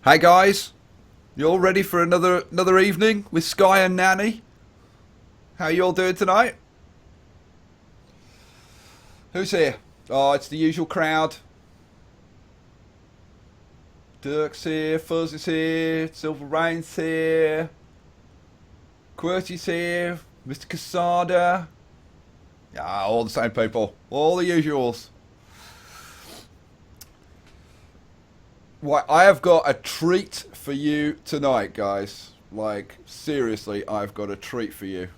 Hey guys, you all ready for another evening with Skye and Nanny? How you all doing tonight? Who's here? Oh, it's the usual crowd. Dirk's here, Fuzz is here, Silver Rain's here, QWERTY's here, Mr. Casada. Yeah, all the same people, all the usuals. Right, I have got a treat for you tonight, guys. Like, seriously, I've got a treat for you.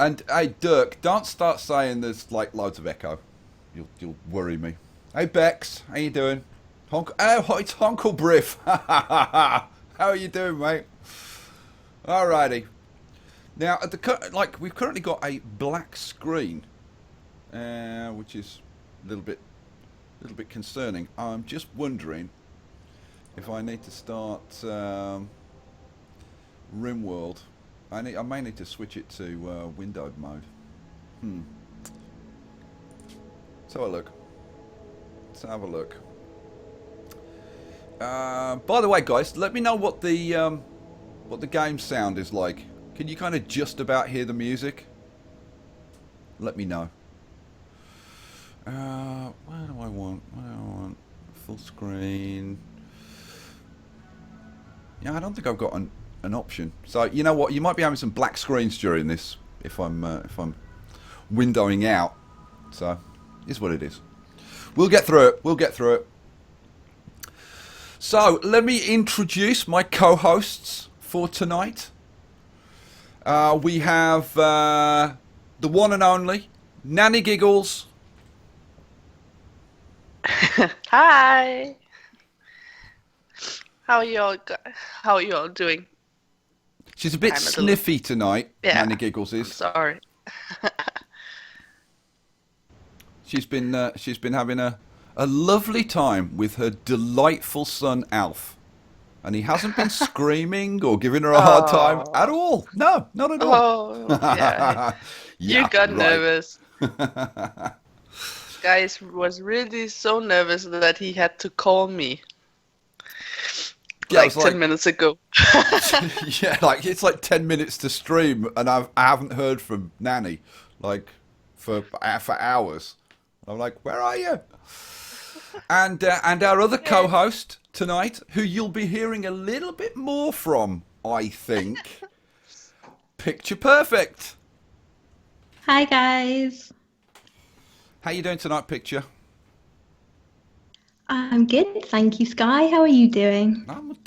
And, hey, Dirk, don't start saying there's, like, loads of echo. You'll worry me. Hey, Bex, how you doing? Oh, it's Honkle Briff. How are you doing, mate? Alrighty. Now, we've currently got a black screen, which is a little bit concerning. I'm just wondering if I need to start Rimworld. I may need to switch it to windowed mode. Let's have a look. Let's have a look. By the way, guys, let me know what the game sound is like. Can you kind of just about hear the music? Let me know. What do I want? Full screen. Yeah, I don't think I've got an option. So you know what? You might be having some black screens during this if I'm windowing out. So it's what it is. We'll get through it. We'll get through it. So let me introduce my co-hosts for tonight. We have the one and only Nanny Giggles. Hi. How are you all doing? She's a bit sniffy tonight. Yeah, Nanny Giggles is. I'm sorry. She's been having a lovely time with her delightful son Alf, and he hasn't been screaming or giving her a hard time at all. No, not at all. Oh, yeah. You got nervous. Guy was really so nervous that he had to call me. Yeah, like 10 minutes ago. Yeah, like it's like 10 minutes to stream, and I haven't heard from Nanny like for hours. I'm like, where are you? And our other co-host tonight, who you'll be hearing a little bit more from, I think. Picture Perfect. Hi guys. How you doing tonight, Picture? I'm good, thank you, Skye. How are you doing? I'm not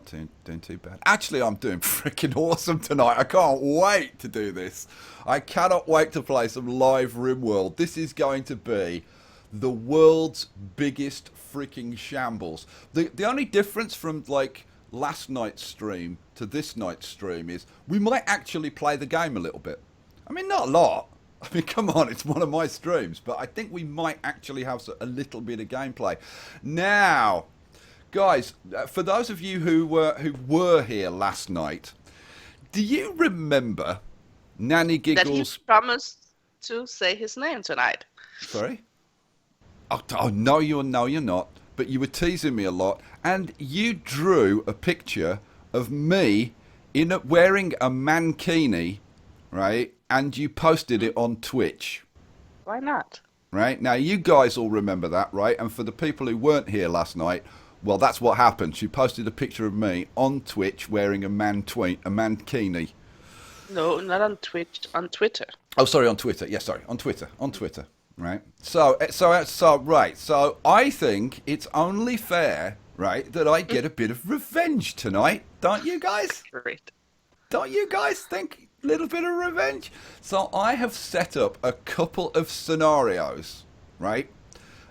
doing too bad. Actually, I'm doing freaking awesome tonight. I can't wait to do this. I cannot wait to play some live Rimworld. This is going to be the world's biggest freaking shambles. The only difference from like last night's stream to this night's stream is we might actually play the game a little bit. I mean, not a lot. I mean, come on, it's one of my streams, but I think we might actually have a little bit of gameplay. Now, guys, for those of you who were here last night, do you remember Nanny Giggles? That he promised to say his name tonight. Sorry? Oh no, you're not. But you were teasing me a lot, and you drew a picture of me wearing a mankini, right? And you posted it on Twitch. Why not? Right? Now, you guys all remember that, right? And for the people who weren't here last night, well, that's what happened. She posted a picture of me on Twitch wearing a mankini. No, not on Twitch, on Twitter. Oh, sorry, on Twitter. Yeah, sorry, on Twitter. On Twitter, right? So, right. So, I think it's only fair, right, that I get a bit of revenge tonight. Don't you guys? Great. Don't you guys think? Little bit of revenge. So I have set up a couple of scenarios, right?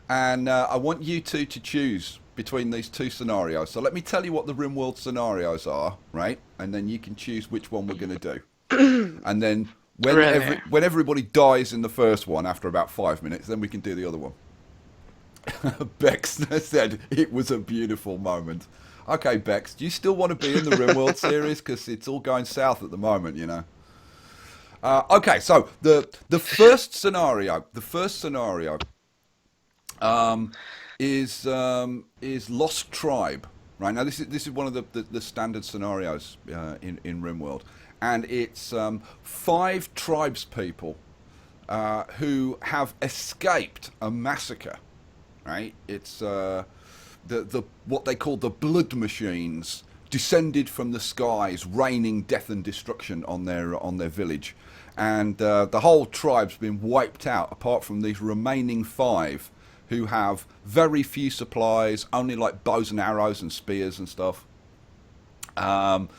And I want you two to choose between these two scenarios. So let me tell you what the Rimworld scenarios are, right? And then you can choose which one we're going to do. And then when everybody dies in the first one after about 5 minutes, then we can do the other one. Bex said it was a beautiful moment. Okay, Bex, do you still want to be in the Rimworld series? Because it's all going south at the moment, you know. Okay, so the first scenario is Lost Tribe. Right now, this is one of the standard scenarios in Rimworld, and it's 5 tribespeople who have escaped a massacre. Right, it's the what they call the blood machines descended from the skies, raining death and destruction on their village, and the whole tribe's been wiped out, apart from these remaining 5 who have very few supplies, only like bows and arrows and spears and stuff. Of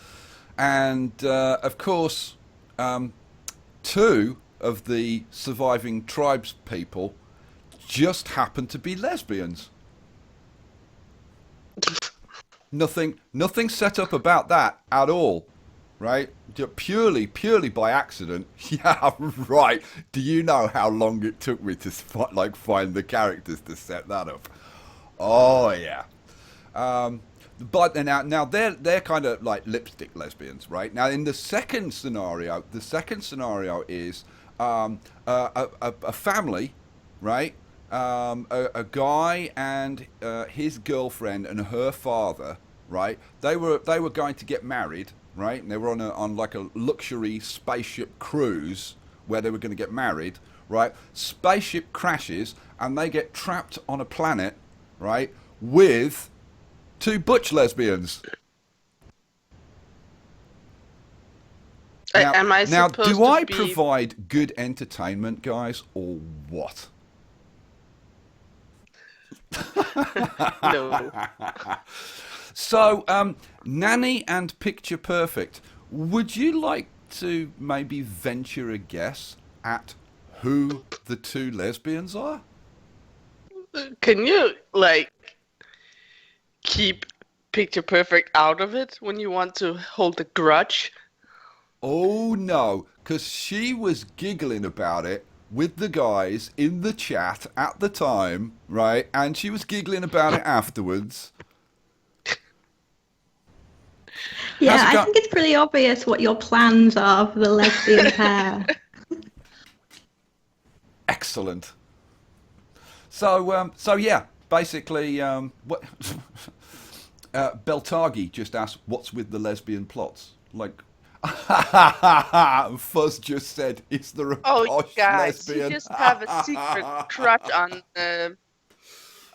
course, 2 of the surviving tribes people just happen to be lesbians. Nothing set up about that at all, right? Purely by accident. Yeah, right. Do you know how long it took me to find the characters to set that up? Oh yeah. But now they're kind of like lipstick lesbians, right? Now in the second scenario is a family, right? A guy and his girlfriend and her father, right? They were going to get married, right? And they were on like a luxury spaceship cruise where they were going to get married, right? Spaceship crashes and they get trapped on a planet, right, with 2 butch lesbians. Am I supposed do I to be... provide good entertainment, guys, or what? No. So, Nanny and Picture Perfect, would you like to maybe venture a guess at who the 2 lesbians are? Can you, like, keep Picture Perfect out of it when you want to hold a grudge? Oh no, because she was giggling about it with the guys in the chat at the time, right? And she was giggling about it afterwards. Yeah, I think it's pretty obvious what your plans are for the lesbian pair. Excellent. So yeah, basically, what Beltagi just asked, "What's with the lesbian plots?" Like, Fuzz just said, "Is there a posh guys, lesbian?" you just have a secret crush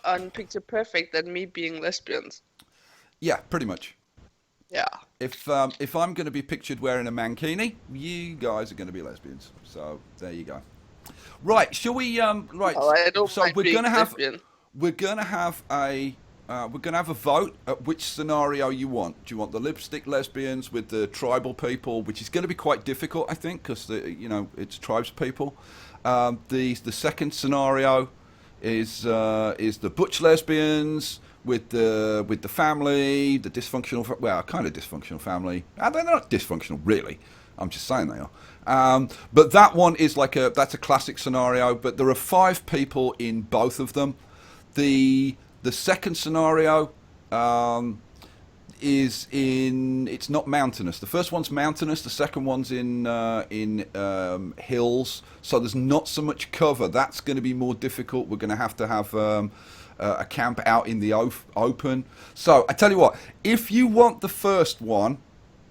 on Picture Perfect and me being lesbians. Yeah, pretty much. Yeah. If I'm going to be pictured wearing a mankini, you guys are going to be lesbians. So there you go. Right, shall we? Right. Oh, I don't So mind we're being going to have lesbian. we're going to have a vote at which scenario you want. Do you want the lipstick lesbians with the tribal people, which is going to be quite difficult, I think, because it's tribes people. The second scenario is the butch lesbians with the family, the dysfunctional, kind of dysfunctional family. They're not dysfunctional, really. I'm just saying they are. But that one is that's a classic scenario. But there are 5 people in both of them. The second scenario it's not mountainous. The first one's mountainous. The second one's in hills. So there's not so much cover. That's going to be more difficult. We're going to have a camp out in the open. So I tell you what, if you want the first one,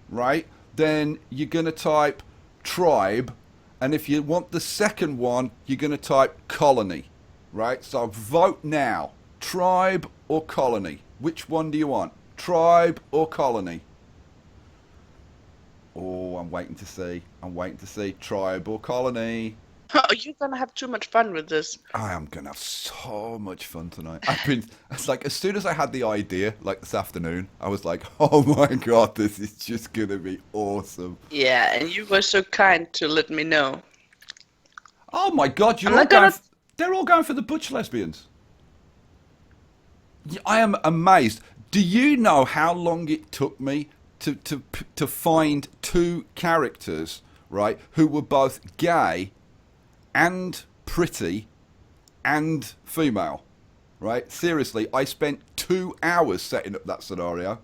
right, then you're going to type tribe, and if you want the second one, you're going to type colony, right? So vote now, tribe or colony. Which one do you want, tribe or colony? Oh, I'm waiting to see, tribe or colony. Oh, you're gonna have too much fun with this. I am gonna have so much fun tonight. It's like, as soon as I had the idea, like this afternoon, I was like, oh my god, this is just gonna be awesome. Yeah, and you were so kind to let me know. Oh my god, they're all going for the butch lesbians. I am amazed. Do you know how long it took me to find 2 characters, right, who were both gay and pretty and female, right? Seriously, I spent 2 hours setting up that scenario.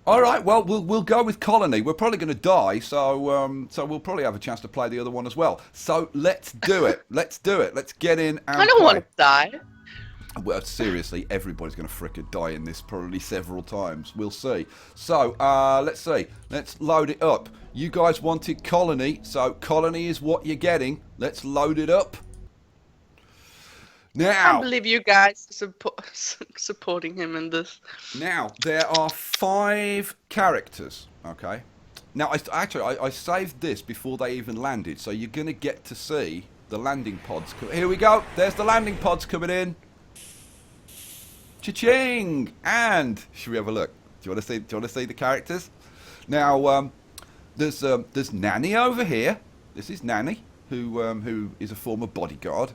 All right, well, we'll go with colony. We're probably going to die, so we'll probably have a chance to play the other one as well. So let's do it. Let's get in and I don't want to die. Well, seriously, everybody's going to frickin' die in this probably several times. We'll see. So, let's see. Let's load it up. You guys wanted Colony, so Colony is what you're getting. Let's load it up. Now, I can't believe you guys supporting him in this. Now, there are 5 characters, okay? Now, I saved this before they even landed, so you're going to get to see the landing pods. Here we go. There's the landing pods coming in. Cha-ching! And should we have a look? Do you want to see the characters? Now, there's Nanny over here. This is Nanny, who is a former bodyguard.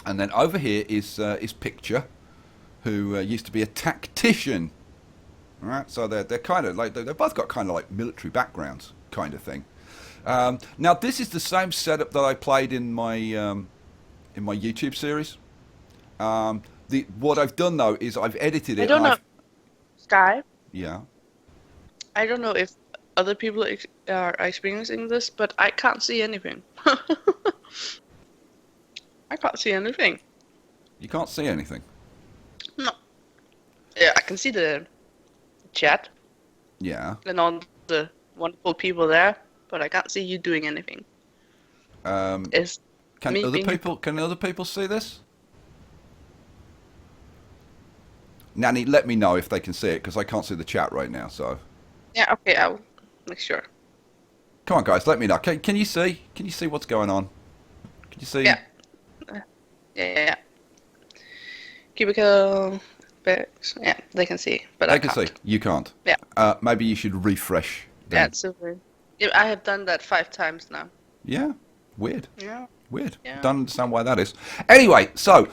And then over here is Picture, who used to be a tactician. All right, so they're kind of like they've both got kind of like military backgrounds, kind of thing. Now this is the same setup that I played in my YouTube series. What I've done though is I've edited it. I don't know, Skye. Yeah. I don't know if other people are experiencing this, but I can't see anything. I can't see anything. You can't see anything? No. Yeah, I can see the chat. Yeah. And all the wonderful people there, but I can't see you doing anything. Can other people see this? Nanny, let me know if they can see it, because I can't see the chat right now. So. Yeah. Okay. I'll make sure. Come on, guys. Let me know. Can you see? Can you see what's going on? Can you see? Yeah. Yeah. Cubicle. Yeah, they can see, but I can't. They can see. You can't. Yeah. Maybe you should refresh. Yeah, it's super. Yeah, I have done that 5 times now. Yeah. Weird. Yeah. Weird. Yeah. Don't understand why that is. Anyway, so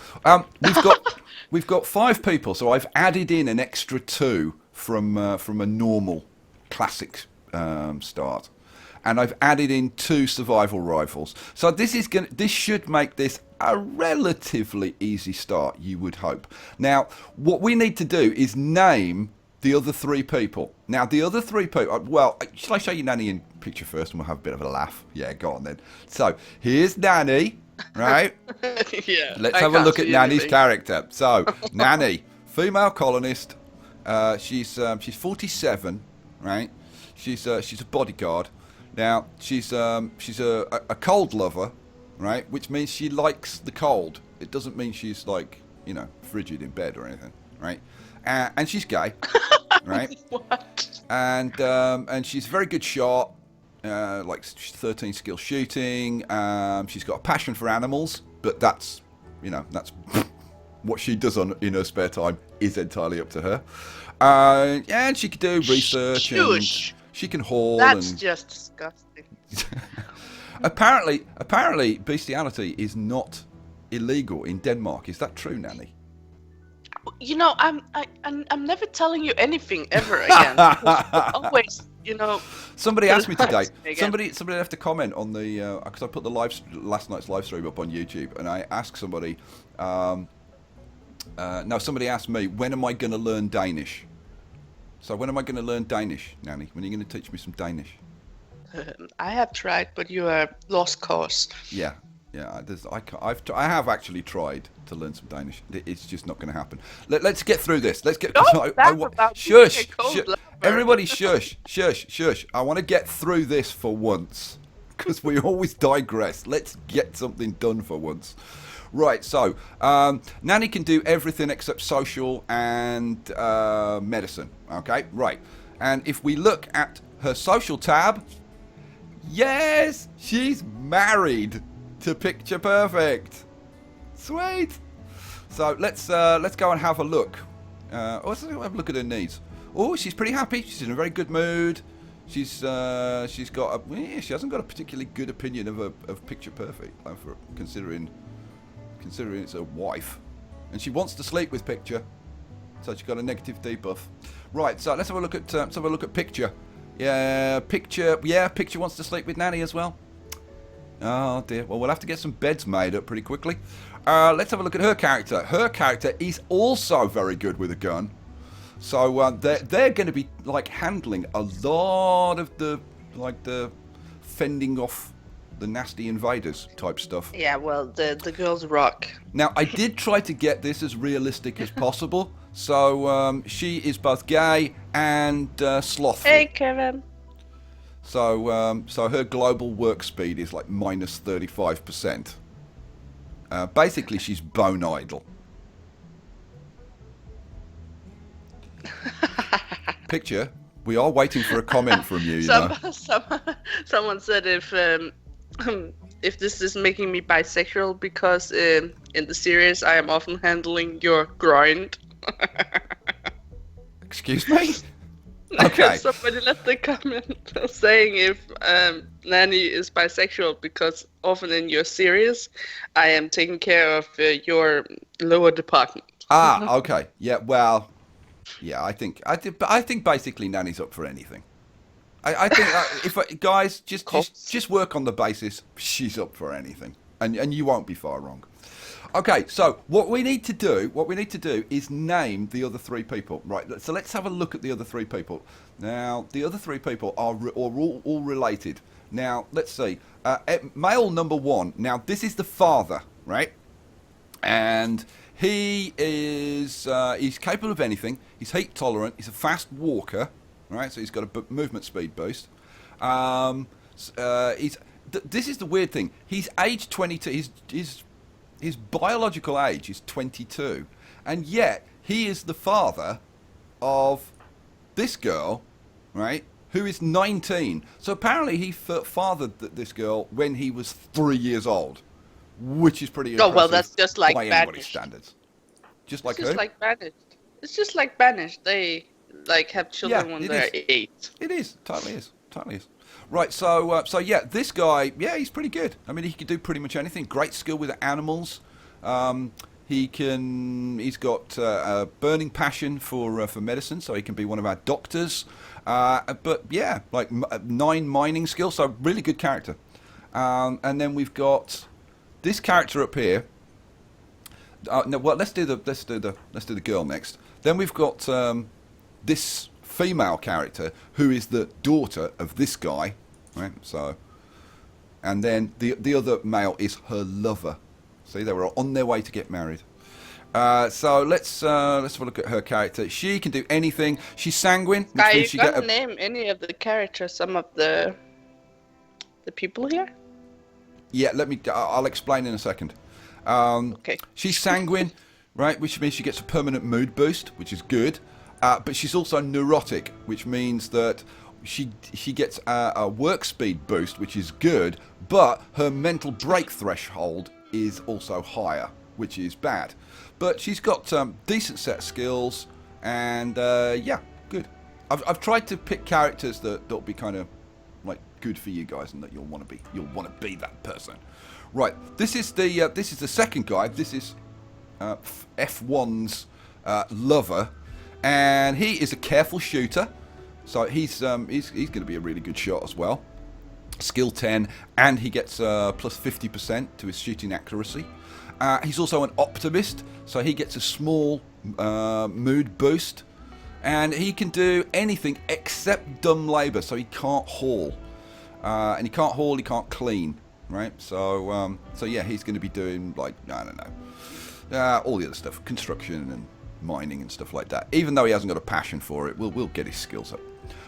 we've got 5 people. So I've added in an extra 2 from a normal classic start, and I've added in 2 survival rifles. So this should make this a relatively easy start, you would hope. Now, what we need to do is name the other 3 people. Now, the other 3 people... Well, shall I show you Nanny in picture first and we'll have a bit of a laugh? Yeah, go on then. So, here's Nanny, right? Yeah. Let's have a look at Nanny's character. So, Nanny, female colonist. She's 47, right? She's a bodyguard. Now, she's a cold lover, right? Which means she likes the cold. It doesn't mean she's like, frigid in bed or anything, right? And she's gay, right? What? And she's a very good shot. Like 13 skill shooting. She's got a passion for animals, but that's what she does in her spare time is entirely up to her. And she can do research. Shush. And she can haul. That's just disgusting. Apparently, bestiality is not illegal in Denmark. Is that true, Nanny? I'm never telling you anything ever again. Always, Somebody asked me today. Somebody left a comment on the because I put the last night's live stream up on YouTube, and I asked somebody. No, somebody asked me, when am I going to learn Danish? So when am I going to learn Danish, Nanny? When are you going to teach me some Danish? I have tried, but you are lost cause. Yeah. I have actually tried to learn some Danish. It's just not going to happen. Let's get through this. Let's get. Shush! Everybody, shush! I want to get through this for once, because we always digress. Let's get something done for once. Right. So, Nanny can do everything except social and medicine. Okay. Right. And if we look at her social tab, yes, she's married to Picture Perfect. Sweet. So let's go and have a look. Let's have a look at her needs. Oh, she's pretty happy. She's in a very good mood. She hasn't got a particularly good opinion of Picture Perfect, considering it's her wife, and she wants to sleep with Picture, so she's got a negative debuff. Right. So let's have a look at Picture. Yeah, Picture wants to sleep with Nanny as well. Oh dear. Well, we'll have to get some beds made up pretty quickly. Let's have a look at her character. Her character is also very good with a gun. So they're going to be like handling a lot of the fending off the nasty invaders type stuff. Yeah, well, the girls rock. Now, I did try to get this as realistic as possible. So she is both gay and slothful. Hey, Kevin. So her global work speed is like minus 35%. Basically, she's bone idle. Picture. We are waiting for a comment from you. Someone said if this is making me bisexual because in the series I am often handling your groin. Excuse me? Okay. Somebody left the comment saying if Nanny is bisexual because often in your series I am taking care of your lower department. Ah, okay. Yeah, well, yeah, I think basically Nanny's up for anything. I think if guys just work on the basis she's up for anything, and you won't be far wrong. Okay, so what we need to do is name the other three people. Right, so let's have a look at the other three people. Now, the other three people are all related. Now, let's see. Male number one. Now, this is the father, right? And he is he's capable of anything. He's heat tolerant. He's a fast walker, right? So he's got a movement speed boost. This is the weird thing. He's age 22. His biological age is 22, and yet he is the father of this girl, right, who is 19. So apparently he fathered this girl when he was 3 years old, which is pretty impressive. Oh, well, that's just like by anybody's Banished. Standards. Just like It's who? just like Banished. It's just like Banished. They like have children when they're 8. It is. Totally is. Right, so yeah, this guy, yeah, he's pretty good. I mean, he can do pretty much anything. Great skill with animals. He's got a burning passion for medicine, so he can be one of our doctors. But yeah, like 9 mining skills, so really good character. And then we've got this character up here. No, well, let's do the girl next. Then we've got this female character who is the daughter of this guy, right? So, and then the other male is her lover. See, they were on their way to get married. So let's have a look at her character. She can do anything. She's sanguine. Skye, you gotta name any of the characters, some of the people here. Yeah, I'll explain in a second. Okay. She's sanguine, right? Which means she gets a permanent mood boost, which is good. But she's also neurotic, which means that she gets a work speed boost, which is good. But her mental break threshold is also higher, which is bad. But she's got decent set of skills, and yeah, good. I've tried to pick characters that'll be kind of like good for you guys, and that you'll want to be that person. Right. This is the second guy. This is F1's lover. And he is a careful shooter, so he's going to be a really good shot as well. Skill 10, and he gets plus 50% to his shooting accuracy. He's also an optimist, so he gets a small mood boost, and he can do anything except dumb labour. So he can't haul, and he can't clean, right? So yeah, he's going to be doing like I don't know, all the other stuff, construction and mining and stuff like that. Even though he hasn't got a passion for it, we'll get his skills up.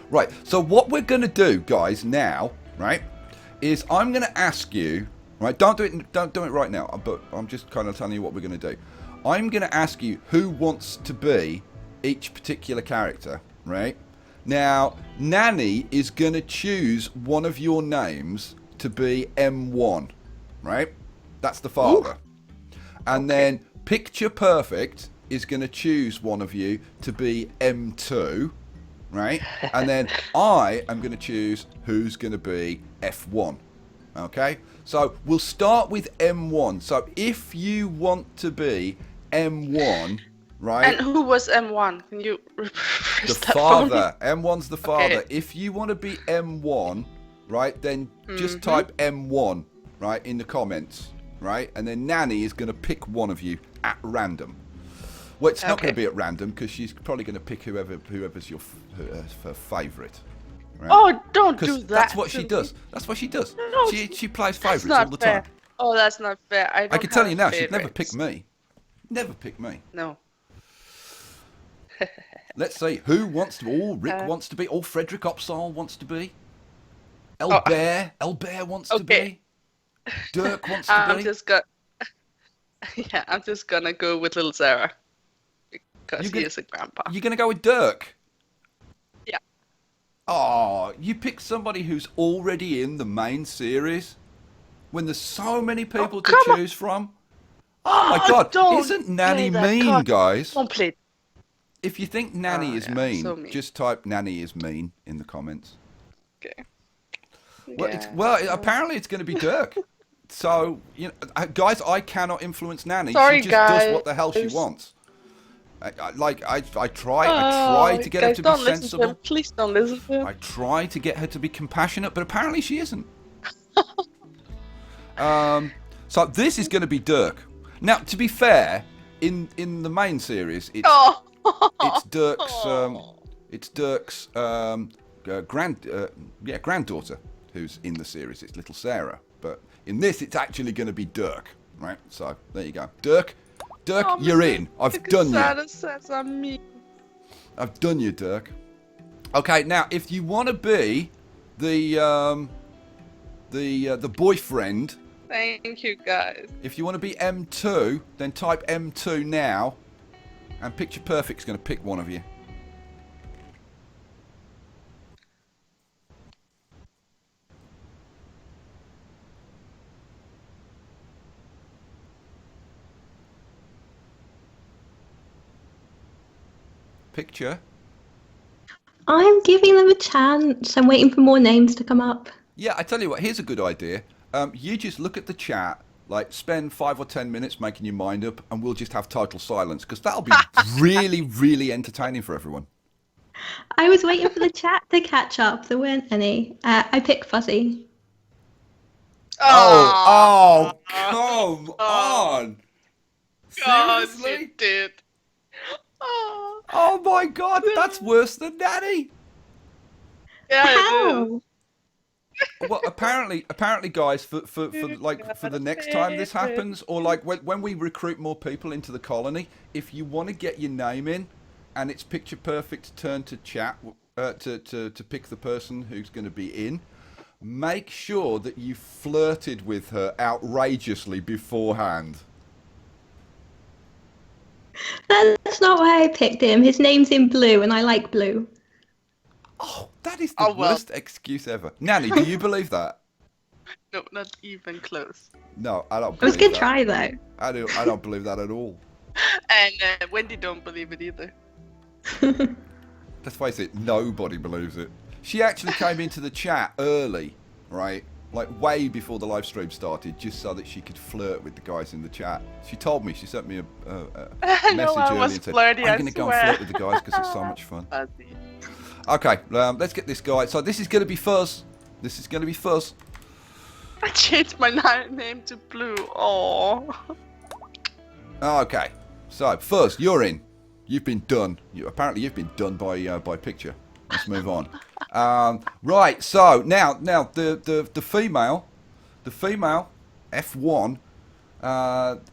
Right, so what we're going to do, guys, now, right, is I'm going to ask you, right, don't do it right now, but I'm just kind of telling you what we're going to do. I'm going to ask you who wants to be each particular character, right? Now, Nanny is going to choose one of your names to be M1, right? That's the father. Ooh. And then Picture Perfect is going to choose one of you to be M2, right? And then I am going to choose who's going to be F1, okay? So we'll start with M1. So if you want to be M1, right? And who was M1? Can you the father. M1's the father. Okay. If you want to be M1, right, then just type M1, right, in the comments, right? And then Nanny is going to pick one of you at random. Well, it's not going to be at random because she's probably going to pick whoever's her favourite. Right? Oh, don't do that. That's what she does. That's what she does. No, She plays favourites not all the fair. time. Oh, that's not fair. I I can tell you now, she'd never pick me. Never pick me. No. Let's see. Who wants to... Oh, Rick wants to be. Oh, Frederick Opsal wants to be. Elbear wants to be. Dirk wants to be. I'm just gonna go with little Sarah. Because he is a grandpa. You're going to go with Dirk? Yeah. Oh, you picked somebody who's already in the main series? When there's so many people to choose from? Oh my God, isn't Nanny mean, guys? Don't play. If you think Nanny is mean, just type Nanny is mean in the comments. Okay. Well, apparently it's going to be Dirk. So, you know, guys, I cannot influence Nanny. Sorry, she just does what the hell she wants. I try to get her to be sensible. Please don't listen to him. I try to get her to be compassionate, but apparently she isn't. So this is going to be Dirk. Now, to be fair, in the main series, it's Dirk's granddaughter who's in the series. It's little Sarah, but in this, it's actually going to be Dirk, right? So there you go, Dirk, you're in. I've done you. I've done you, Dirk. Okay, now if you want to be the boyfriend. Thank you, guys. If you want to be M2, then type M2 now, and Picture Perfect's going to pick one of you. Picture. I'm giving them a chance. I'm waiting for more names to come up. Yeah, I tell you what, here's a good idea. You just look at the chat, like spend 5 or 10 minutes making your mind up, and we'll just have total silence, because that'll be really, really entertaining for everyone. I was waiting for the chat to catch up. There weren't any. I picked Fuzzy. Oh, come on. Seriously? God, you did. Oh my God, that's worse than Nanny. Yeah, How? Well, apparently, guys, for the next time this happens, or like when we recruit more people into the colony, if you want to get your name in, and it's Picture Perfect's turn to chat to pick the person who's going to be in, make sure that you flirted with her outrageously beforehand. That's not why I picked him. His name's in blue, and I like blue. Oh, that is the worst excuse ever. Nanny, do you believe that? No, not even close. No, I don't. It was a good try, though. I don't believe that at all. And Wendy don't believe it either. Let's face it, nobody believes it. She actually came into the chat early, right? Like way before the live stream started, just so that she could flirt with the guys in the chat. She told me, she sent me a message early and said, I'm going to go and flirt with the guys because it's so much fun. Okay, let's get this guy. So this is going to be Fuzz. This is going to be Fuzz. I changed my name to Blue. Oh. Okay, so Fuzz, you're in. You've been done. Apparently you've been done by Picture. Let's move on. Right, so now the female F1.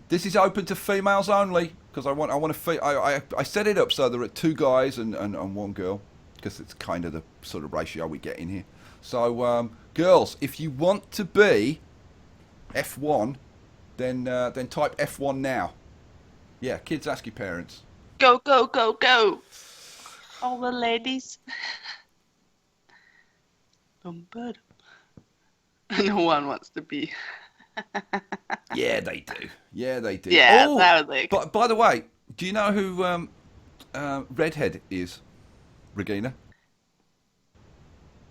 This is open to females only because I set it up so there are 2 guys and 1 girl because it's kind of the sort of ratio we get in here. So girls, if you want to be F1, then type F1 now. Yeah, kids, ask your parents. Go, go, go, go. All the ladies. No one wants to be. Yeah, they do. Yeah, they do. Yeah, that was like... But by the way, do you know who Redhead is, Regina?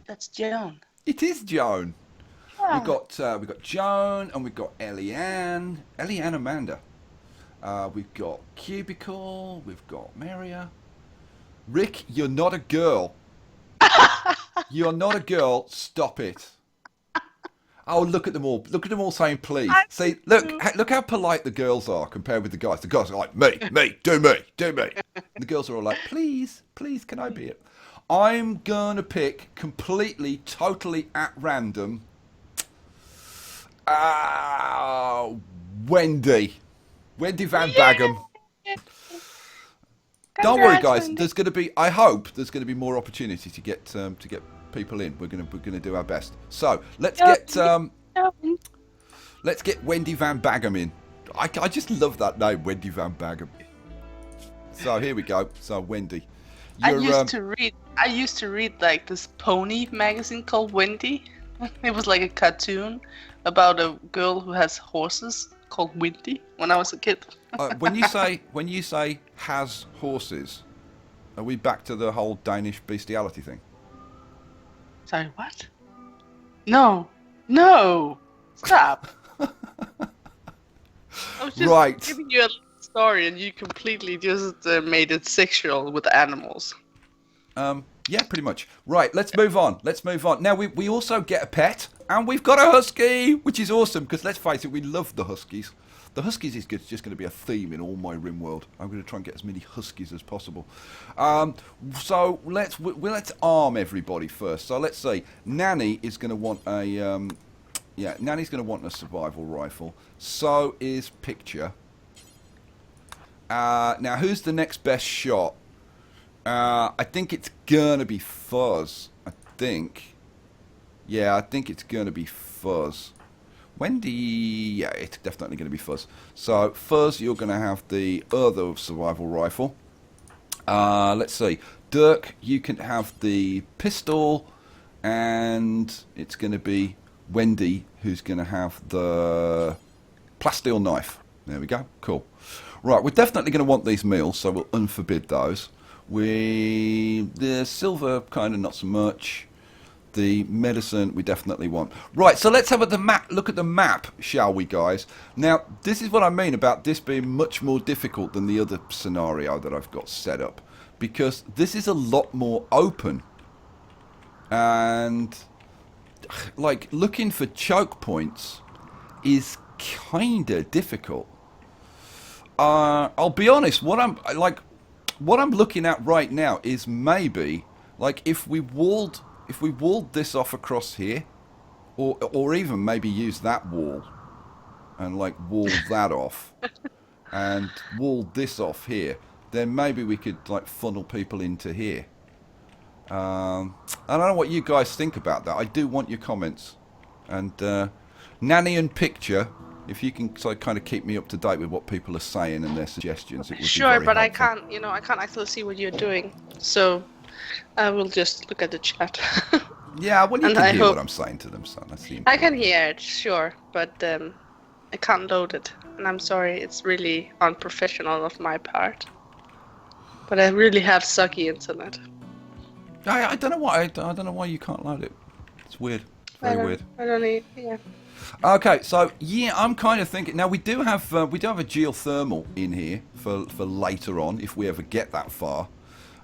That's Joan. It is Joan. Yeah. We've got Joan and we've got Eliane Amanda. We've got Cubicle. We've got Maria. Rick, you're not a girl. You're not a girl. Stop it. Oh, look at them all. Look at them all saying please. See, look how polite the girls are compared with the guys. The guys are like, me, do me. And the girls are all like, please, can I be it? I'm gonna pick completely, totally at random. Wendy Van Baggam. Don't worry, guys. There's going to be. I hope there's going to be more opportunity to get people in. We're gonna do our best. So let's get Wendy Van Baggam in. I just love that name, Wendy Van Baggam. So here we go. So Wendy, I used to read like this pony magazine called Wendy. It was like a cartoon about a girl who has horses called Wendy when I was a kid. when you say has horses, are we back to the whole Danish bestiality thing? Sorry, what? No, stop. I was just giving you a story, and you completely just made it sexual with animals. Yeah, pretty much. Right, let's move on. Now, we also get a pet, and we've got a husky, which is awesome, because let's face it, we love the huskies. The huskies is just going to be a theme in all my Rimworld. I'm going to try and get as many huskies as possible. So let's arm everybody first. So let's see. Nanny is going to want Nanny's going to want a survival rifle. So is Picture. Now, who's the next best shot? I think it's gonna be Fuzz. I think it's gonna be Fuzz. Wendy, yeah, it's definitely gonna be Fuzz. So Fuzz, you're gonna have the other survival rifle. Let's see, Dirk, you can have the pistol, and it's gonna be Wendy who's gonna have the plasteel knife. There we go. Cool. Right, we're definitely gonna want these meals, so we'll unforbid those. The silver kind of not so much. The medicine we definitely want. Right, so let's have look at the map, shall we, guys? Now, this is what I mean about this being much more difficult than the other scenario that I've got set up, because this is a lot more open, and like looking for choke points is kind of difficult. I'll be honest. What I'm looking at right now is maybe like if we walled this off across here, or even maybe use that wall and like wall that off and wall this off here, then maybe we could like funnel people into here. I don't know what you guys think about that. I do want your comments, and Nanny and Picture, if you can kind of keep me up to date with what people are saying and their suggestions, it would be very but helpful. I can't actually see what you're doing, so I will just look at the chat. Yeah, well, you can hear what I'm saying to them, so that's the important. I can hear it, sure, but I can't load it, and I'm sorry, it's really unprofessional of my part. But I really have sucky internet. I don't know why. I don't know why you can't load it. It's weird. Very weird. I don't need. Yeah. Okay, so yeah, I'm kind of thinking. Now we do have a geothermal in here for later on if we ever get that far.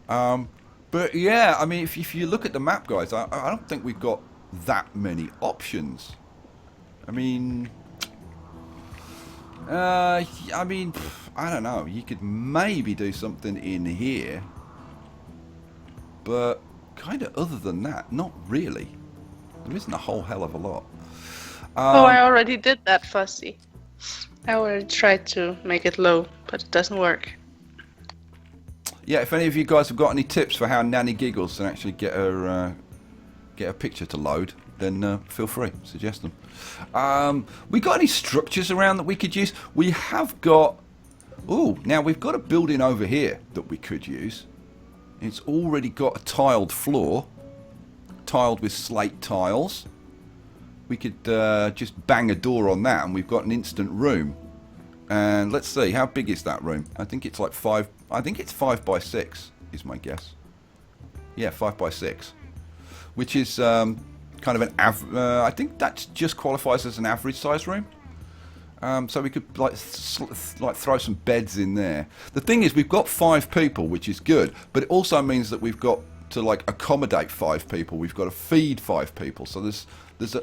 But yeah, I mean, if you look at the map, guys, I don't think we've got that many options. I mean, I don't know. You could maybe do something in here, but kind of other than that, not really. There isn't a whole hell of a lot. I already did that, Fussy. I already tried to make it low, but it doesn't work. Yeah, if any of you guys have got any tips for how Nanny Giggles can actually get her picture to load, then feel free, suggest them. We got any structures around that we could use? We have got. Now we've got a building over here that we could use. It's already got a tiled floor, tiled with slate tiles. We could just bang a door on that, and we've got an instant room. And let's see, how big is that room? I think it's like 5. I think it's 5 by 6 is my guess. Yeah, 5 by 6, which is kind of an I think that just qualifies as an average size room. So we could like throw some beds in there. The thing is, we've got 5 people, which is good, but it also means that we've got to like accommodate 5 people. We've got to feed 5 people. So there's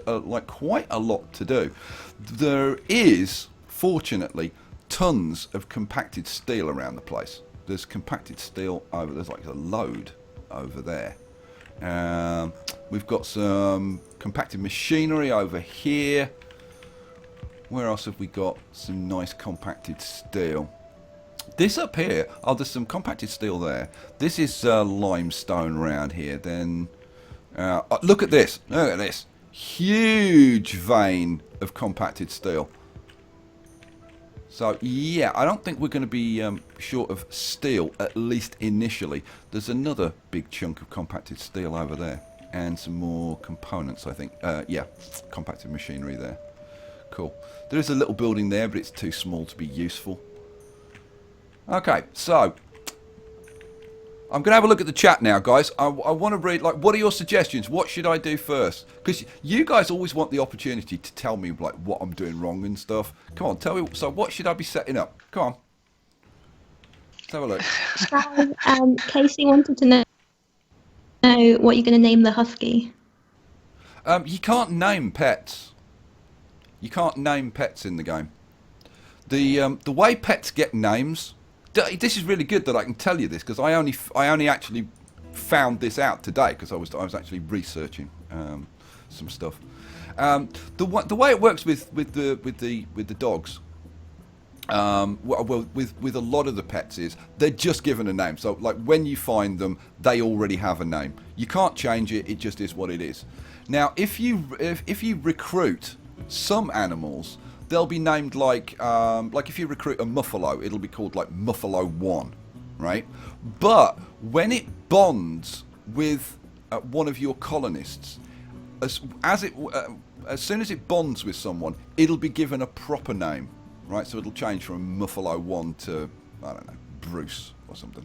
like quite a lot to do. There is, fortunately, tons of compacted steel around the place. There's compacted steel over. There's like a load over there. We've got some compacted machinery over here. Where else have we got some nice compacted steel? This up here, oh, there's some compacted steel there. This is limestone around here. Then look at this. Look at this. Huge vein of compacted steel. So yeah, I don't think we're going to be short of steel, at least initially. There's another big chunk of compacted steel over there. And some more components, I think. Yeah, compacted machinery there. Cool. There is a little building there, but it's too small to be useful. Okay, so I'm going to have a look at the chat now, guys. I want to read, like, what are your suggestions? What should I do first? Because you guys always want the opportunity to tell me, like, what I'm doing wrong and stuff. Come on, tell me. So what should I be setting up? Come on. Let's have a look. Casey wanted to know what you're going to name the husky. You can't name pets. You can't name pets in the game. The way pets get names... This is really good that I can tell you this, because I only actually found this out today, because I was actually researching some stuff. The way it works with the dogs, well, with a lot of the pets is they're just given a name. So like when you find them, they already have a name. You can't change it. It just is what it is. Now, if you recruit some animals, they'll be named like if you recruit a Muffalo, it'll be called like Muffalo 1, right? But when it bonds with one of your colonists, as soon as it bonds with someone, it'll be given a proper name, right? So it'll change from Muffalo 1 to, I don't know, Bruce or something.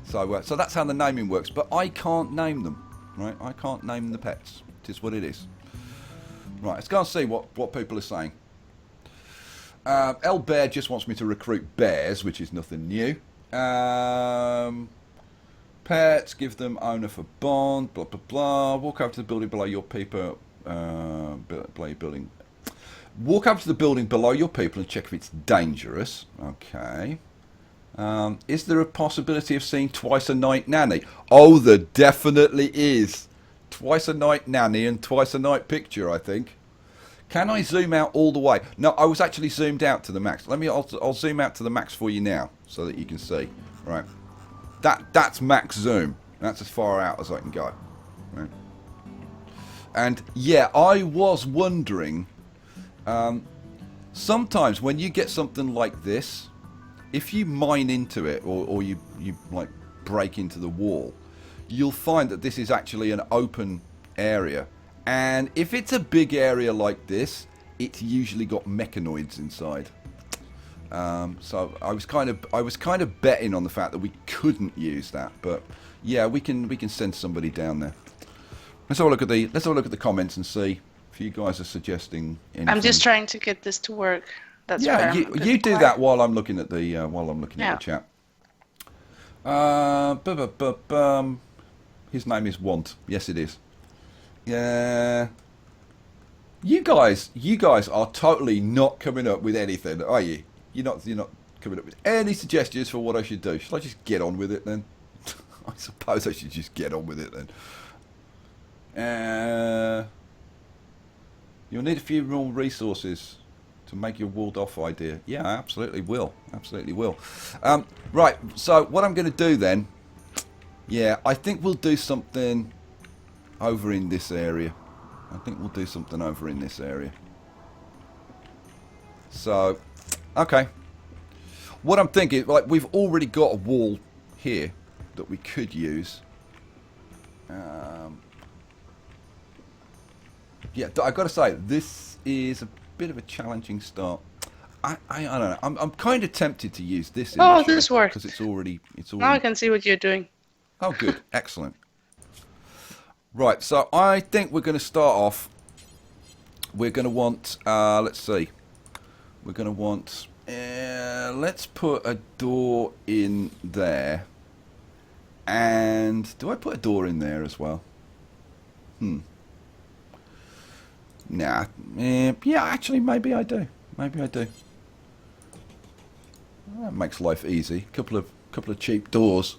So so that's how the naming works. But I can't name them, right? I can't name the pets. It is what it is. Right, let's go and see what people are saying. L Bear just wants me to recruit bears, which is nothing new. Pets, give them owner for bond, blah blah blah. Walk over to the building below your people. Below your building. Walk up to the building below your people and check if it's dangerous. Okay. Is there a possibility of seeing twice a night nanny? Oh, there definitely is. Twice a night nanny and twice a night picture, I think. Can I zoom out all the way? No, I was actually zoomed out to the max. I'll zoom out to the max for you now so that you can see. Right. That's max zoom. That's as far out as I can go. Right. And yeah, I was wondering, sometimes when you get something like this, if you mine into it or you like break into the wall, you'll find that this is actually an open area. And if it's a big area like this, it's usually got mechanoids inside. So I was kind of betting on the fact that we couldn't use that, but yeah, we can send somebody down there. Let's have a look at the comments and see if you guys are suggesting anything. I'm just trying to get this to work. That's yeah. You do that while I'm looking at the at the chat. His name is Want. Yes, it is. Yeah. You guys are totally not coming up with anything, are you? You're not coming up with any suggestions for what I should do. Should I just get on with it then? I suppose I should just get on with it then. You'll need a few more resources to make your walled off idea. Yeah, I absolutely will. Absolutely will. Right, so what I'm going to do then, yeah, I think we'll do something over in this area. So, okay. What I'm thinking, like, we've already got a wall here that we could use. Yeah, I've got to say, this is a bit of a challenging start. I don't know. I'm kind of tempted to use this. Oh, this works. Because it's already. Now I can see what you're doing. Oh, good. Excellent. Right, so I think we're going to start off. We're going to want, let's see. We're going to want, let's put a door in there. And do I put a door in there as well? Nah. Yeah, actually, maybe I do. That makes life easy. Couple of cheap doors.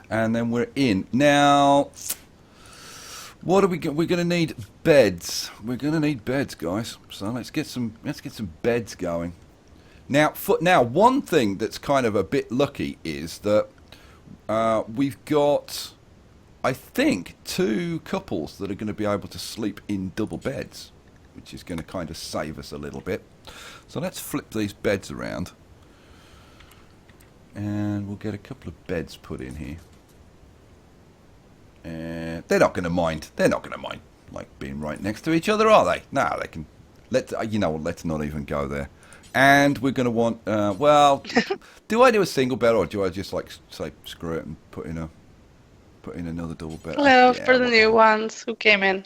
And then we're in. Now, What are we? We're going to need beds. We're going to need beds, guys. So let's get some beds going. Now, one thing that's kind of a bit lucky is that we've got, I think, 2 couples that are going to be able to sleep in double beds, which is going to kind of save us a little bit. So let's flip these beds around, and we'll get a couple of beds put in here. And they're not going to mind. They're not going to mind like being right next to each other, are they? No, they can. Let's not even go there. And we're going to want. Well, do I do a single bed, or do I just like say screw it and put in another double bed? Hello, for the new ones who came in.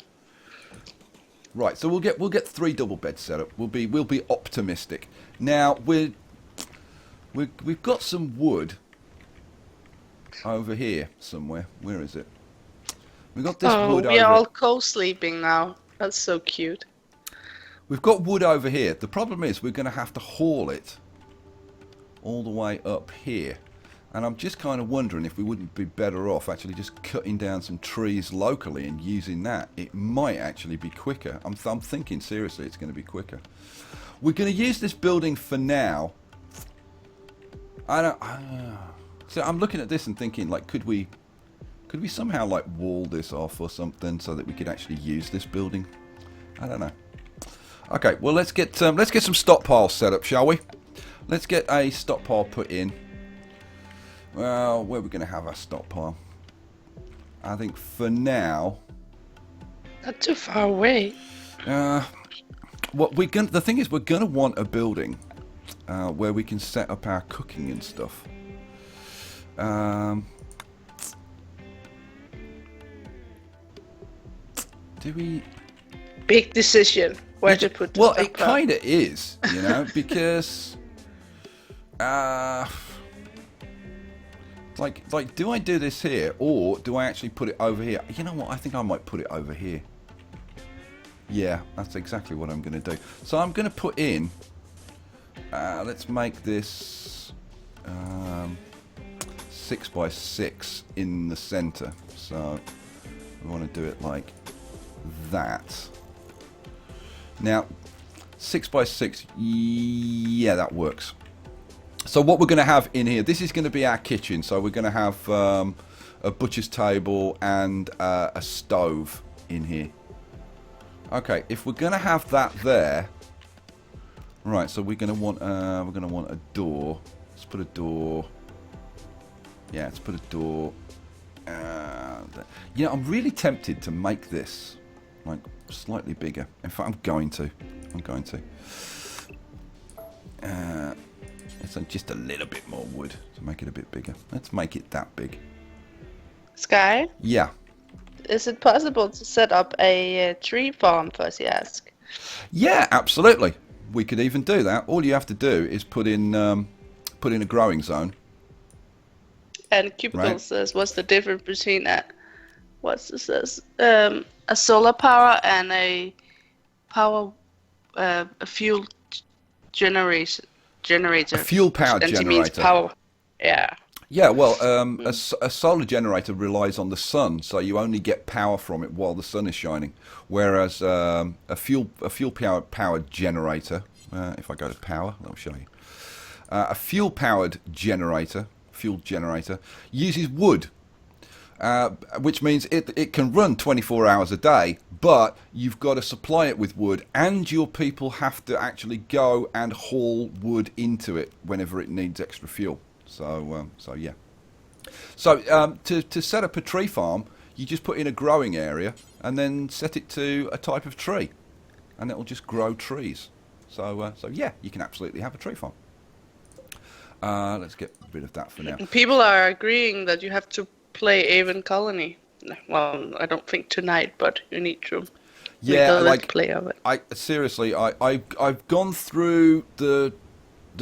Right, so we'll get 3 double beds set up. We'll be optimistic. Now we've got some wood over here somewhere. Where is it? We got this wood over. We are all co-sleeping now. That's so cute. We've got wood over here. The problem is we're going to have to haul it all the way up here. And I'm just kind of wondering if we wouldn't be better off actually just cutting down some trees locally and using that. It might actually be quicker. I'm thinking seriously it's going to be quicker. We're going to use this building for now. So I'm looking at this and thinking, like, could we somehow like wall this off or something so that we could actually use this building? I don't know. Okay, well let's get some stockpiles set up, shall we? Let's get a stockpile put in. Well, where are we going to have our stockpile? I think for now. Not too far away. The thing is, we're going to want a building where we can set up our cooking and stuff. Do we? Big decision where to put the Well, it kind of is, you know, because like, do I do this here or do I actually put it over here? You know what? I think I might put it over here. Yeah, that's exactly what I'm going to do. So I'm going to put in. Let's make this 6 by 6 in the center. So we want to do it like that. Now 6 by 6, yeah, that works. So what we're going to have in here, this is going to be our kitchen. So we're going to have a butcher's table and a stove in here. Okay, if we're going to have that there, right? So we're going to want a door. Let's put a door. Yeah, let's put a door. You know, I'm really tempted to make this like slightly bigger. In fact, I'm going to. It's just a little bit more wood to make it a bit bigger. Let's make it that big. Skye? Yeah. Is it possible to set up a tree farm, Fuzzy ask? Yeah, absolutely. We could even do that. All you have to do is put in a growing zone. And Cubicle says, what's the difference between a solar power and a fuel generator? A fuel powered generator. Means power. Yeah. Yeah, well, a solar generator relies on the sun, so you only get power from it while the sun is shining. Whereas a fuel powered generator, if I go to power, I'll show you. A fuel generator uses wood, which means it can run 24 hours a day, but you've got to supply it with wood, and your people have to actually go and haul wood into it whenever it needs extra fuel. So yeah. So to set up a tree farm, you just put in a growing area and then set it to a type of tree, and it'll just grow trees. So yeah, you can absolutely have a tree farm. Let's get rid of that for now. People are agreeing that you have to play Avon Colony. Well, I don't think tonight, but you need to. Yeah, like play of it. I've gone through the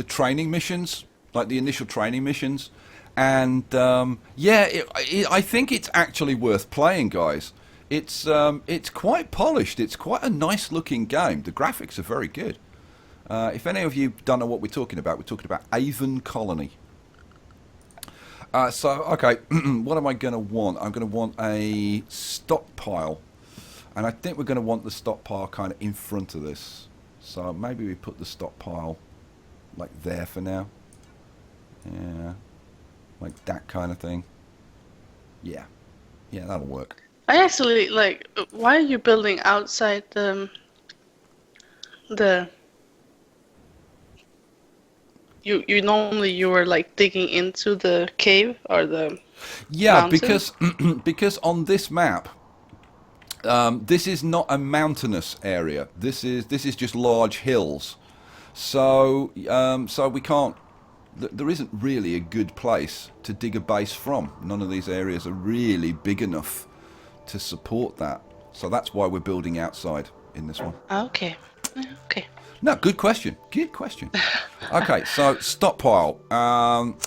training missions, like the initial training missions, and I think it's actually worth playing, guys. It's quite polished. It's quite a nice looking game. The graphics are very good. If any of you don't know what we're talking about Avon Colony. Okay, what am I going to want? I'm going to want a stockpile. And I think we're going to want the stockpile kind of in front of this. So maybe we put the stockpile like there for now. Yeah. Like that kind of thing. Yeah. Yeah, that'll work. I actually, like, why are you building outside the... You normally you were like digging into the cave or the mountain? because on this map, this is not a mountainous area. This is just large hills. So so we can't. There isn't really a good place to dig a base from. None of these areas are really big enough to support that. So that's why we're building outside in this one. Okay. Okay. No, good question. Good question. Okay, so stockpile.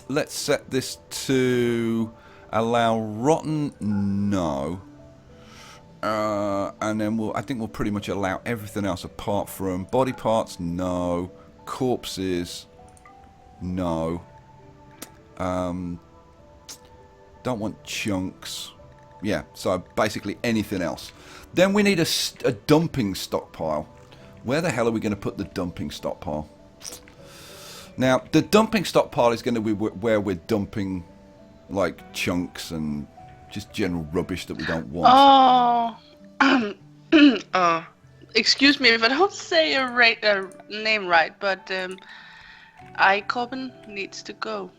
Let's set this to allow rotten. No. And then I think we'll pretty much allow everything else apart from body parts. No. Corpses. No. Don't want chunks. Yeah, so basically anything else. Then we need a dumping stockpile. Where the hell are we going to put the dumping stockpile? Now, the dumping stockpile is going to be where we're dumping, like, chunks and just general rubbish that we don't want. Oh, excuse me if I don't say a name right, but Corbin needs to go.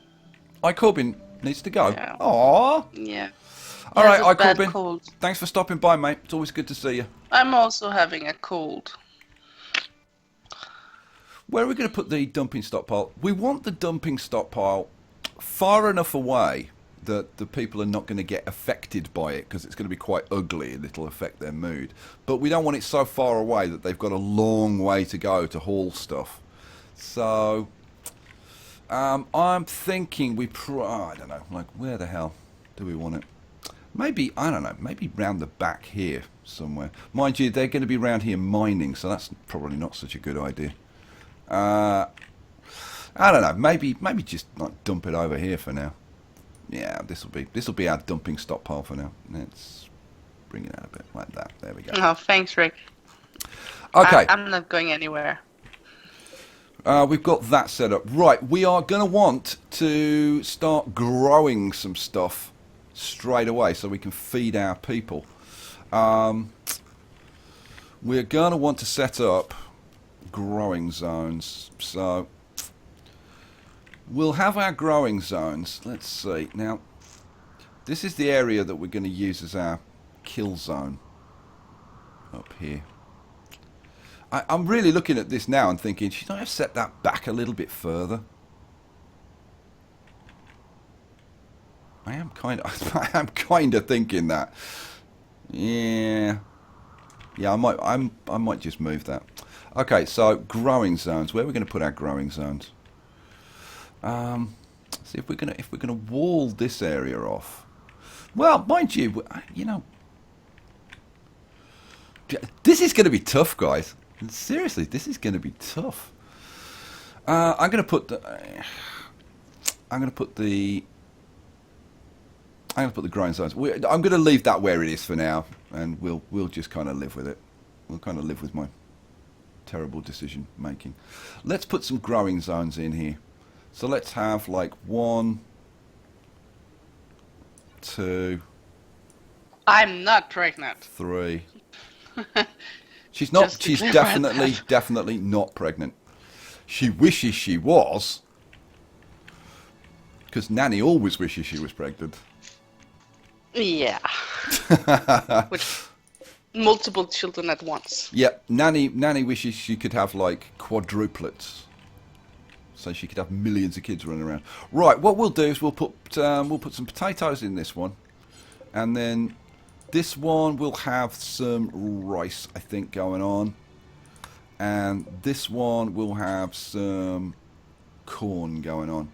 Corbin needs to go? Yeah. Aww. Yeah. All right, Corbin. Thanks for stopping by, mate. It's always good to see you. I'm also having a cold. Where are we going to put the dumping stockpile? We want the dumping stockpile far enough away that the people are not going to get affected by it, because it's going to be quite ugly and it'll affect their mood. But we don't want it so far away that they've got a long way to go to haul stuff. So I'm thinking I don't know, like, where the hell do we want it? Maybe, I don't know, maybe round the back here somewhere. Mind you, they're going to be round here mining, so that's probably not such a good idea. I don't know. Maybe just like dump it over here for now. Yeah, this will be our dumping stockpile for now. Let's bring it out a bit like that. There we go. Oh, thanks, Rick. Okay. I'm not going anywhere. We've got that set up. Right, we are going to want to start growing some stuff straight away so we can feed our people. We're going to want to set up growing zones. So we'll have our growing zones. Let's see. Now, this is the area that we're going to use as our kill zone up here. I'm really looking at this now and thinking, should I have set that back a little bit further? I am kind of thinking that. Yeah, I might just move that. Okay, so growing zones. Where are we going to put our growing zones? See if we're gonna wall this area off. Well, mind you, this is going to be tough, guys. Seriously, this is going to be tough. I'm going to put the growing zones. I'm going to leave that where it is for now, and we'll just kind of live with it. We'll kind of live with my terrible decision making. Let's put some growing zones in here. So let's have like 1, 2. I'm not pregnant. 3. She's not. She's definitely not pregnant. She wishes she was, because Nanny always wishes she was pregnant. Yeah. With multiple children at once. Yep. Nanny wishes she could have like quadruplets, so she could have millions of kids running around. Right. What we'll do is we'll put some potatoes in this one, and then this one will have some rice, I think, going on, and this one will have some corn going on.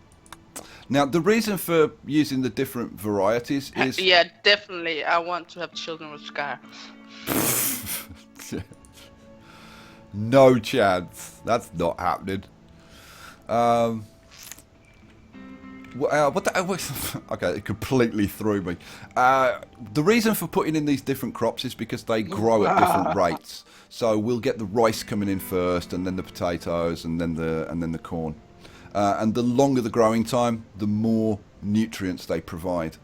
Now, the reason for using the different varieties is... Yeah, definitely. I want to have children with Skye. No chance. That's not happening. What the, okay, it completely threw me. The reason for putting in these different crops is because they grow at different rates. So we'll get the rice coming in first, and then the potatoes, and then the corn. And the longer the growing time, the more nutrients they provide.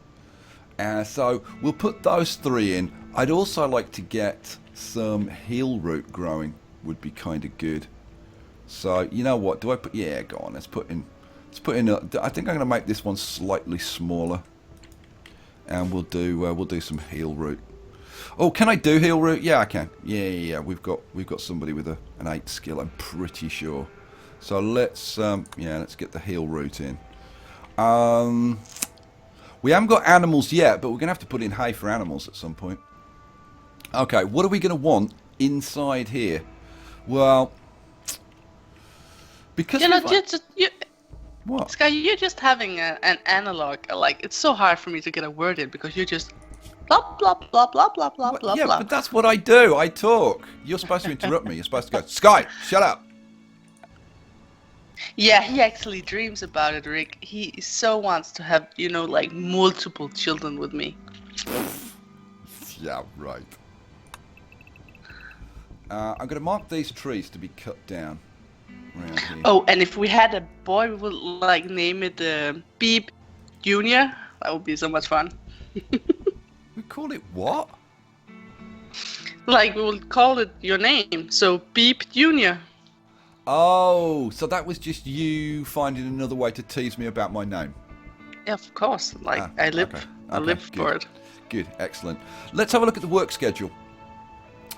So we'll put those 3 in. I'd also like to get some heel root growing. Would be kind of good. So you know what? Do I put? Yeah, go on. Let's put in. I think I'm going to make this one slightly smaller, and we'll do some heel root. Oh, can I do heel root? Yeah, I can. Yeah. We've got somebody with an 8 skill. I'm pretty sure. So let's get the heel root in. We haven't got animals yet, but we're going to have to put in hay for animals at some point. Okay, what are we going to want inside here? Well, because what? Skye, you're just having an analog. Like, it's so hard for me to get a word in because you're just blah blah blah blah blah blah blah. Yeah, but that's what I do. I talk. You're supposed to interrupt me. You're supposed to go, Skye, shut up. Yeah, he actually dreams about it, Rick. He so wants to have, like multiple children with me. Yeah, right. I'm going to mark these trees to be cut down. Around here. Oh, and if we had a boy, we would like name it Beep Junior. That would be so much fun. We call it what? Like we would call it your name. So Beep Junior. Oh, so that was just you finding another way to tease me about my name. Yeah, of course. Like I live for it. Good, excellent. Let's have a look at the work schedule.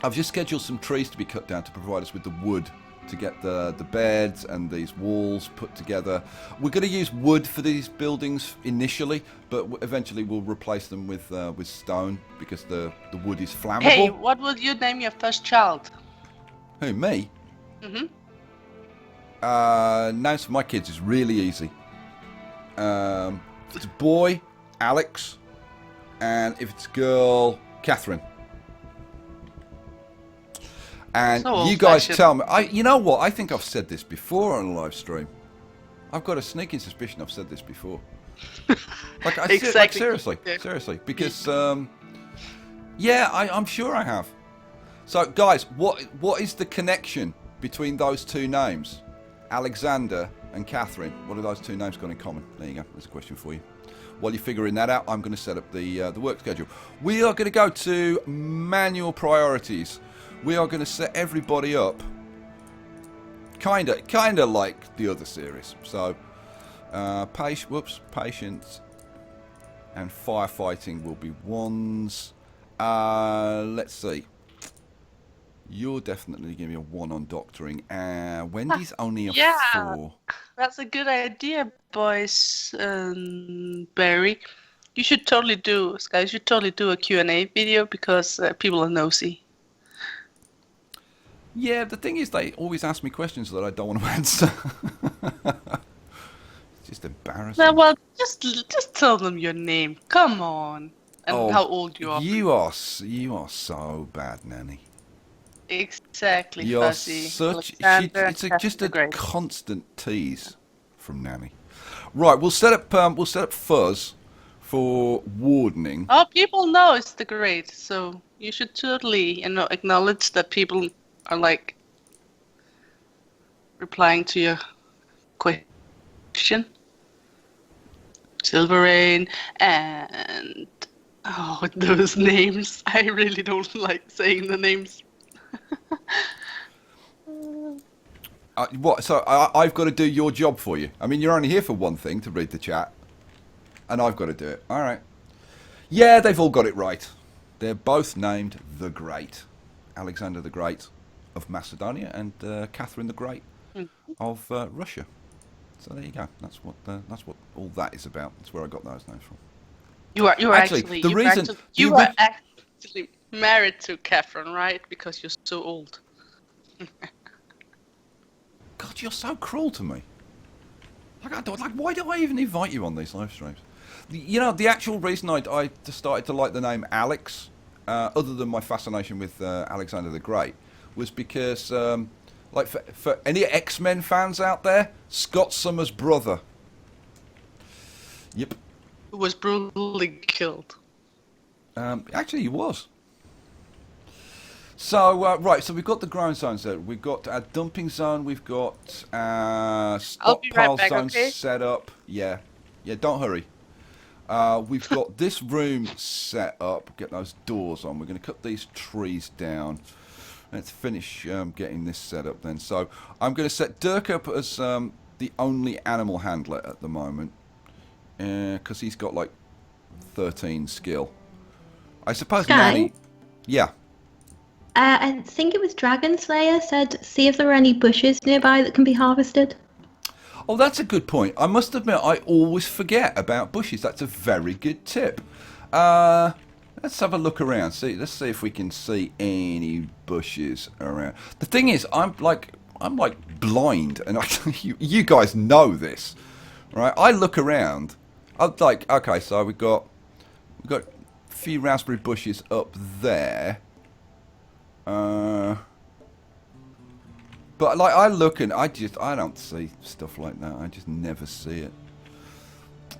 I've just scheduled some trees to be cut down to provide us with the wood to get the beds and these walls put together. We're going to use wood for these buildings initially, but eventually we'll replace them with stone because the wood is flammable. Hey, what would you name your first child? Who, me? Mm-hmm. Names for my kids is really easy. If it's a boy, Alex, and if it's a girl, Catherine. And so you guys tell me. You know what? I think I've said this before on a live stream. I've got a sneaking suspicion I've said this before. Exactly. Seriously, because yeah, I'm sure I have. So, guys, what is the connection between those 2 names, Alexander and Catherine? What are those 2 names got in common? There you go. There's a question for you. While you're figuring that out, I'm going to set up the work schedule. We are going to go to manual priorities. We are going to set everybody up kind of like the other series. So, patience and firefighting will be 1s. Let's see. You're definitely giving me a 1 on doctoring. Wendy's only a 4. That's a good idea, boys. Barry, you should totally do, Skye, you should totally do a Q&A video because people are nosy. Yeah, the thing is they always ask me questions that I don't want to answer. It's just embarrassing. No, well, just tell them your name. Come on. And how old you are. You are so bad, Nanny. Exactly, You're Fuzzy. such. It's just a constant tease from Nanny. Right, we'll set up Fuzz for wardening. Oh, people know it's the Great, so you should totally, acknowledge that people are like replying to your question. Silver Rain and those names. I really don't like saying the names. What? So I've got to do your job for you. I mean, you're only here for one thing, to read the chat, and I've got to do it. All right. Yeah, they've all got it right. They're both named the Great. Alexander the Great of Macedonia and Catherine the Great of Russia. So there you go. That's what all that is about. That's where I got those names from. You are actually married to Catherine, right? Because you're so old. God, you're so cruel to me. Why do I even invite you on these live streams? The actual reason I started to like the name Alex, other than my fascination with Alexander the Great, was because, for any X-Men fans out there, Scott Summers' brother. Yep. Who was brutally killed. Actually, he was. So, right, so we've got the growing zones there. We've got our dumping zone. We've got stockpile zones set up. Yeah. Yeah, don't hurry. We've got this room set up. Get those doors on. We're going to cut these trees down. Let's finish getting this set up then. So, I'm going to set Dirk up as the only animal handler at the moment. Because he's got, like, 13 skill. I suppose Skye? Nanny... Yeah. I think it was Dragon Slayer said, see if there are any bushes nearby that can be harvested. Oh, that's a good point. I must admit, I always forget about bushes. That's a very good tip. Let's have a look around. Let's see if we can see any bushes around. The thing is, I'm like blind, and you guys know this, right? I look around. I'm like, okay, so we've got a few raspberry bushes up there. But like I look and I don't see stuff like that. I just never see it.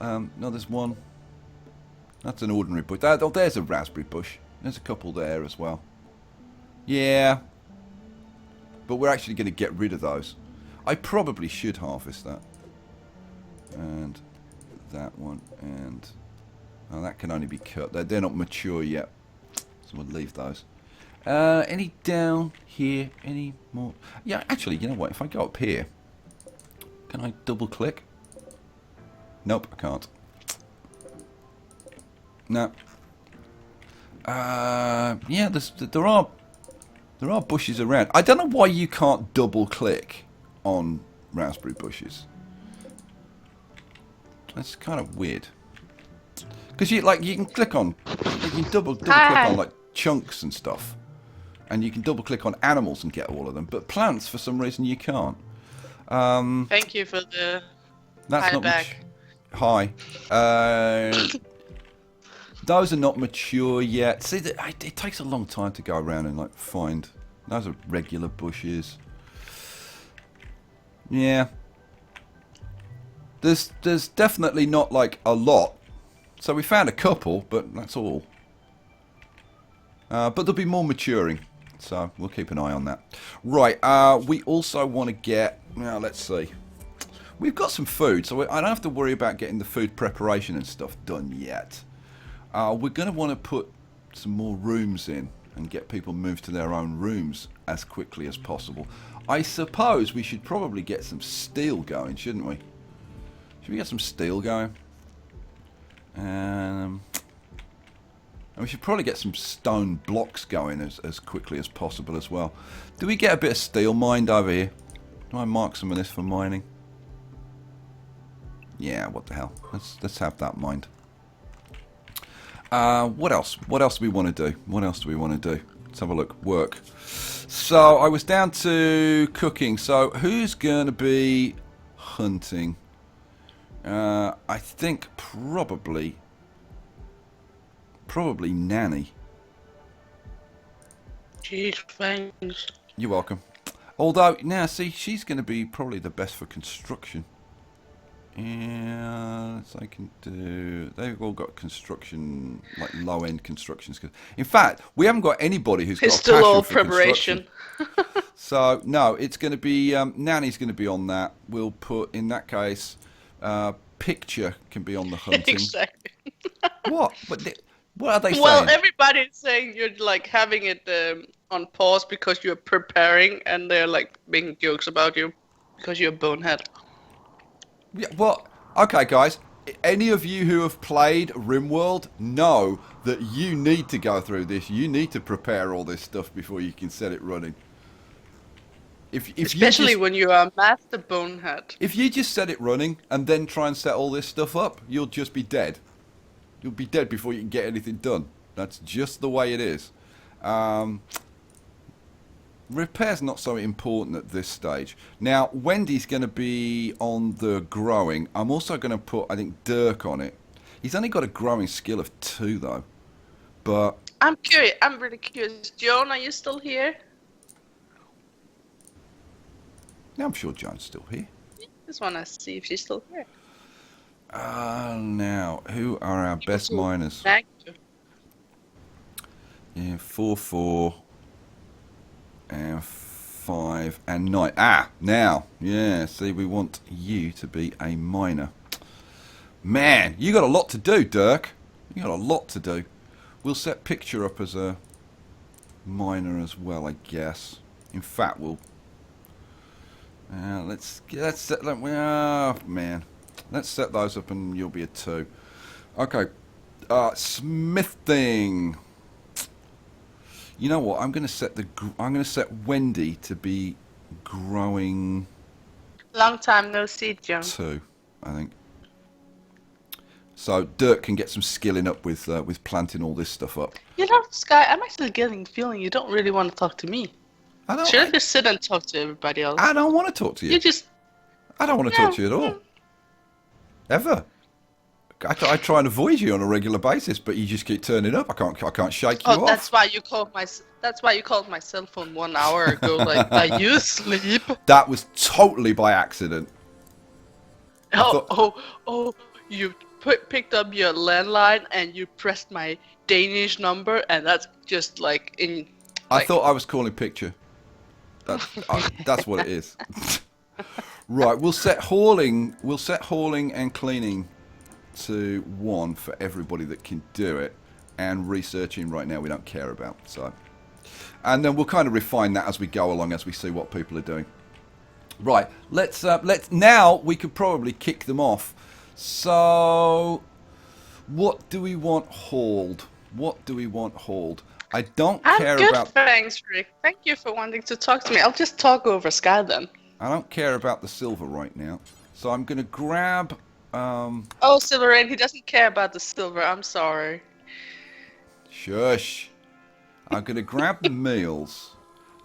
No, there's one. That's an ordinary bush. Oh, there's a raspberry bush. There's a couple there as well. Yeah. But we're actually going to get rid of those. I probably should harvest that. And that one. And oh, that can only be cut. They're not mature yet. So we'll leave those. Any down here? Any more? Yeah, actually, you know what? If I go up here, can I double click? Nope, I can't. No. Yeah, there are bushes around. I don't know why you can't double click on raspberry bushes. That's kind of weird. Because you can click on, you can double click on like chunks and stuff. And you can double click on animals and get all of them, but plants for some reason you can't. Thank you for the that's not back. Hi. Those are not mature yet. See, it takes a long time to go around and like find. Those are regular bushes. Yeah. There's definitely not like a lot. So we found a couple, but that's all. But there'll be more maturing. So we'll keep an eye on that. Right, we also want to get... Now, let's see. We've got some food, so I don't have to worry about getting the food preparation and stuff done yet. We're going to want to put some more rooms in and get people moved to their own rooms as quickly as possible. I suppose we should probably get some steel going, shouldn't we? Should we get some steel going? And we should probably get some stone blocks going as quickly as possible as well. Do we get a bit of steel mined over here? Do I mark some of this for mining? Yeah, what the hell. Let's have that mined. What else? What else do we want to do? What else do we want to do? Let's have a look. Work. So I was down to cooking. So who's going to be hunting? I think probably Nanny. Jeez, thanks. You're welcome. Although, now, see, she's going to be probably the best for construction. Yeah, so I can do... They've all got construction, like low-end construction skills. In fact, we haven't got anybody who's got a passion all for preparation. So, no, it's going to be... Nanny's going to be on that. We'll put, in that case, Picture can be on the hunting. Exactly. What? What are they saying? Well, everybody's saying you're like having it on pause because you're preparing, and they're like making jokes about you because you're a bonehead. Yeah, well, okay, guys. Any of you who have played Rimworld know that you need to go through this. You need to prepare all this stuff before you can set it running. Especially when you are a master bonehead. If you just set it running and then try and set all this stuff up, you'll just be dead. You'll be dead before you can get anything done. That's just the way it is. Repair's not so important at this stage. Now, Wendy's going to be on the growing. I'm also going to put, I think, Dirk on it. He's only got a growing skill of 2, though. But... I'm curious. I'm really curious. Joan, are you still here? Yeah, I'm sure Joan's still here. Just want to see if she's still here. Now, who are our best miners? Yeah, 4, 4, and 5, and 9. Now, yeah, see, we want you to be a miner. Man, you got a lot to do, Dirk. You got a lot to do. We'll set Picture up as a miner as well, I guess. In fact, we'll... let's set them... Oh, man. Let's set those up and you'll be a 2. Okay. Smithing. You know what? I'm going to set Wendy to be growing. Long time no see, John. 2, I think. So Dirk can get some skilling up with planting all this stuff up. You know, Skye, I'm actually getting the feeling you don't really want to talk to me. Should I just sit and talk to everybody else? I don't want to talk to you. I don't want to talk to you at all. Ever. I try and avoid you on a regular basis, but you just keep turning up. I can't shake you off. That's why you called my cell phone 1 hour ago. Like, are you asleep? That was totally by accident. You picked up your landline and you pressed my Danish number, and that's just like in. I thought I was calling Picture. That's what it is. Right, we'll set hauling and cleaning to 1 for everybody that can do it, and researching right now we don't care about. So, and then we'll kind of refine that as we go along, as we see what people are doing. Right, let's now we could probably kick them off. So, what do we want hauled? I don't care about... Thanks, Rick. Thank you for wanting to talk to me. I'll just talk over Skye then. I don't care about the silver right now. So I'm going to grab... Oh, Silver Rain, he doesn't care about the silver. I'm sorry. Shush. I'm going to grab the meals.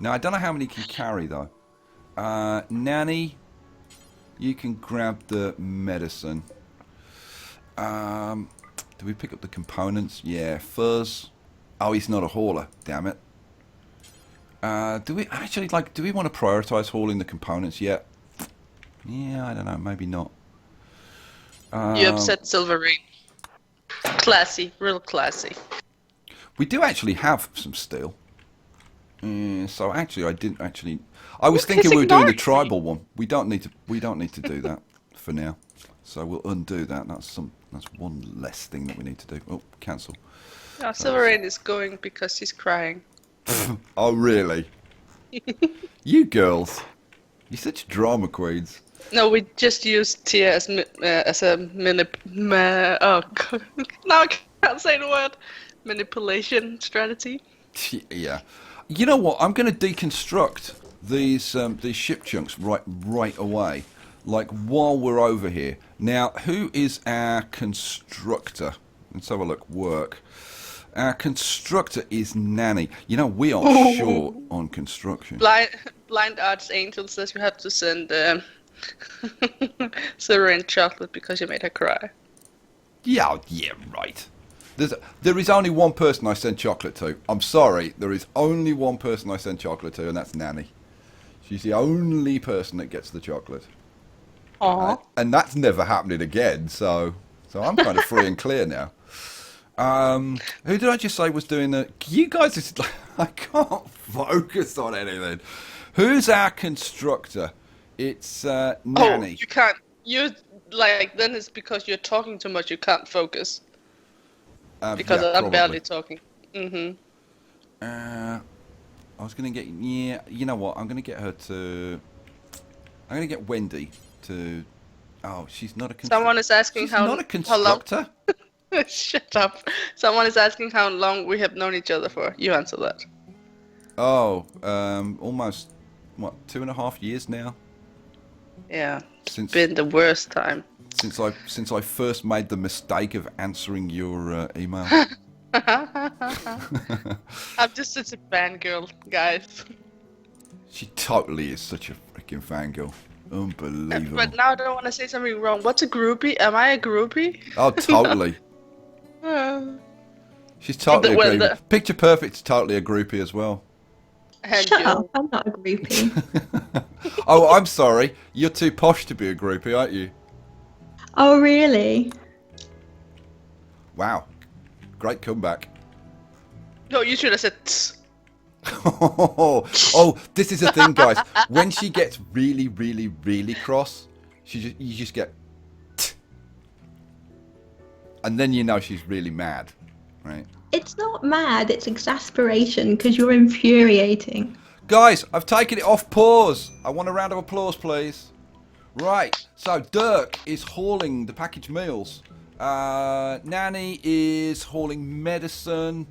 Now, I don't know how many you can carry, though. Nanny, you can grab the medicine. Do we pick up the components? Yeah, Fuzz. Oh, he's not a hauler. Damn it. Do we want to prioritize hauling the components yet? Yeah, I don't know. Maybe not. You upset Silver Rain. Classy. Real classy. We do actually have some steel. So actually, I was thinking we were doing the tribal one. We don't need to do that for now. So we'll undo that. That's one less thing that we need to do. Oh, cancel. No, Silver Rain is going because she's crying. Oh, really? You girls. You're such drama queens. No, we just used Tia as a now I can't say the word. Manipulation strategy. Yeah. You know what? I'm going to deconstruct these ship chunks right away. Like while we're over here. Now, who is our constructor? Let's have a look. Work. Our constructor is Nanny. You know, we are short on construction. Blind Archangel says you have to send Serene chocolate because you made her cry. Yeah, right. There is only one person I send chocolate to. I'm sorry, there is only one person I send chocolate to, and that's Nanny. She's the only person that gets the chocolate. And that's never happening again, so I'm kind of free and clear now. Who did I just say was doing the... You guys, I can't focus on anything. Who's our constructor? It's Nanny. Oh, you can't. Then it's because you're talking too much, you can't focus. Because I'm barely talking. Mm-hmm. I was going to get... Yeah, you know what? I'm going to get her to... I'm going to get Wendy to... Oh, she's not a constructor. Someone is asking she's not a constructor. Shut up. Someone is asking how long we have known each other for. You answer that. Oh, almost, 2.5 years now? Yeah, it's been the worst time. Since I first made the mistake of answering your email. I'm just such a fangirl, guys. She totally is such a freaking fangirl. Unbelievable. But now I don't want to say something wrong. What's a groupie? Am I a groupie? Oh, totally. She's totally a groupie. Picture Perfect's totally a groupie as well. Shut up, I'm not a groupie. Oh, I'm sorry. You're too posh to be a groupie, aren't you? Oh, really? Wow. Great comeback. No, you should have said. Tss. Oh, this is the thing, guys. When she gets really, really, really cross, you just get, and then you know she's really mad, right? It's not mad, it's exasperation because you're infuriating. Guys, I've taken it off pause. I want a round of applause, please. Right, so Dirk is hauling the packaged meals. Nanny is hauling medicine.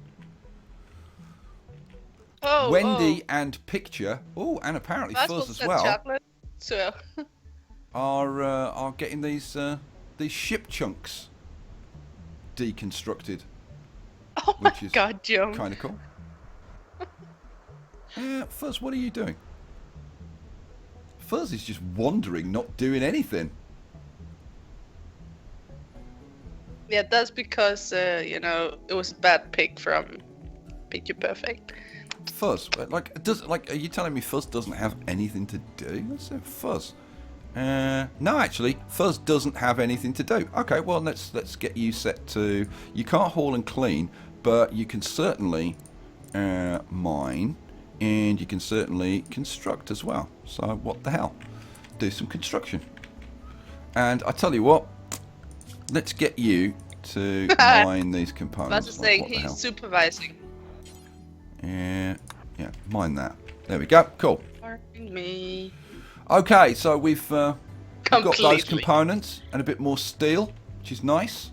Wendy and Picture, and apparently Fuzz as well, chocolate, so. are getting these ship chunks deconstructed. Oh my God, Joan. Kind of cool. Fuzz, what are you doing? Fuzz is just wandering, not doing anything. Yeah, that's because it was a bad pick from Picture Perfect. Fuzz, are you telling me Fuzz doesn't have anything to do? Let's say Fuzz. No, actually, Fuzz doesn't have anything to do. Okay, well, let's get you set to. You can't haul and clean, but you can certainly mine, and you can certainly construct as well. So what the hell? Do some construction. And I tell you what, let's get you to mine these components. That's saying he's supervising. Yeah, mine that. There we go. Cool. Pardon me. Okay, so we've got those components and a bit more steel, which is nice.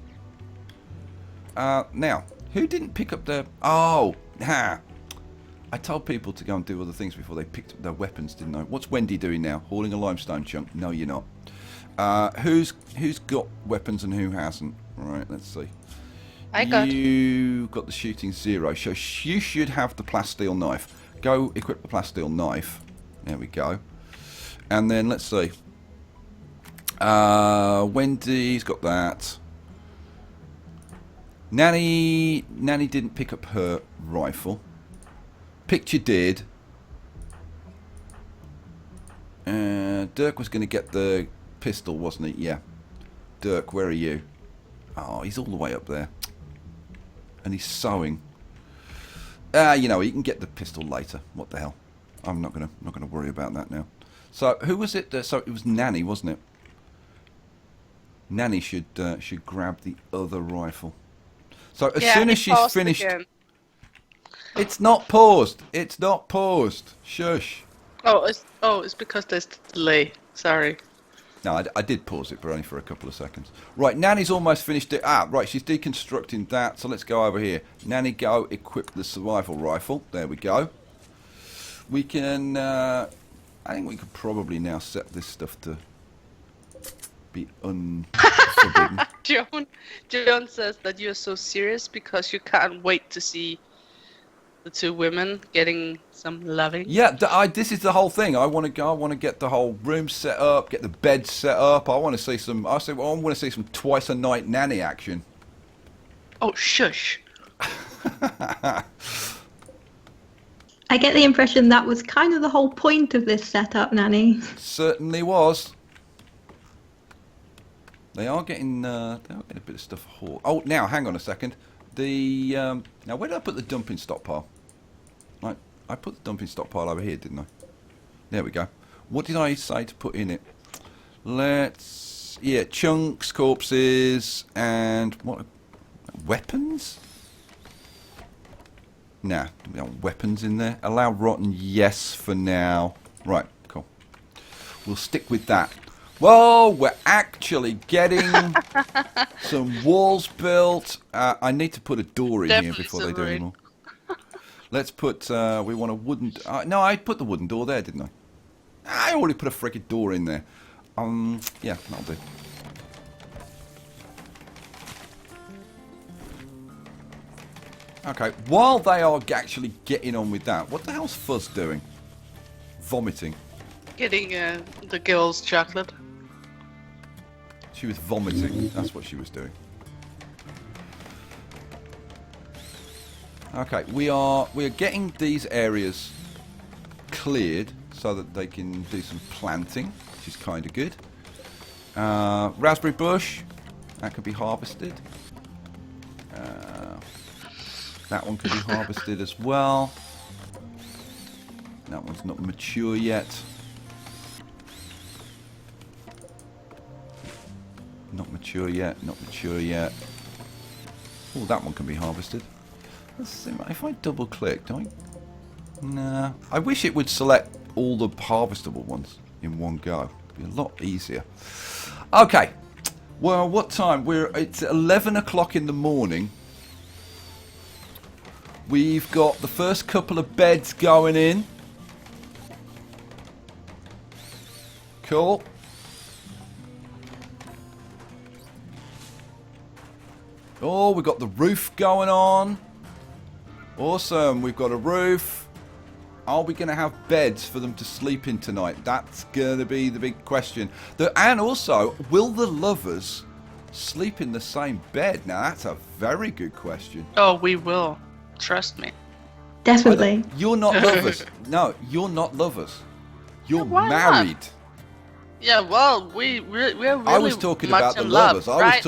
Now, who didn't pick up their... Oh, I told people to go and do other things before they picked up their weapons, didn't I? What's Wendy doing now? Hauling a limestone chunk? No, you're not. Who's got weapons and who hasn't? Right, let's see. You got the shooting 0, so you should have the plasteel knife. Go equip the plasteel knife. There we go. And then let's see. Wendy's got that. Nanny didn't pick up her rifle. Picture did. Dirk was going to get the pistol, wasn't he? Yeah. Dirk, where are you? Oh, he's all the way up there. And he's sewing. He can get the pistol later. What the hell? I'm not gonna worry about that now. So who was it? So it was Nanny, wasn't it? Nanny should grab the other rifle. So as soon as she's finished, it's not paused. It's not paused. Shush. It's because there's delay. Sorry. No, I did pause it, but only for a couple of seconds. Right, Nanny's almost finished it. Right, she's deconstructing that. So let's go over here. Nanny, go equip the survival rifle. There we go. We can... I think we could probably now set this stuff to be unforbidden. Joan says that you're so serious because you can't wait to see the two women getting some loving. Yeah, this is the whole thing. I want to get the whole room set up, get the bed set up. I want to see some. I want to see some twice a night Nanny action. Oh, shush. I get the impression that was kind of the whole point of this setup, Nanny. Certainly was. They are getting a bit of stuff. Oh, now hang on a second. Now where did I put the dumping stockpile? I put the dumping stockpile over here, didn't I? There we go. What did I say to put in it? Chunks, corpses, and what? Weapons? Nah, we don't want weapons in there. Allow rotten, yes, for now. Right, cool. We'll stick with that. Whoa, we're actually getting some walls built. I need to put a door in here before they do any more. Let's put, we want a wooden... no, I put the wooden door there, didn't I? I already put a freaking door in there. Yeah, that'll do. Okay, while they are actually getting on with that, what the hell's Fuzz doing? Vomiting. Getting the girls' chocolate. She was vomiting. That's what she was doing. Okay, we are getting these areas cleared so that they can do some planting, which is kind of good. Raspberry bush. That could be harvested. That one could be harvested as well. That one's not mature yet. Not mature yet, not mature yet. Oh, that one can be harvested. Let's see, if I double click, do I? Nah. I wish it would select all the harvestable ones in one go. It'd be a lot easier. Okay. Well, what time? It's 11 o'clock in the morning. We've got the first couple of beds going in. Cool. Oh, we've got the roof going on. Awesome, we've got a roof. Are we going to have beds for them to sleep in tonight? That's going to be the big question. And also, will the lovers sleep in the same bed? Now, that's a very good question. Oh, we will. Trust me. Definitely. You're not lovers. No, you're not lovers. You're married. Not? Yeah, well, we're really I was talking much about the in lovers. love, I right? was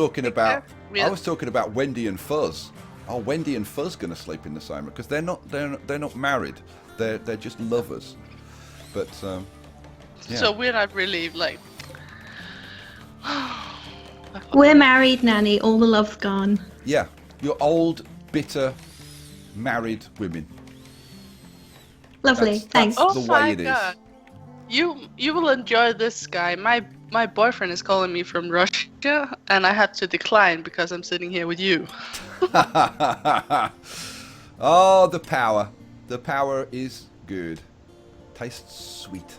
talking about Wendy and Fuzz. Oh, Wendy and Fuzz going to sleep in the same room because they're not married. They're just lovers. But yeah. So we're not really like. We're married, Nanny. All the love's gone. Yeah, you're old, bitter, married women. Lovely. Thanks. That's the way it is. God. You will enjoy this guy. My boyfriend is calling me from Russia, and I had to decline because I'm sitting here with you. Oh, the power. The power is good. Tastes sweet.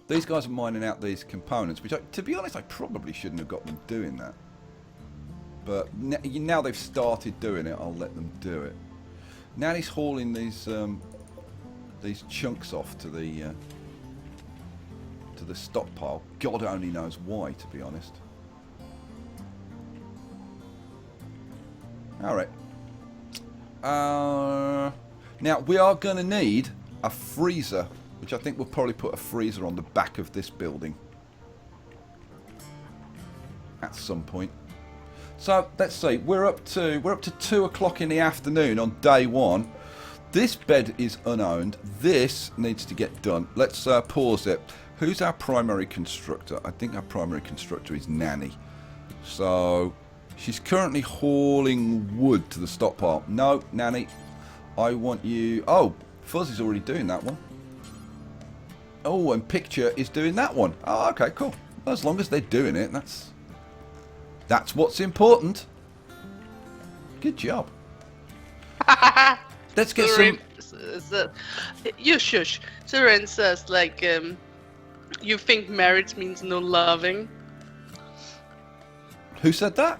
These guys are mining out these components, which, to be honest, I probably shouldn't have got them doing that. But now they've started doing it, I'll let them do it. Now he's hauling these chunks off to the stockpile. God only knows why, to be honest. All right. Now we are going to need a freezer, which I think we'll probably put a freezer on the back of this building at some point. So let's see. We're up to 2 o'clock in the afternoon on day one. This bed is unowned. This needs to get done. Let's pause it. Who's our primary constructor? I think our primary constructor is Nanny. So she's currently hauling wood to the stockpile. No, Nanny, I want you... Oh, Fuzz is already doing that one. Oh, and Picture is doing that one. Oh, okay, cool. Well, as long as they're doing it, that's what's important. Good job. Let's get some... You shush. Surin says, like, you think marriage means no loving? Who said that?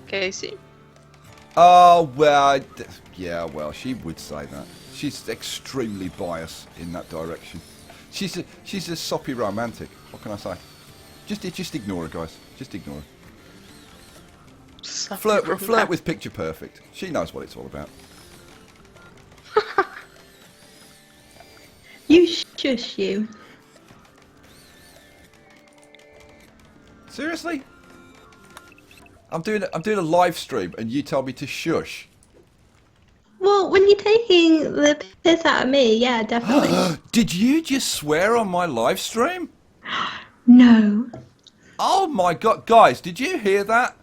Casey. Oh, well, yeah, well, she would say that. She's extremely biased in that direction. She's a soppy romantic. What can I say? Just ignore her, guys. Just ignore her. Flirt with Picture Perfect. She knows what it's all about. You shush you. Seriously? I'm doing a live stream and you tell me to shush. Well, when you're taking the piss out of me, yeah, definitely. Did you just swear on my live stream? No. Oh my god, guys, did you hear that?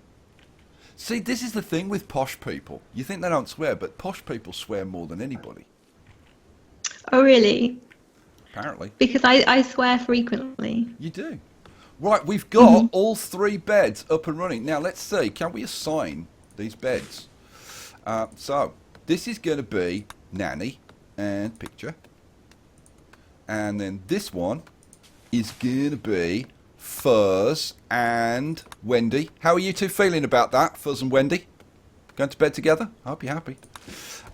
See, this is the thing with posh people. You think they don't swear, but posh people swear more than anybody. Oh, really? Apparently. Because I swear frequently. You do. Right, we've got all 3 beds up and running. Now, let's see. Can we assign these beds? So, this is going to be Nanny and Picture. And then this one is going to be Fuzz and Wendy. How are you two feeling about that, Fuzz and Wendy? Going to bed together? I hope you're happy.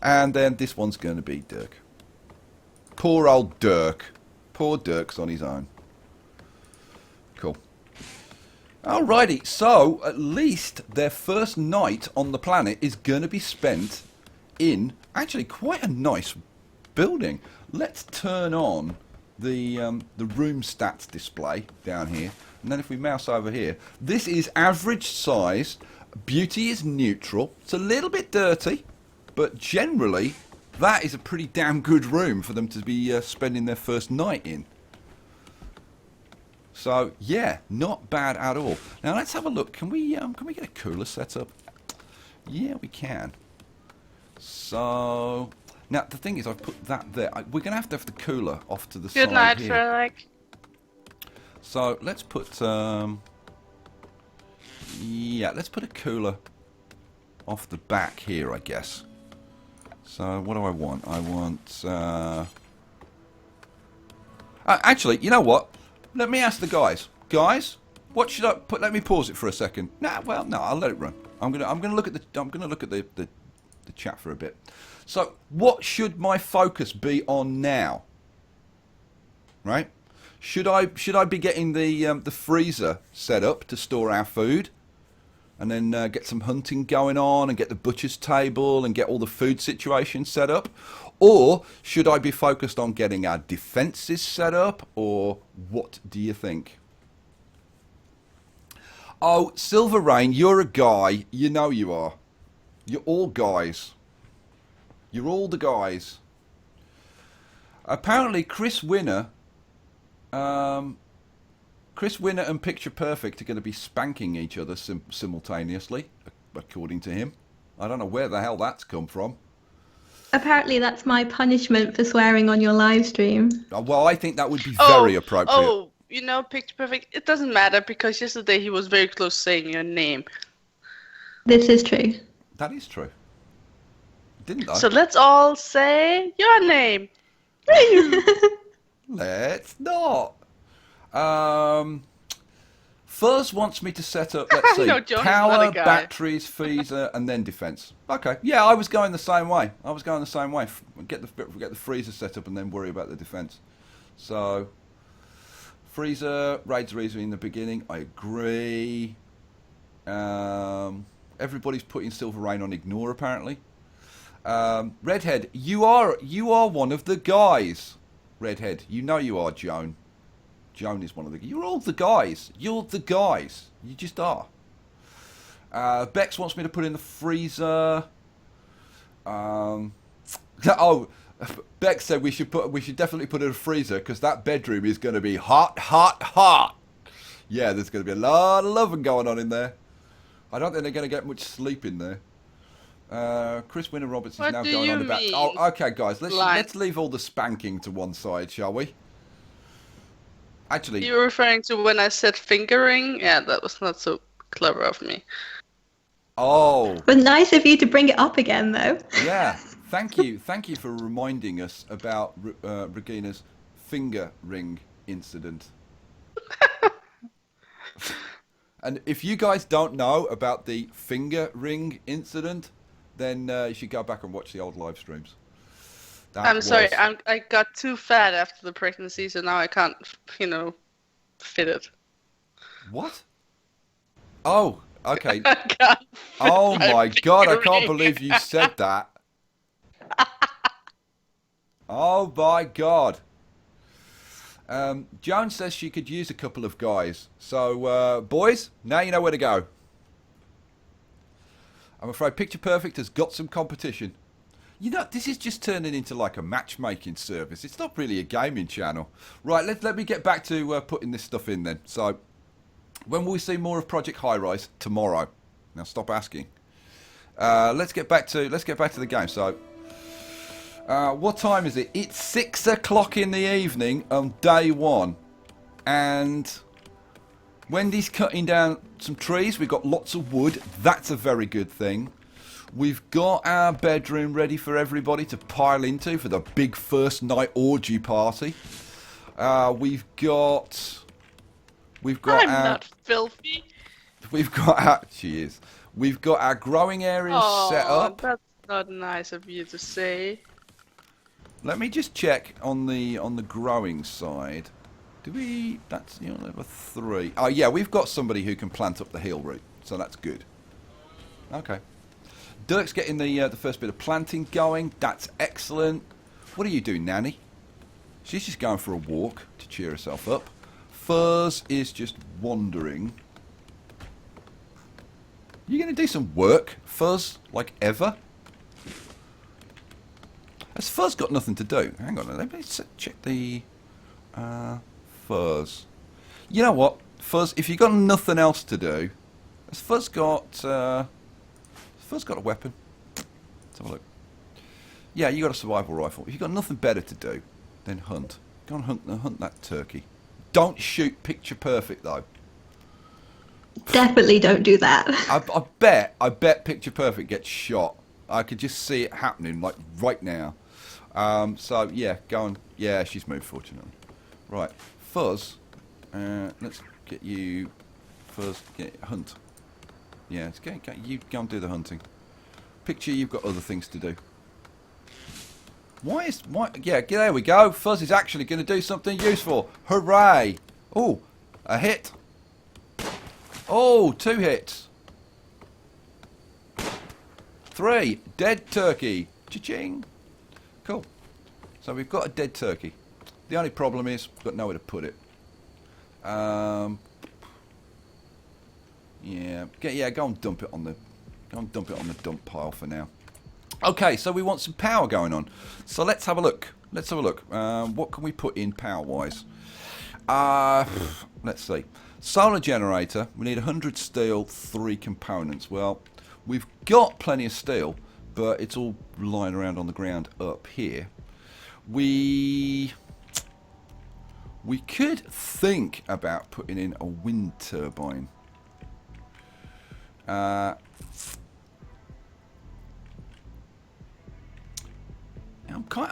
And then this one's going to be Dirk. Poor old Dirk. Poor Dirk's on his own. Cool. Alrighty, so at least their first night on the planet is going to be spent in actually quite a nice building. Let's turn on the room stats display down here, and then if we mouse over here, this is average size. Beauty is neutral. It's a little bit dirty, but generally that is a pretty damn good room for them to be spending their first night in. So yeah, not bad at all. Now let's have a look. Can we get a cooler set up? Yeah, we can. So now the thing is, I've put that there. We're gonna have the cooler off to the side here. Good night, Frederick. So let's put yeah, let's put a cooler off the back here, I guess. So what do I want? I want actually, you know what? Let me ask the guys. Guys, what should I put? Let me pause it for a second. Nah, well, no, I'll let it run. I'm gonna look at the chat for a bit. So, what should my focus be on now? Right? Should I be getting the freezer set up to store our food, and then get some hunting going on, and get the butcher's table, and get all the food situation set up? Or should I be focused on getting our defences set up? Or what do you think? Oh, Silver Rain, you're a guy. You know you are. You're all guys. You're all the guys. Apparently, Chris Winner and Picture Perfect are going to be spanking each other simultaneously, according to him. I don't know where the hell that's come from. Apparently that's my punishment for swearing on your live stream. Well, I think that would be very appropriate. Oh, you know, Picture Perfect, it doesn't matter because yesterday he was very close saying your name. This is true. That is true. Didn't I? So let's all say your name. Let's not. Fuzz wants me to set up, let's see, No, John's power, not a guy. batteries, freezer, and then defense. Okay, yeah, I was going the same way. Get the freezer set up and then worry about the defense. So, freezer, raids are easy in the beginning. I agree. Everybody's putting Silver Rain on ignore apparently. Redhead, you are one of the guys. Redhead, you know you are, Joan. Joan is one of the... You're all the guys. You're the guys. You just are. Bex wants me to put in the freezer. Oh, Bex said we should definitely put in a freezer because that bedroom is going to be hot, hot, hot. Yeah, there's going to be a lot of loving going on in there. I don't think they're going to get much sleep in there. Chris Winner Roberts is now going on about... Oh, okay, guys. Let's leave all the spanking to one side, shall we? Actually... You're referring to when I said fingering? Yeah, that was not so clever of me. Oh. But nice of you to bring it up again, though. Yeah. Thank you. Thank you for reminding us about Regina's finger ring incident. And if you guys don't know about the finger ring incident, then you should go back and watch the old live streams. I'm sorry, I got too fat after the pregnancy, so now I can't, fit it. What? Oh, okay. Oh my god, I can't believe you said that. Oh my god. Joan says she could use a couple of guys. So, boys, now you know where to go. I'm afraid Picture Perfect has got some competition. You know, this is just turning into like a matchmaking service. It's not really a gaming channel. Right, let me get back to putting this stuff in then. So, when will we see more of Project High Rise? Tomorrow. Now stop asking. Let's get back to the game. So, what time is it? It's 6 o'clock in the evening on day one, and Wendy's cutting down some trees. We've got lots of wood. That's a very good thing. We've got our bedroom ready for everybody to pile into for the big first night orgy party. We've got I'm not filthy. We've got our... She is. We've got our growing areas set up. That's not nice of you to say. Let me just check on the growing side. Do we... That's level 3. Oh yeah, we've got somebody who can plant up the heel root, so that's good. Okay. Dirk's getting the first bit of planting going. That's excellent. What are you doing, Nanny? She's just going for a walk to cheer herself up. Fuzz is just wandering. You going to do some work, Fuzz, like ever? Has Fuzz got nothing to do? Hang on, let me check the Fuzz. You know what, Fuzz, if you've got nothing else to do, has Fuzz got a weapon? Let's have a look. Yeah, you got a survival rifle. If you've got nothing better to do, then hunt. Go and hunt that turkey. Don't shoot picture perfect though. Definitely don't do that. I bet picture perfect gets shot. I could just see it happening like right now. So yeah, go on. Yeah, she's moved fortunately. Right, Fuzz. Let's get you. Fuzz, hunt. Yeah, let's get you go and do the hunting. Picture you've got other things to do. Yeah, there we go. Fuzz is actually going to do something useful. Hooray! Oh, a hit. Oh, 2 hits. 3. Dead turkey. Cha-ching. Cool. So we've got a dead turkey. The only problem is we've got nowhere to put it. Yeah, go and dump it on the dump pile for now. Okay, so we want some power going on. So let's have a look. What can we put in power-wise? Let's see. Solar generator. We need 100 steel, 3 components. Well, we've got plenty of steel, but it's all lying around on the ground up here. We could think about putting in a wind turbine. I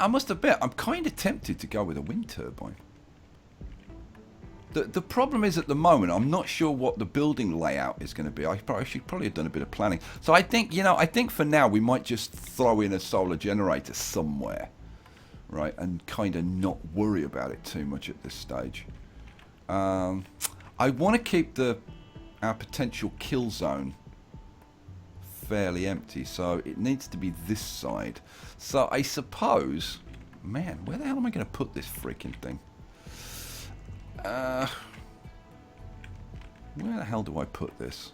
must admit, I'm kind of tempted to go with a wind turbine. The problem is at the moment, I'm not sure what the building layout is going to be. I should probably have done a bit of planning. So I think, I think for now we might just throw in a solar generator somewhere, right, and kind of not worry about it too much at this stage. I want to keep our potential kill zone fairly empty, so it needs to be this side. So I suppose, man, where the hell am I going to put this freaking thing? Where the hell do I put this?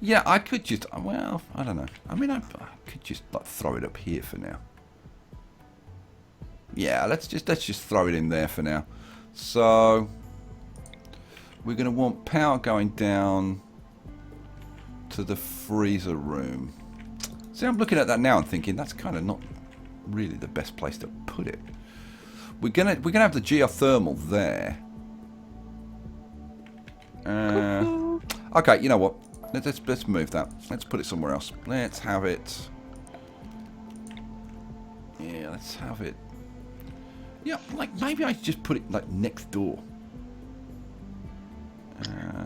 Yeah, I could just, well, I don't know. I mean, I could just like throw it up here for now. Yeah, let's just throw it in there for now. So we're going to want power going down to the freezer room. See, I'm looking at that now and thinking that's kind of not really the best place to put it. We're gonna have the geothermal there. Okay, you know what? Let's move that. Let's put it somewhere else. Let's have it. Yeah, let's have it. Yeah, like maybe I just put it like next door.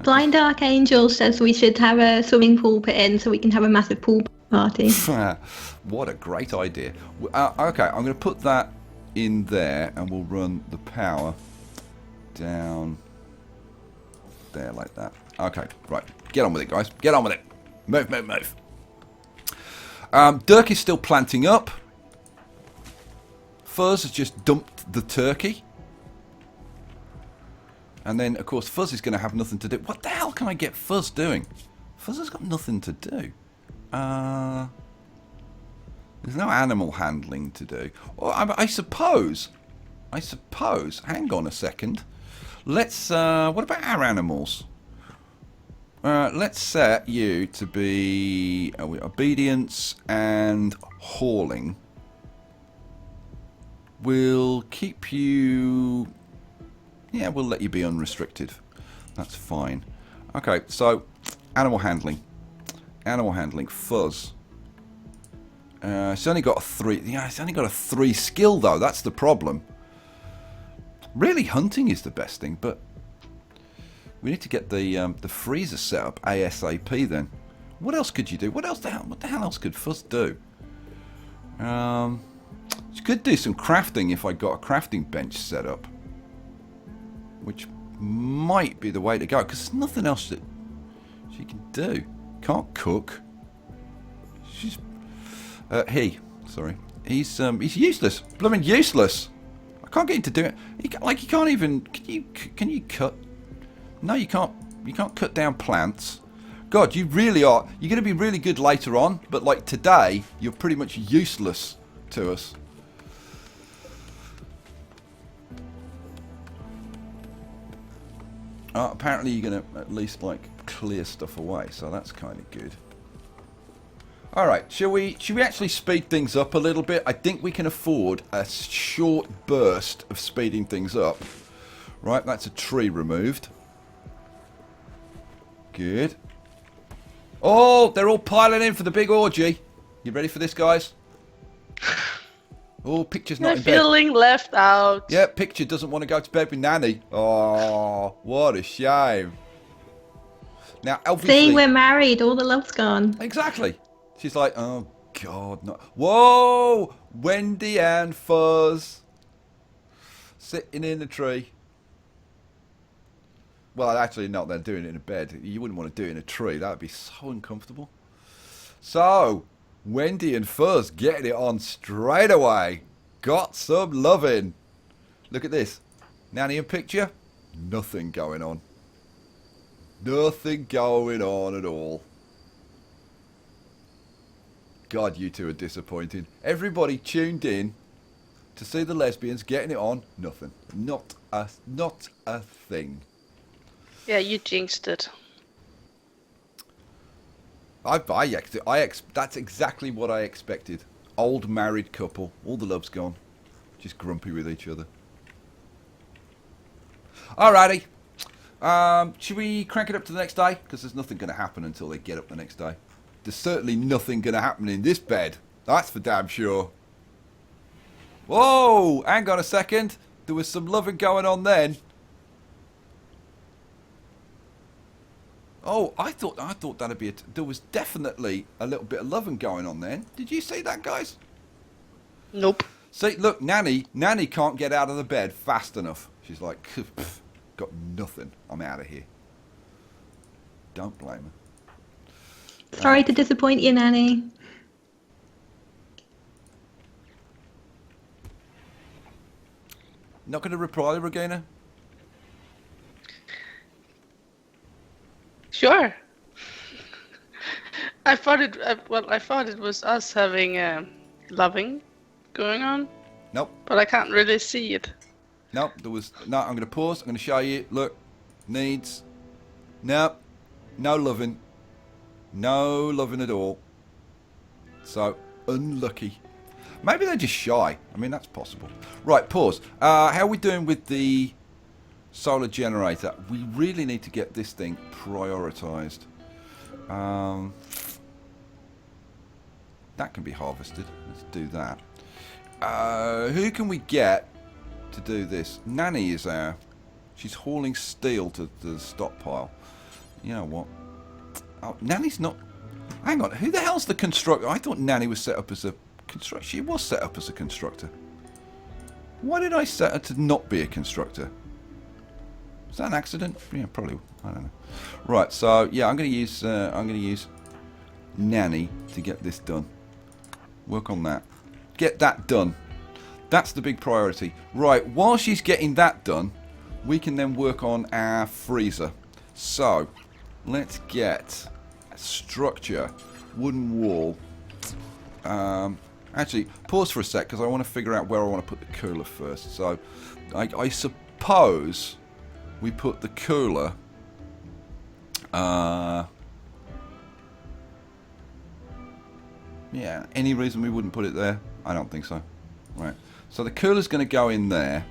Blind Archangel says we should have a swimming pool put in so we can have a massive pool party. What a great idea. Okay, I'm going to put that in there and we'll run the power down there like that. Okay, right. Get on with it, guys. Get on with it. Move, move, move. Dirk is still planting up. Fuzz has just dumped the turkey. And then, of course, Fuzz is going to have nothing to do. What the hell can I get Fuzz doing? Fuzz has got nothing to do. There's no animal handling to do. Well, I suppose, hang on a second. Let's, what about our animals? Let's set you to be obedience and hauling. We'll keep you... Yeah, we'll let you be unrestricted. That's fine. Okay, so animal handling. Animal handling. Fuzz. It's only got a 3. Yeah, it's only got a 3 skill though. That's the problem. Really, hunting is the best thing, but we need to get the freezer set up ASAP. Then, what else could you do? What the hell else could Fuzz do? She could do some crafting if I got a crafting bench set up, which might be the way to go because there's nothing else that she can do. Can't cook. She's He's useless. Blooming useless. I can't get him to do it. You can't even. Can you cut? No, you can't. You can't cut down plants. God, you really are. You're going to be really good later on, but like today, you're pretty much useless to us. Apparently, you're going to at least like clear stuff away, so that's kind of good. All right, should we actually speed things up a little bit? I think we can afford a short burst of speeding things up. Right, that's a tree removed. Good. Oh, they're all piling in for the big orgy. You ready for this, guys? Oh, Picture's not in bed. Feeling left out. Yeah, Picture doesn't want to go to bed with Nanny. Oh, what a shame. Now, obviously... See, we're married. All the love's gone. Exactly. She's like, oh, God, no. Whoa! Wendy and Fuzz. Sitting in a tree. Well, actually, not. They're doing it in a bed. You wouldn't want to do it in a tree. That would be so uncomfortable. So, Wendy and Fuzz getting it on straight away. Got some loving. Look at this. Nanny and Picture. Nothing going on. Nothing going on at all. God, you two are disappointing. Everybody tuned in to see the lesbians getting it on. Nothing. Not a thing. Yeah, you jinxed it. That's exactly what I expected. Old married couple. All the love's gone. Just grumpy with each other. Alrighty. Should we crank it up to the next day? Because there's nothing going to happen until they get up the next day. There's certainly nothing going to happen in this bed. That's for damn sure. Whoa! Hang on a second. There was some loving going on then. Oh, I thought that'd be there was definitely a little bit of loving going on then. Did you see that, guys? Nope. See, look, Nanny can't get out of the bed fast enough. She's like, got nothing. I'm out of here. Don't blame her. Sorry to disappoint you, Nanny. Not going to reply, Regina? Sure. I thought it was us having loving going on. Nope. But I can't really see it. Nope. No. I'm going to pause. I'm going to show you. Look, needs. Nope. No loving. No loving at all. So unlucky. Maybe they're just shy. I mean, that's possible. Right. Pause. How are we doing with the solar generator? We really need to get this thing prioritized. That can be harvested. Let's do that. Who can we get to do this? Nanny is there. She's hauling steel to the stockpile. You know what? Oh, Nanny's not... Hang on. Who the hell's the constructor? I thought Nanny was set up as a constructor. She was set up as a constructor. Why did I set her to not be a constructor? Was that an accident? Yeah, probably. I don't know. Right, so yeah, I'm going to use Nanny to get this done. Work on that. Get that done. That's the big priority. Right, while she's getting that done, we can then work on our freezer. So, let's get a structure, wooden wall. Actually, pause for a sec because I want to figure out where I want to put the cooler first. So, I suppose we put the cooler yeah, any reason we wouldn't put it there? I don't think so. Right, so the cooler's going to go in there.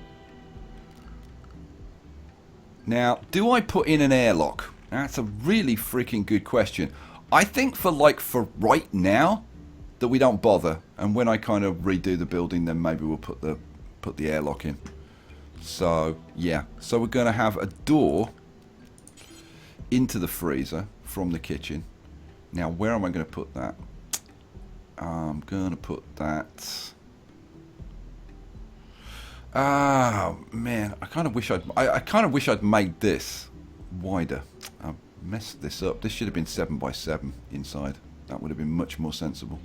Now, do I put in an airlock? That's a really freaking good question. I think for right now that we don't bother, and when I kind of redo the building, then maybe we'll put the airlock in. So yeah, so we're going to have a door into the freezer from the kitchen. Now, where am I going to put that? I'm going to put that. Ah, man, I kind of wish I'd made this wider. I messed this up. This should have been 7 by 7 inside. That would have been much more sensible.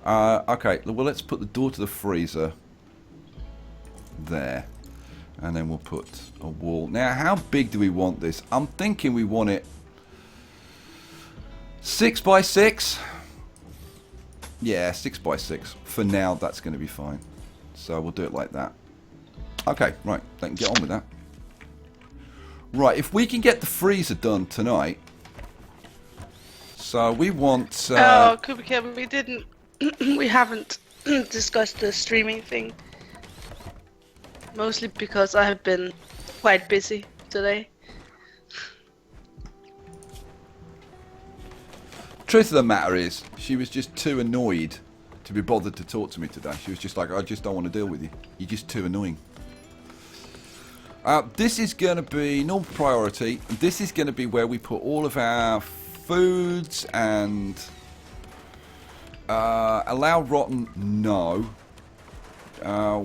Okay, well, let's put the door to the freezer there. And then we'll put a wall. Now, how big do we want this? I'm thinking we want it 6 by 6. Yeah, 6 by 6. For now, that's going to be fine. So we'll do it like that. Okay, right. They can get on with that. Right, if we can get the freezer done tonight. So we want... oh, Kubika, we didn't... we haven't discussed the streaming thing. Mostly because I have been quite busy today. Truth of the matter is, she was just too annoyed to be bothered to talk to me today. She was just like, I just don't want to deal with you. You're just too annoying. This is going to be normal priority. This is going to be where we put all of our foods and... allow rotten? No.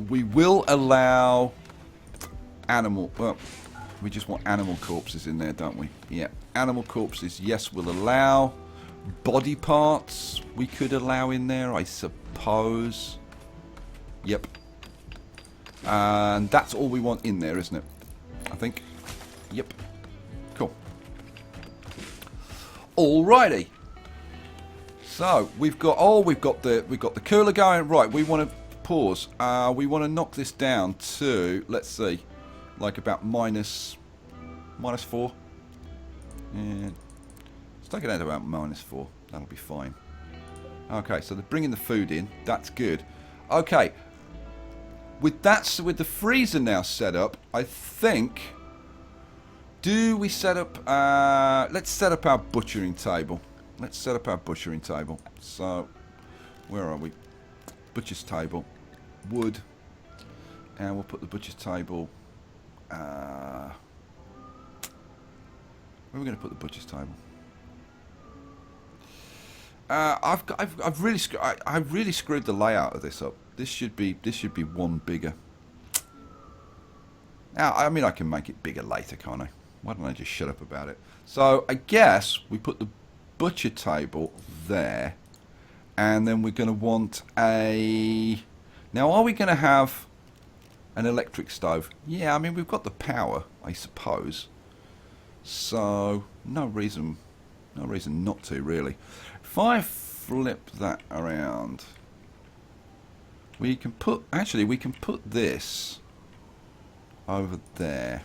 We will allow animal... Well, we just want animal corpses in there, don't we? Yeah. Animal corpses, yes, we'll allow. Body parts, we could allow in there, I suppose. Yep. And that's all we want in there, isn't it? I think. Yep. Cool. Alrighty. So, we've got... Oh, we've got the cooler going. Right, we want to... Pause. We want to knock this down to, let's see, like about minus 4. And let's take it down to about -4. That'll be fine. Okay, so they're bringing the food in. That's good. Okay, with the freezer now set up, I think. Do we set up? Let's set up our butchering table. Let's set up our butchering table. So, where are we? Butcher's table, wood, and we'll put the butcher's table. Where are we going to put the butcher's table? I've really screwed the layout of this up. This should be one bigger. Now, I mean, I can make it bigger later, can't I? Why don't I just shut up about it? So I guess we put the butcher table there. And then we're going to want a... Now, are we going to have an electric stove? Yeah, I mean, we've got the power, I suppose. So, no reason not to, really. If I flip that around, we can put... Actually, we can put this over there.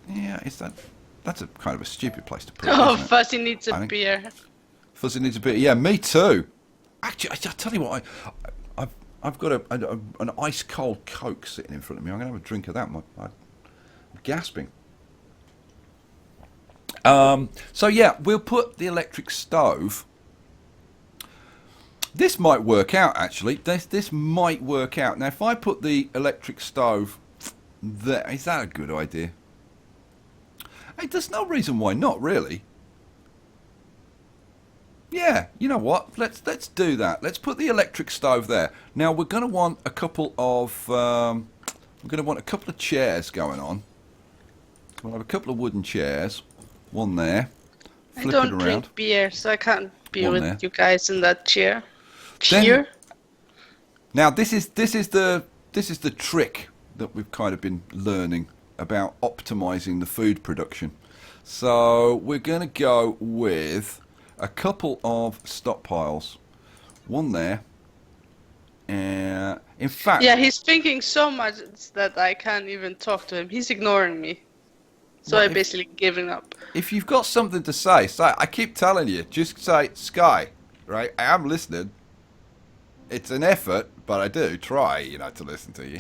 Yeah, that's a kind of a stupid place to put it. Oh, Fuzzy needs a beer. Fuzzy needs a bit. Yeah, me too. Actually, I tell you what, I've got an ice cold Coke sitting in front of me. I'm gonna have a drink of that. I'm gasping. So yeah, we'll put the electric stove. This might work out actually. This might work out. Now, if I put the electric stove there, is that a good idea? Hey, there's no reason why not, really. Yeah, you know what? Let's do that. Let's put the electric stove there. Now we're going to want a couple of chairs going on. We'll have a couple of wooden chairs. One there. I don't drink beer, so I can't be with you guys in that chair. Cheer. Now this is the trick that we've kind of been learning about optimizing the food production. So we're going to go with a couple of stockpiles. One there. In fact... Yeah, he's thinking so much that I can't even talk to him. He's ignoring me. So I'm basically giving up. If you've got something to say, I keep telling you, just say, Skye, right? I am listening. It's an effort, but I do try, to listen to you.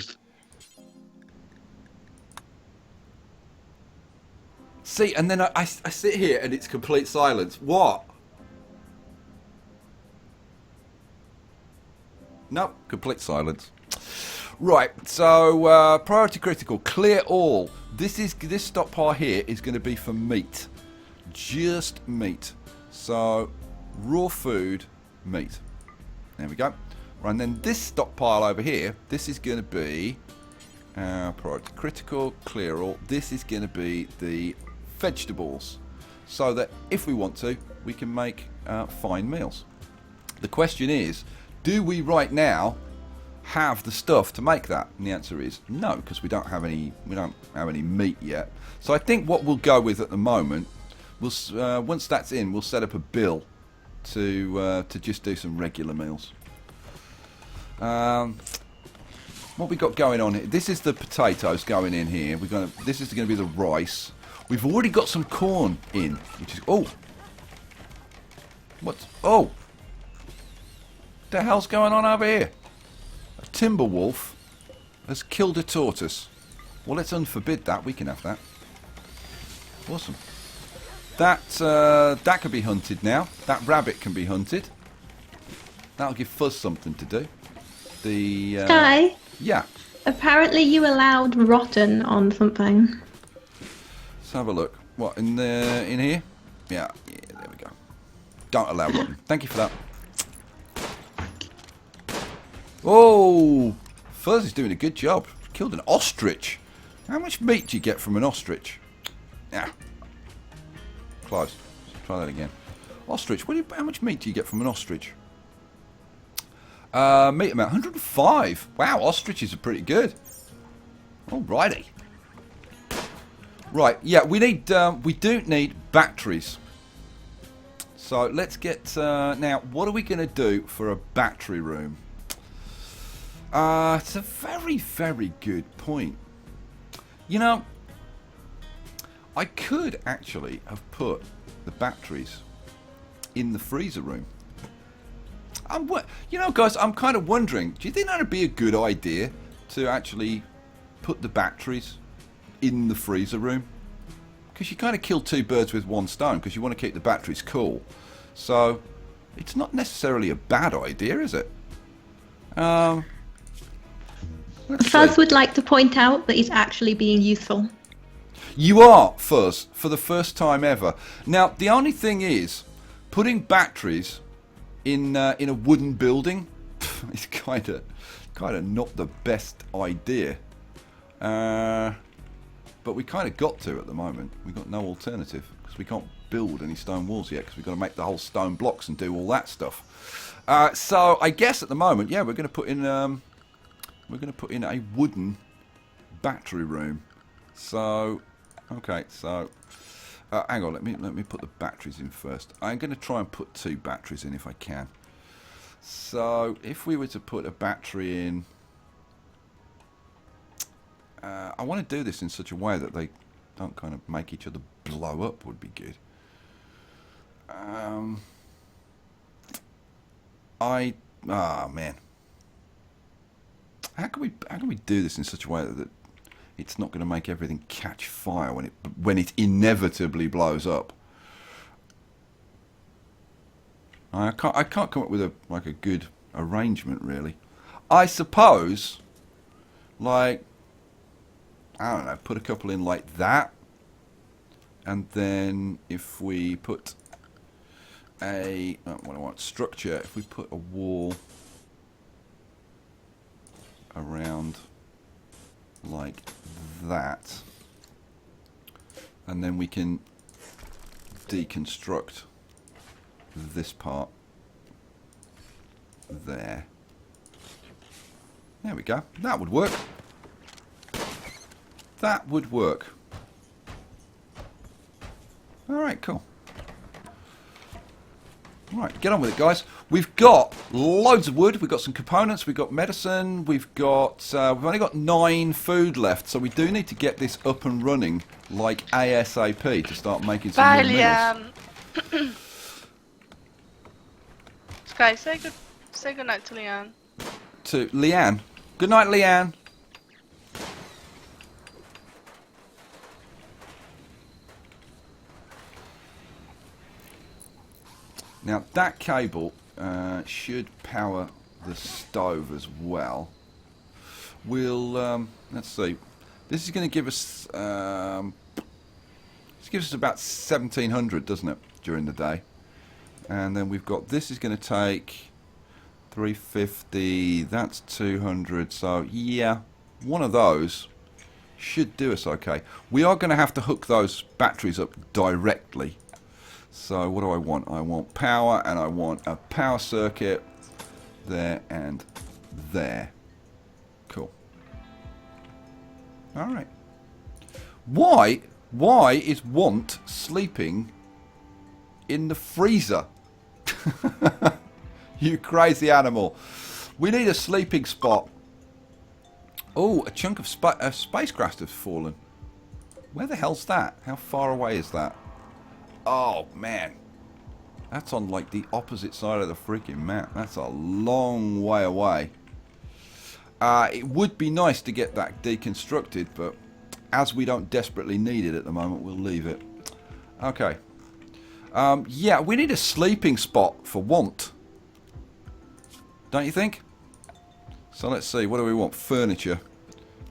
See, and then I sit here and it's complete silence. What? Nope, complete silence. Right, so priority critical, clear all. This stockpile here is going to be for meat, just meat. So raw food, meat. There we go. Right, and then this stockpile over here, this is going to be priority critical, clear all. This is going to be the vegetables, so that if we want to, we can make fine meals. The question is, do we right now have the stuff to make that? And the answer is no, because we don't have any meat yet. So I think what we'll go with at the moment, once that's in, we'll set up a bill to just do some regular meals. What we got going on here? This is the potatoes going in here. This is going to be the rice. We've already got some corn in, which is what the hell's going on over here? A timber wolf has killed a tortoise. Well, let's unforbid that. We can have that. Awesome. That can be hunted now. That rabbit can be hunted. That'll give Fuzz something to do. Skye? Yeah. Apparently you allowed rotten on something. Let's have a look. What, in here? Yeah, there we go. Don't allow rotten. Thank you for that. Oh! Fuzz is doing a good job. Killed an ostrich. How much meat do you get from an ostrich? Yeah. Close. Let's try that again. Ostrich. How much meat do you get from an ostrich? Meat amount 105. Wow, ostriches are pretty good. Alrighty. Right, yeah, we do need batteries. So let's get now. What are we going to do for a battery room? It's a very, very good point. You know, I could actually have put the batteries in the freezer room. You know, guys, I'm kind of wondering, do you think that would be a good idea to actually put the batteries in the freezer room? Because you kind of kill two birds with one stone, because you want to keep the batteries cool. So, it's not necessarily a bad idea, is it? Fuzz would like to point out that he's actually being useful. You are, Fuzz, for the first time ever. Now, the only thing is, putting batteries in a wooden building is kind of not the best idea, but we kind of got to at the moment. We've got no alternative because we can't build any stone walls yet because we've got to make the whole stone blocks and do all that stuff. So I guess at the moment, yeah, we're going to put in a wooden battery room. So okay, so. Hang on, let me put the batteries in first. I'm going to try and put 2 batteries in if I can. So, if we were to put a battery in... I want to do this in such a way that they don't kind of make each other blow up would be good. Man. How can we do this in such a way that it's not going to make everything catch fire when it inevitably blows up? I can't come up with a good arrangement really. I suppose, like, I don't know, put a couple in like that, and then if we put structure, if we put a wall around like that, and then we can deconstruct this part there. There we go. That would work. That would work. Alright, cool. Right, get on with it, guys. We've got loads of wood. We've got some components. We've got medicine. We've only got 9 food left, so we do need to get this up and running like ASAP to start making some more meals. Skye, say good night to Leanne. To Leanne. Good night, Leanne. Now that cable should power the stove as well. We'll let's see. This is going to give us this gives us about 1700, doesn't it, during the day? And then we've got this is going to take 350. That's 200. So yeah, one of those should do us okay. We are going to have to hook those batteries up directly. So what do I want? I want power, and I want a power circuit there and there. Cool. All right. Why is Want sleeping in the freezer? You crazy animal. We need a sleeping spot. Oh, a chunk of spacecraft has fallen. Where the hell's that? How far away is that? Oh, man. That's on, like, the opposite side of the freaking map. That's a long way away. It would be nice to get that deconstructed, but as we don't desperately need it at the moment, we'll leave it. Okay. Yeah, we need a sleeping spot for Want. Don't you think? So let's see. What do we want? Furniture.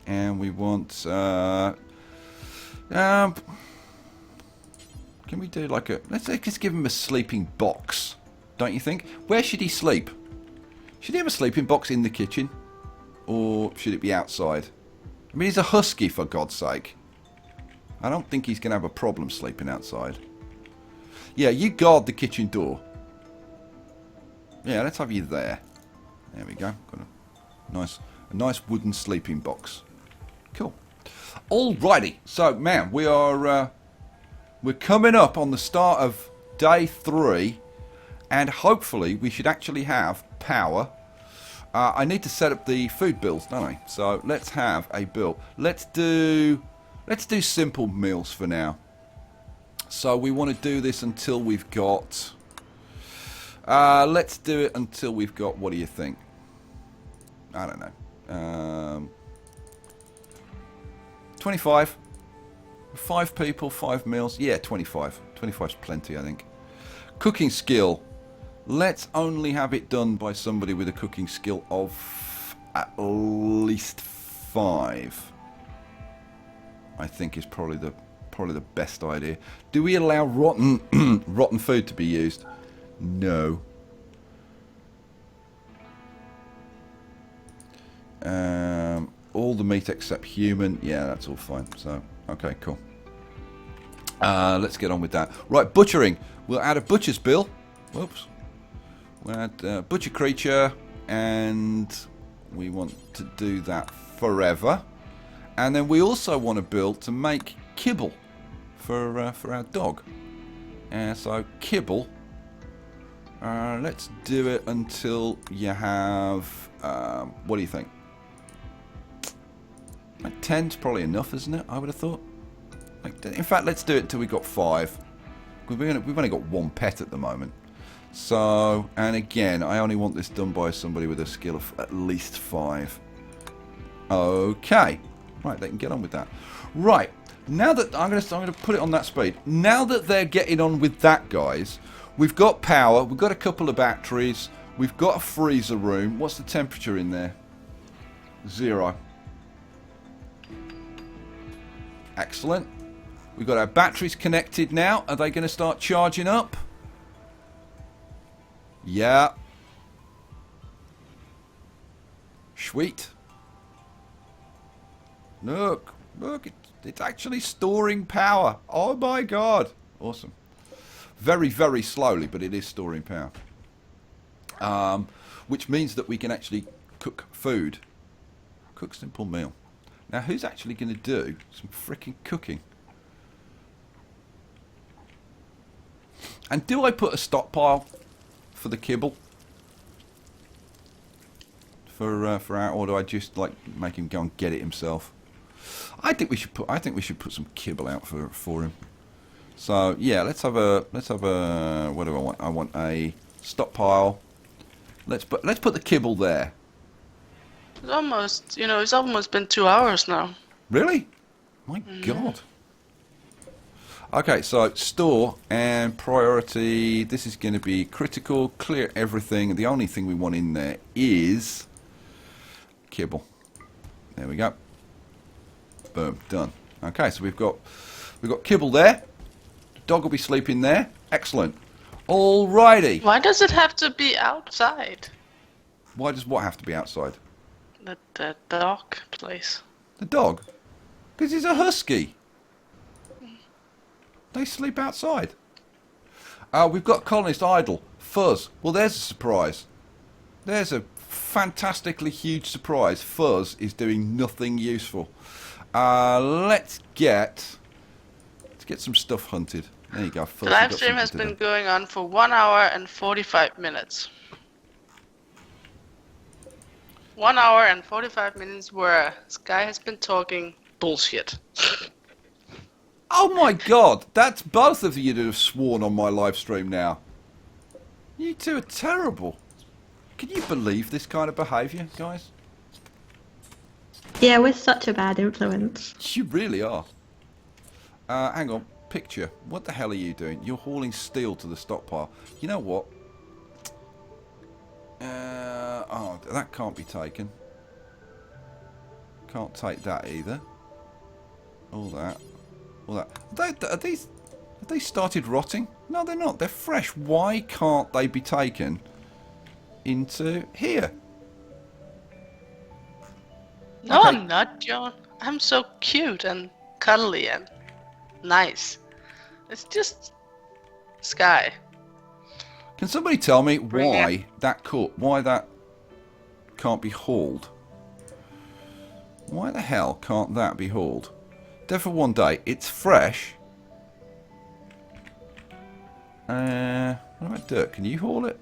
And we want... can we do like a... Let's just give him a sleeping box. Don't you think? Where should he sleep? Should he have a sleeping box in the kitchen? Or should it be outside? I mean, he's a husky, for God's sake. I don't think he's going to have a problem sleeping outside. Yeah, you guard the kitchen door. Yeah, let's have you there. There we go. Got a nice wooden sleeping box. Cool. Alrighty. So, man, we're coming up on the start of day 3, and hopefully we should actually have power. I need to set up the food bills, don't I? So let's have a bill. Let's do simple meals for now. So we want to do this until we've got... let's do it until we've got... What do you think? I don't know. 25. 5 people, 5 meals. Yeah, 25. 25's plenty, I think. Cooking skill. Let's only have it done by somebody with a cooking skill of at least 5. I think is probably the best idea. Do we allow rotten food to be used? No. All the meat except human. Yeah, that's all fine. So, okay, cool. Let's get on with that. Right, butchering. We'll add a butcher's bill. Whoops. We'll add butcher creature, and we want to do that forever. And then we also want to build to make kibble for our dog. So kibble. Let's do it until you have. What do you think? Like 10's probably enough, isn't it? I would have thought. Like, in fact, let's do it until we've got 5. We've only got 1 pet at the moment. So, and again, I only want this done by somebody with a skill of at least 5. Okay. Right, they can get on with that. Right. Now that I'm going to put it on that speed. Now that they're getting on with that, guys, we've got power, we've got a couple of batteries, we've got a freezer room. What's the temperature in there? 0. Excellent. We've got our batteries connected now. Are they going to start charging up? Yeah. Sweet. Look, it's actually storing power. Oh my God. Awesome. Very, very slowly, but it is storing power. Which means that we can actually cook food. Cook simple meal. Now, who's actually going to do some freaking cooking? And do I put a stockpile for the kibble? For our, or do I just like make him go and get it himself? I think we should put some kibble out for him. So yeah, let's have a what do I want? I want a stockpile. Let's put the kibble there. It's almost, it's almost been 2 hours now. Really? My God. Okay, so store and priority. This is going to be critical. Clear everything. The only thing we want in there is kibble. There we go. Boom, done. Okay, so we've got kibble there. The dog will be sleeping there. Excellent. Alrighty. Why does it have to be outside? Why does what have to be outside? The dog place. The dog? Because he's a husky. They sleep outside. We've got Colonist idle. Fuzz. Well, there's a surprise. There's a fantastically huge surprise. Fuzz is doing nothing useful. Let's get some stuff hunted. There you go. Fuzz, the live stream has been going on for 1 hour and 45 minutes. 1 hour and 45 minutes where Skye has been talking bullshit. Oh my god, that's both of you that have sworn on my live stream now. You two are terrible. Can you believe this kind of behaviour, guys? Yeah, we're such a bad influence. You really are. Hang on, picture. What the hell are you doing? You're hauling steel to the stockpile. You know what? Oh, that can't be taken. Can't take that either. All that. All that. Are these... Have they started rotting? No, they're not. They're fresh. Why can't they be taken into here? No, Okay. I'm not, John. I'm so cute and cuddly and nice. It's just Skye. Can somebody tell me Bring why that can't be hauled? Why the hell can't that be hauled? Dead for 1 day. It's fresh. What about dirt? Can you haul it?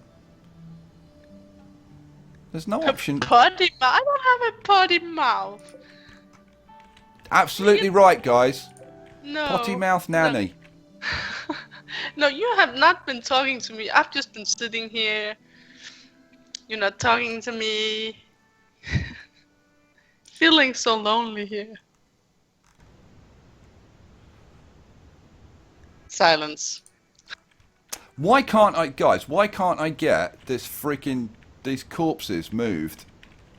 There's no option. Potty mouth. I don't have a potty mouth. Absolutely right, guys. No. Potty mouth nanny. No, you have not been talking to me. I've just been sitting here. You're not talking to me. Feeling so lonely here. Silence. Why can't I, guys? Why can't I get these corpses moved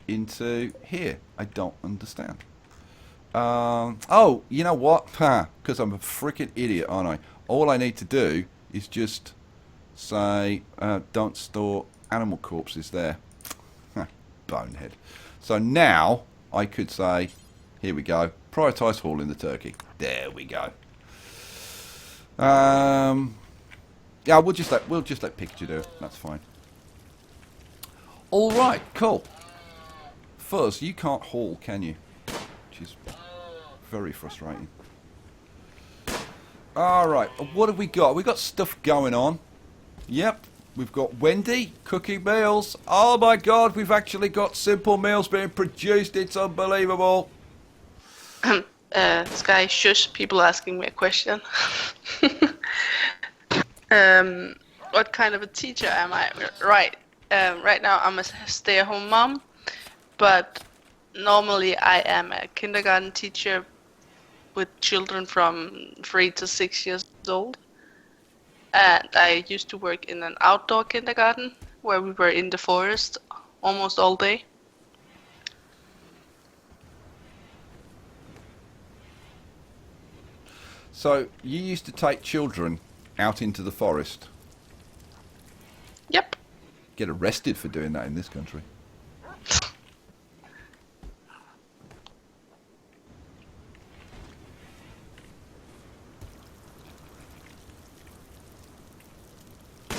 into here? I don't understand. Oh, you know what? Because I'm a freaking idiot, aren't I? All I need to do is just say, don't store animal corpses there. Bonehead. So now I could say, here we go, prioritise hauling the turkey. There we go. Yeah, we'll just let Pikachu do it. That's fine. All right, cool. Fuzz, you can't haul, can you? Which is very frustrating. All right, what have we got? We got stuff going on. Yep, we've got Wendy cooking meals. Oh my God, we've actually got simple meals being produced. It's unbelievable. Skye, shush, people asking me a question. What kind of a teacher am I? Right now I'm a stay-at-home mom, but normally I am a kindergarten teacher with children from 3 to 6 years old. And I used to work in an outdoor kindergarten where we were in the forest almost all day. So you used to take children out into the forest? Yep. Get arrested for doing that in this country.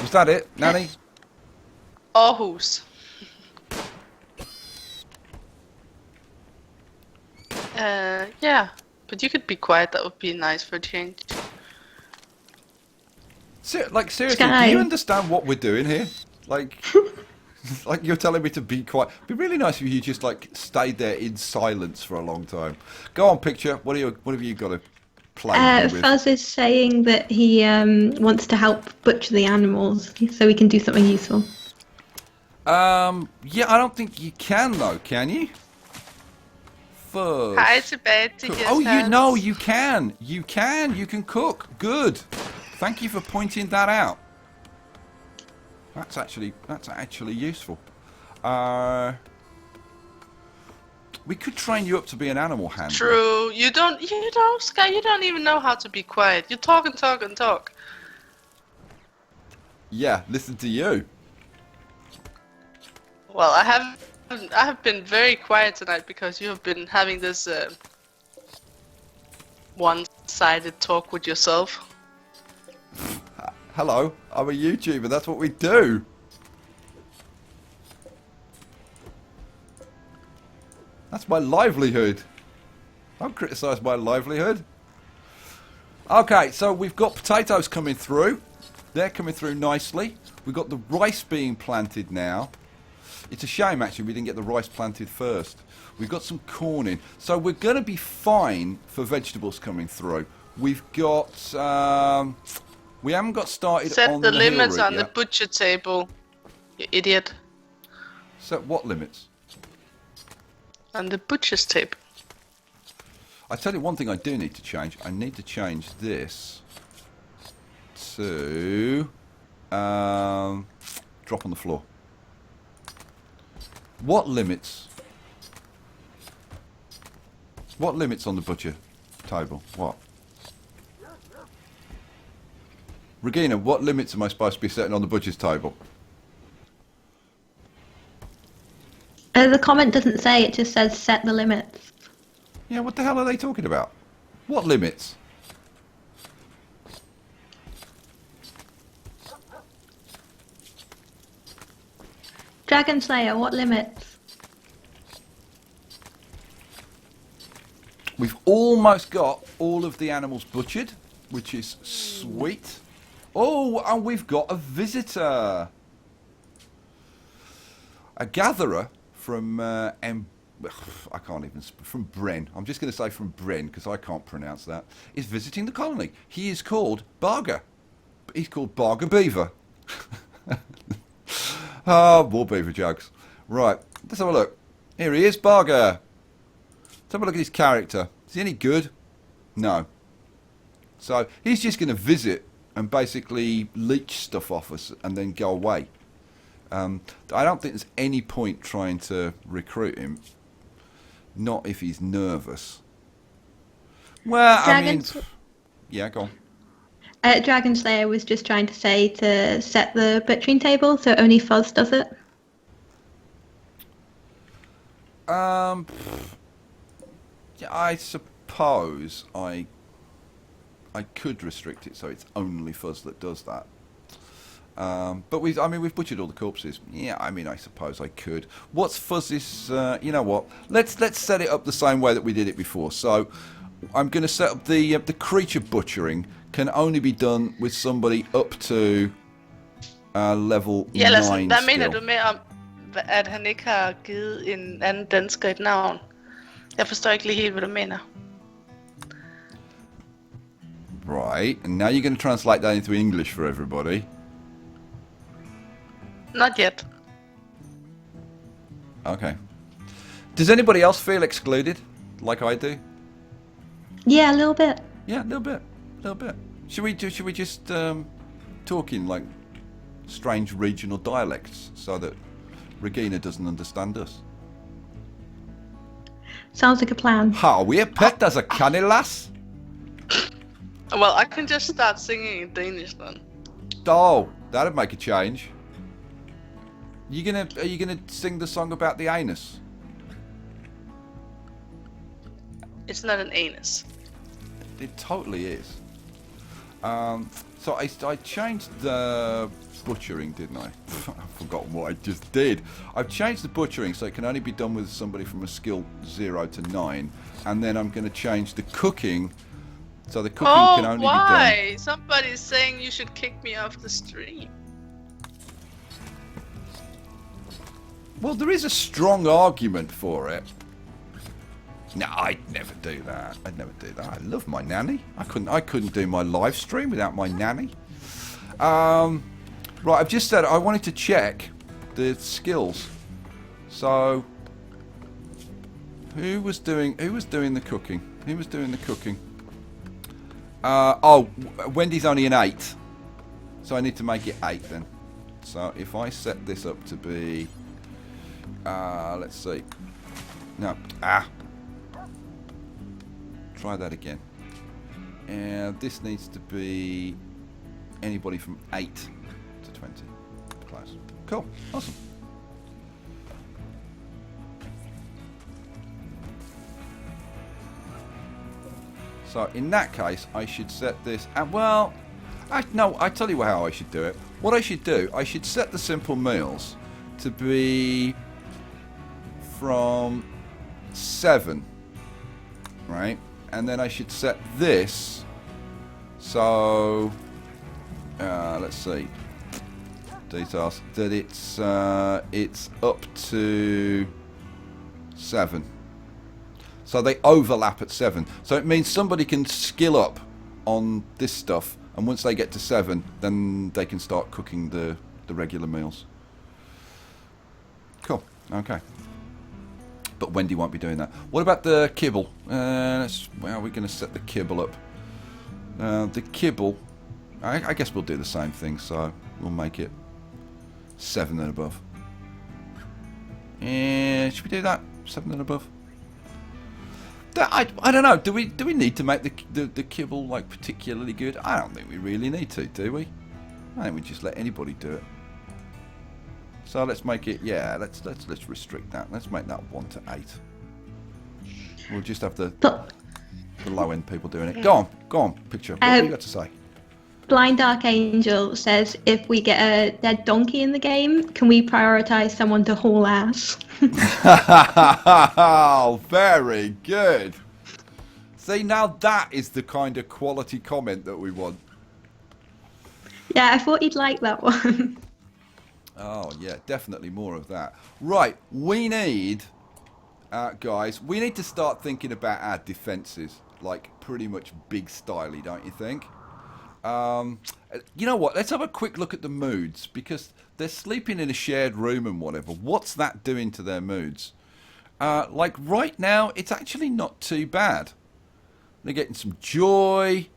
Was that it, Nanny? Aarhus. Yeah, but you could be quiet. That would be nice for a change. Seriously, Skye. do you understand what we're doing here? Like, like you're telling me to be quiet. It'd be really nice if you just like stayed there in silence for a long time. Go on, picture. What have you got to play with? Fuzz is saying that he wants to help butcher the animals so we can do something useful. Yeah, I don't think you can though, can you? Fuzz. Hej tilbage til Cook. Oh, you can. You can cook. Good. Thank you for pointing that out. That's actually useful. We could train you up to be an animal handler. True. You don't, Skye, you don't even know how to be quiet. You talk and talk and talk. Yeah, listen to you. Well, I have been very quiet tonight because you have been having this one-sided talk with yourself. Hello, I'm a YouTuber. That's what we do. That's my livelihood. Don't criticise my livelihood. Okay, so we've got potatoes coming through. They're coming through nicely. We've got the rice being planted now. It's a shame, actually, we didn't get the rice planted first. We've got some corn in. So we're going to be fine for vegetables coming through. We've got... we haven't got started Set on the limits hill on yet. the butcher table, you idiot. Set what limits? On the butcher's table. I tell you one thing I do need to change. I need to change this to drop on the floor. What limits? What limits on the butcher table? What? Regina, what limits am I supposed to be setting on the butcher's table? The comment doesn't say, it just says set the limits. Yeah, what the hell are they talking about? What limits? Dragon Slayer, what limits? We've almost got all of the animals butchered, which is sweet. Oh, and we've got a visitor. A gatherer from I can't even from Bren. I'm just going to say from Bren because I can't pronounce that. Is visiting the colony. He is called Barger. He's called Barger Beaver. Oh, more beaver jokes. Right, let's have a look. Here he is, Barger. Let's have a look at his character. Is he any good? No. So he's just going to visit and basically leech stuff off us and then go away. I don't think there's any point trying to recruit him. Not if he's nervous. Well, I mean... Yeah, go on. Dragon Slayer was just trying to say to set the butchering table so only Fuzz does it. Yeah, I suppose I could restrict it so it's only Fuzz that does that. But we've butchered all the corpses. Yeah, I mean, I suppose I could. What's Fuzz's? You know what? Let's set it up the same way that we did it before. So I'm going to set up the creature butchering can only be done with somebody up to level 9 hvad mener skill. du med om, at han ikke har givet en anden dansker et navn? Jeg forstår ikke lige helt, hvad du mener. Right, and now you're going to translate that into English for everybody. Not yet. Okay. Does anybody else feel excluded, like I do? Yeah, a little bit. Yeah, a little bit. Should we just talk in like strange regional dialects so that Regina doesn't understand us? Sounds like a plan. How we a pet as a canny lass? Well, I can just start singing in Danish then. Oh, that'd make a change. Are you gonna sing the song about the anus? It's not an anus. It totally is. So I changed the butchering, didn't I? I've forgotten what I just did. I've changed the butchering so it can only be done with somebody from a skill 0 to 9, and then I'm going to change the cooking so the cooking can only be done. Why? Somebody's saying you should kick me off the stream. Well, there is a strong argument for it. No, I'd never do that. I love my nanny. I couldn't do my live stream without my nanny. Right, I've just said I wanted to check the skills. So who was doing the cooking? Who was doing the cooking? Oh, Wendy's only an 8. So I need to make it 8 then. So if I set this up to be let's see. No. Try that again. And this needs to be anybody from 8 to 20. Close. Cool. Awesome. So in that case, I should set this. And well, No, I tell you how I should do it. What I should do, I should set the simple meals to be from 7, right? And then I should set this, so let's see, details, that it's up to 7. So they overlap at 7. So it means somebody can skill up on this stuff, and once they get to 7, then they can start cooking the regular meals. Cool. Okay. But Wendy won't be doing that. What about the kibble? Well, we're going to set the kibble up. The kibble, I guess we'll do the same thing, so we'll make it 7 and above. And should we do that? 7 and above? I don't know. Do we need to make the kibble like particularly good? I don't think we really need to, do we? I think we just let anybody do it. So let's make it. Yeah, let's restrict that. Let's make that 1 to 8. We'll just have the low end people doing it. Go on, picture. What have you got to say? Blind Dark Angel says, if we get a dead donkey in the game, can we prioritize someone to haul ass? Oh, very good. See, now that is the kind of quality comment that we want. Yeah, I thought you'd like that one. Oh, yeah, definitely more of that. Right, we need, guys, we need to start thinking about our defences, like pretty much big styly, don't you think? You know what? Let's have a quick look at the moods, because they're sleeping in a shared room and whatever. What's that doing to their moods? Like right now, it's actually not too bad. They're getting some joy.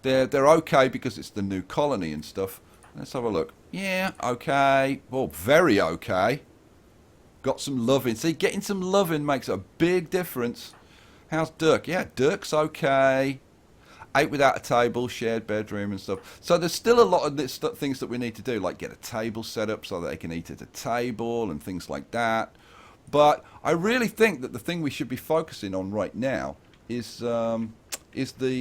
They're okay because it's the new colony and stuff. Let's have a look. Yeah, okay. Well, very okay. Got some loving. See, getting some loving makes a big difference. How's Dirk? Yeah, Dirk's okay. 8 without a table, shared bedroom and stuff. So there's still a lot of this things that we need to do, like get a table set up so that they can eat at a table and things like that. But I really think that the thing we should be focusing on right now is the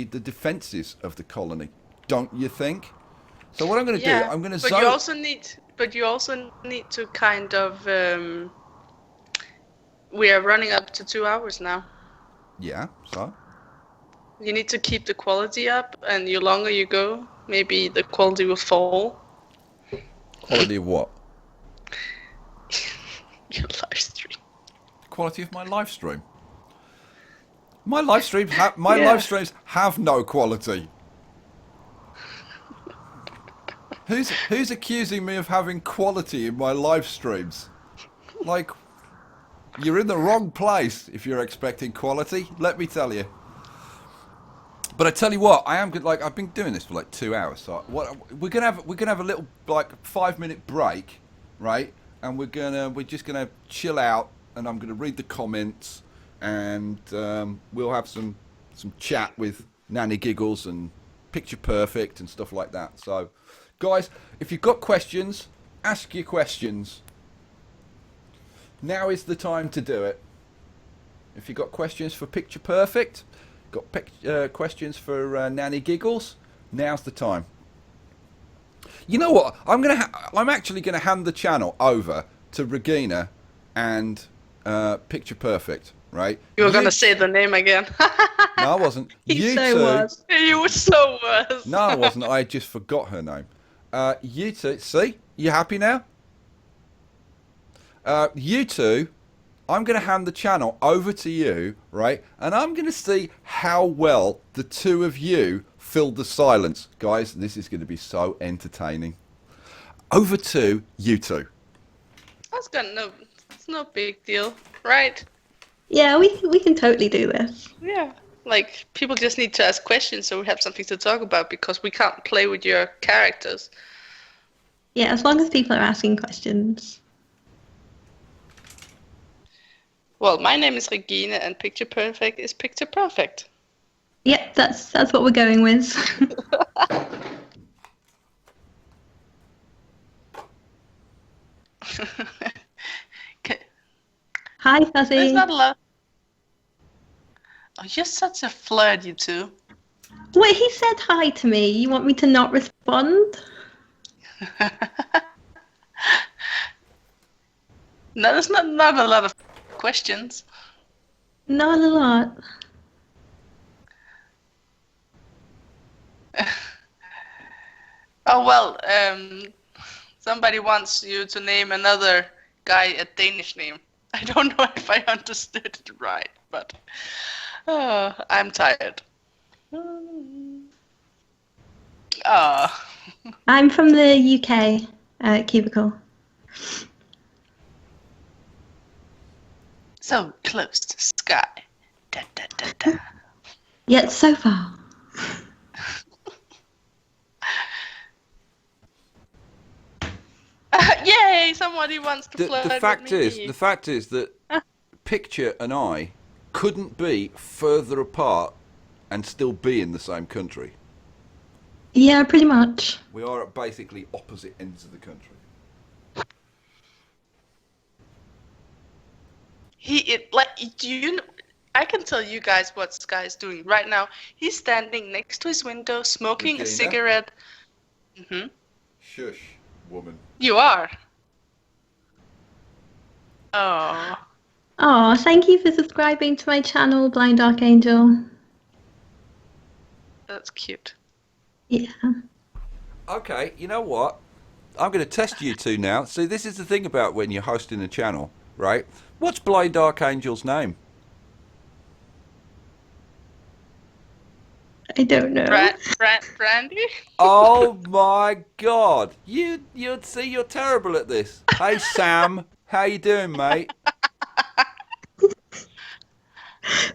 defences of the colony. Don't you think? So what I'm going to do, I'm going to zone... But you also need to kind of... we are running up to 2 hours now. Yeah, so? You need to keep the quality up, and the longer you go, maybe the quality will fall. Quality of what? Your live stream. The quality of my live stream. My live streams have no quality. Who's accusing me of having quality in my live streams? Like, you're in the wrong place if you're expecting quality. Let me tell you. But I tell you what, I am good. Like, I've been doing this for like 2 hours. So we're gonna have a little like 5-minute break, right? And we're just gonna chill out, and I'm gonna read the comments, and we'll have some chat with Nanny Giggles and Picture Perfect and stuff like that. So, guys, if you've got questions, ask your questions. Now is the time to do it. If you've got questions for Picture Perfect, got questions for Nanny Giggles, now's the time. You know what? I'm actually gonna hand the channel over to Regina and Picture Perfect. Right? You were gonna say the name again. No, I wasn't. You was. You were so worse. No, I wasn't. I just forgot her name. You two, see? You happy now? You two, I'm going to hand the channel over to you, right? And I'm going to see how well the two of you filled the silence. Guys, this is going to be so entertaining. Over to you two. It's no big deal, right? Yeah, we can totally do this. Yeah. Like, people just need to ask questions so we have something to talk about, because we can't play with your characters. Yeah, as long as people are asking questions. Well, my name is Regina, and Picture Perfect is Picture Perfect. Yep, that's what we're going with. Hi, Fuzzy. There's not a lot. Oh, you're such a flirt, you two. Wait, he said hi to me. You want me to not respond? No, there's not a lot of questions. Not a lot. Oh well, somebody wants you to name another guy a Danish name. I don't know if I understood it right, but I'm tired. I'm from the UK, cubicle. So close to Skye. Da, da, da, da. Yet so far. Yay! Somebody wants to flirt The fact with me. the fact is that Picture and I couldn't be further apart and still be in the same country. Yeah, pretty much. We are at basically opposite ends of the country. Do you know, I can tell you guys what Skye's doing right now. He's standing next to his window, smoking Regina? a cigarette. Shush, woman. You are. Oh. Oh, thank you for subscribing to my channel, Blind Archangel. That's cute. Yeah. Okay, you know what? I'm going to test you two now. See, this is the thing about when you're hosting a channel, right? What's Blind Archangel's name? I don't know. Brandy? Oh my God! You'd see you're terrible at this. Hey Sam, how you doing, mate?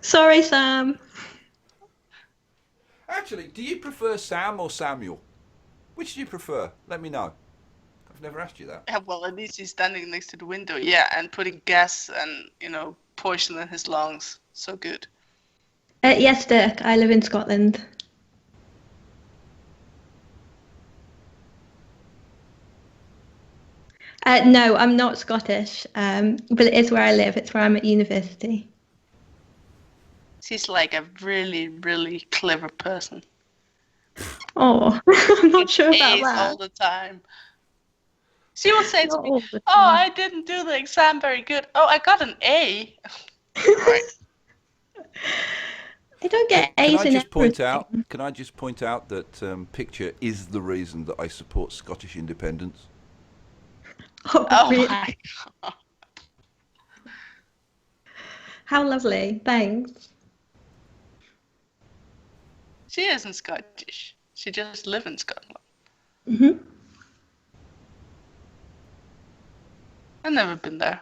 Sorry, Sam. Actually, do you prefer Sam or Samuel? Which do you prefer? Let me know. I've never asked you that. Yeah, well, at least he's standing next to the window, yeah, and putting gas and, poison in his lungs. So good. Yes, Dirk. I live in Scotland. No, I'm not Scottish, but it is where I live. It's where I'm at university. She's like a really, really clever person. Oh, I'm not sure about A's that. all the time. She will say to Not me, all the "Oh, I didn't do the exam very good. Oh, I got an A." Right. I don't get Can A's I in just point everything. out? Can I just point out that Picture is the reason that I support Scottish independence? Oh Really? my god. How lovely. Thanks. She isn't Scottish. She just lives in Scotland. Mhm. I've never been there.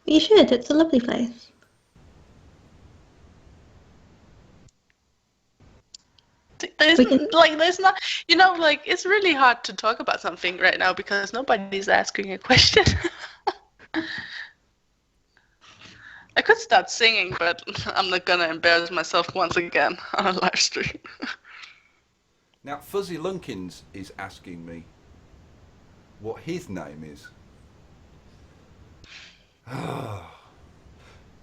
You should. It's a lovely place. There's not, it's really hard to talk about something right now because nobody's asking a question. I could start singing, but I'm not gonna embarrass myself once again on a live stream. Now, Fuzzy Lunkins is asking me what his name is.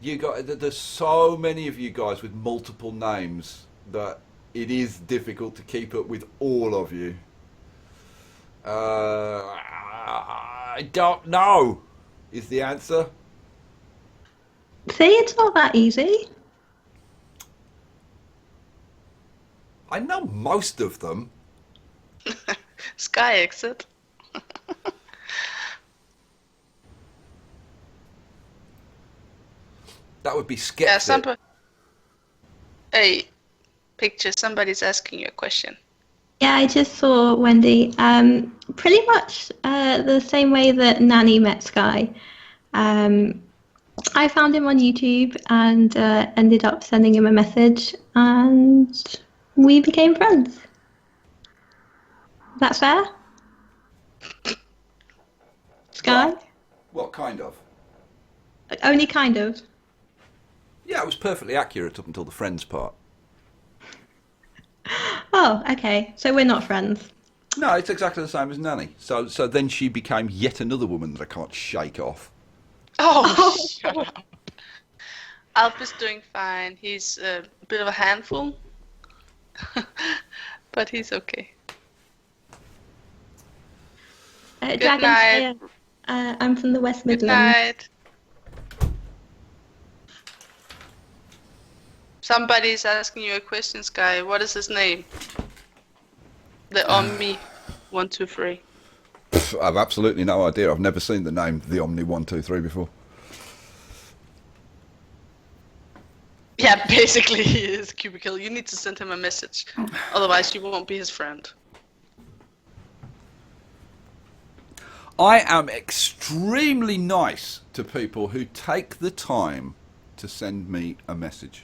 There's so many of you guys with multiple names that it is difficult to keep up with all of you. I don't know, is the answer. See, it's not that easy. I know most of them. Skye exit. That would be sketchy. Yeah, Hey, Picture, somebody's asking you a question. Yeah, I just saw Wendy. Pretty much the same way that Nanny met Skye. I found him on YouTube and ended up sending him a message, and we became friends. That fair? Skye? Right. What kind of? Only kind of. Yeah, it was perfectly accurate up until the friends part. Oh, okay. So we're not friends. No, it's exactly the same as Nanny. So then she became yet another woman that I can't shake off. Oh, shut up. Alf is doing fine. He's a bit of a handful, but he's okay. Good Dragon night. Slayer, I'm from the West Good Midlands. night. Somebody's asking you a question, Skye. What is his name? The Omni 123. I've absolutely no idea. I've never seen the name the Omni 123 before. Yeah, basically he is Cubicle. You need to send him a message. Otherwise you won't be his friend. I am extremely nice to people who take the time to send me a message.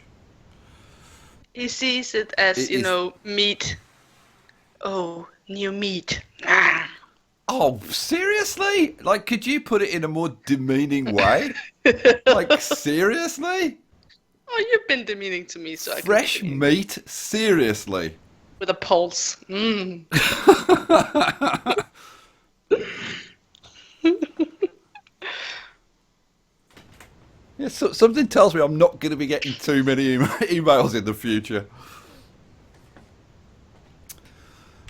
He sees it as, meat. Oh, new meat. Ah. Oh, seriously? Like, could you put it in a more demeaning way? Like, seriously? Oh, you've been demeaning to me, so I Fresh can meat? Seriously? with a pulse. Yeah, so, something tells me I'm not going to be getting too many emails in the future.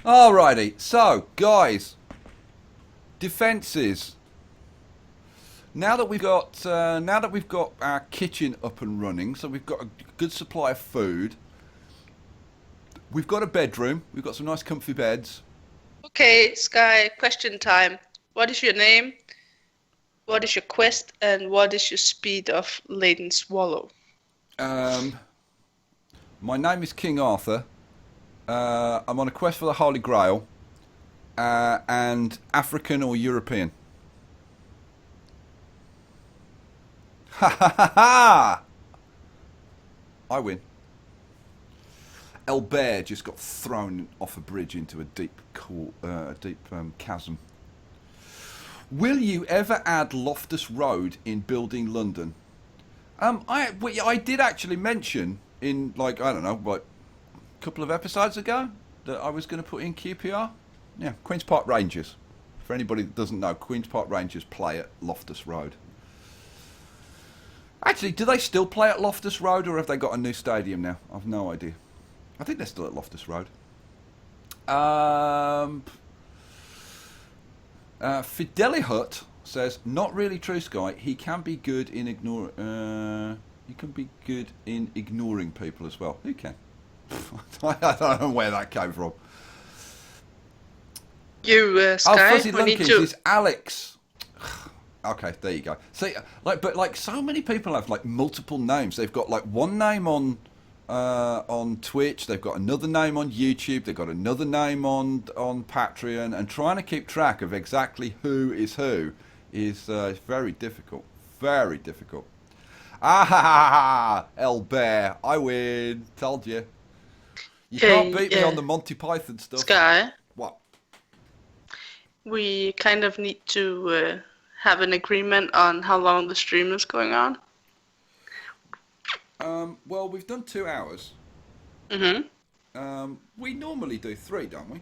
Alrighty, so guys, defences. Now that we've got our kitchen up and running, so we've got a good supply of food. We've got a bedroom. We've got some nice comfy beds. Okay, Skye, question time. What is your name? What is your quest? And what is your speed of laden swallow? My name is King Arthur. I'm on a quest for the Holy Grail. And African or European. Ha ha ha ha! I win. El Bear just got thrown off a bridge into a deep chasm. Will you ever add Loftus Road in Building London? I did actually mention in, like, I don't know, what, a couple of episodes ago that I was going to put in QPR. Yeah, Queen's Park Rangers. For anybody that doesn't know, Queen's Park Rangers play at Loftus Road. Actually, do they still play at Loftus Road, or have they got a new stadium now? I've no idea. I think they're still at Loftus Road. Fideli Hut says, not really true, Skye. He can be good in ignoring people as well. Who can? I don't know where that came from. You, Skye, Fuzzy Lunkies is Alex. Okay, there you go. See, so many people have like multiple names. They've got like one name on Twitch. They've got another name on YouTube. They've got another name on Patreon, and trying to keep track of exactly who is very difficult. Very difficult. Ah, El Bear, I win. Told you. You can't beat me on the Monty Python stuff. Skye, What? we kind of need to have an agreement on how long the stream is going on. Well, we've done 2 hours. Mm-hmm. We normally do 3, don't we?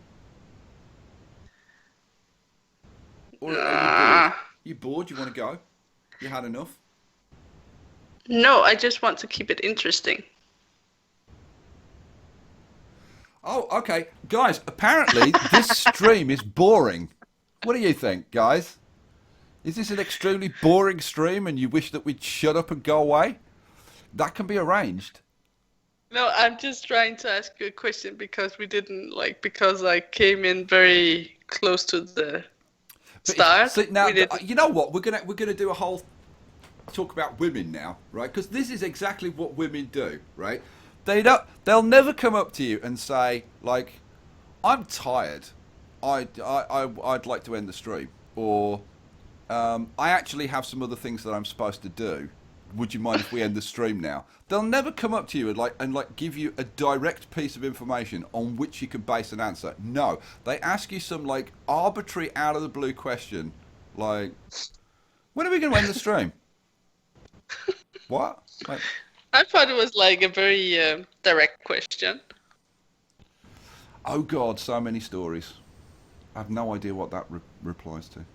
Or are you bored? You bored? You want to go? You had enough? No, I just want to keep it interesting. Oh, okay. Guys, apparently this stream is boring. What do you think, guys? Is this an extremely boring stream and you wish that we'd shut up and go away? That can be arranged. No, I'm just trying to ask you a question because because I came in very close to the start. See, now, you know what? We're gonna do a whole talk about women now, right? Because this is exactly what women do, right? They'll never come up to you and say like, "I'm tired. I'd like to end the stream," or "I actually have some other things that I'm supposed to do. Would you mind if we end the stream now?" They'll never come up to you and give you a direct piece of information on which you can base an answer. No, they ask you some like arbitrary out of the blue question, like, "When are we going to end the stream?" What? Like, I thought it was like a very direct question. oh God, so many stories. I have no idea what that replies to.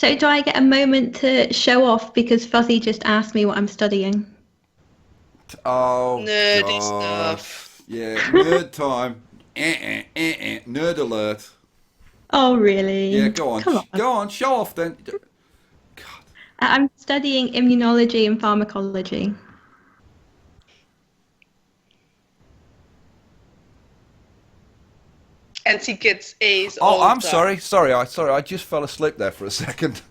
So do I get a moment to show off because Fuzzy just asked me what I'm studying? Oh, Nerdy God. stuff. Yeah, nerd time. Nerd alert. Oh, really? Yeah, go on. Come on. Go on, show off then. God. I'm studying immunology and pharmacology. And she gets A's Oh, all the I'm time. sorry. I just fell asleep there for a second.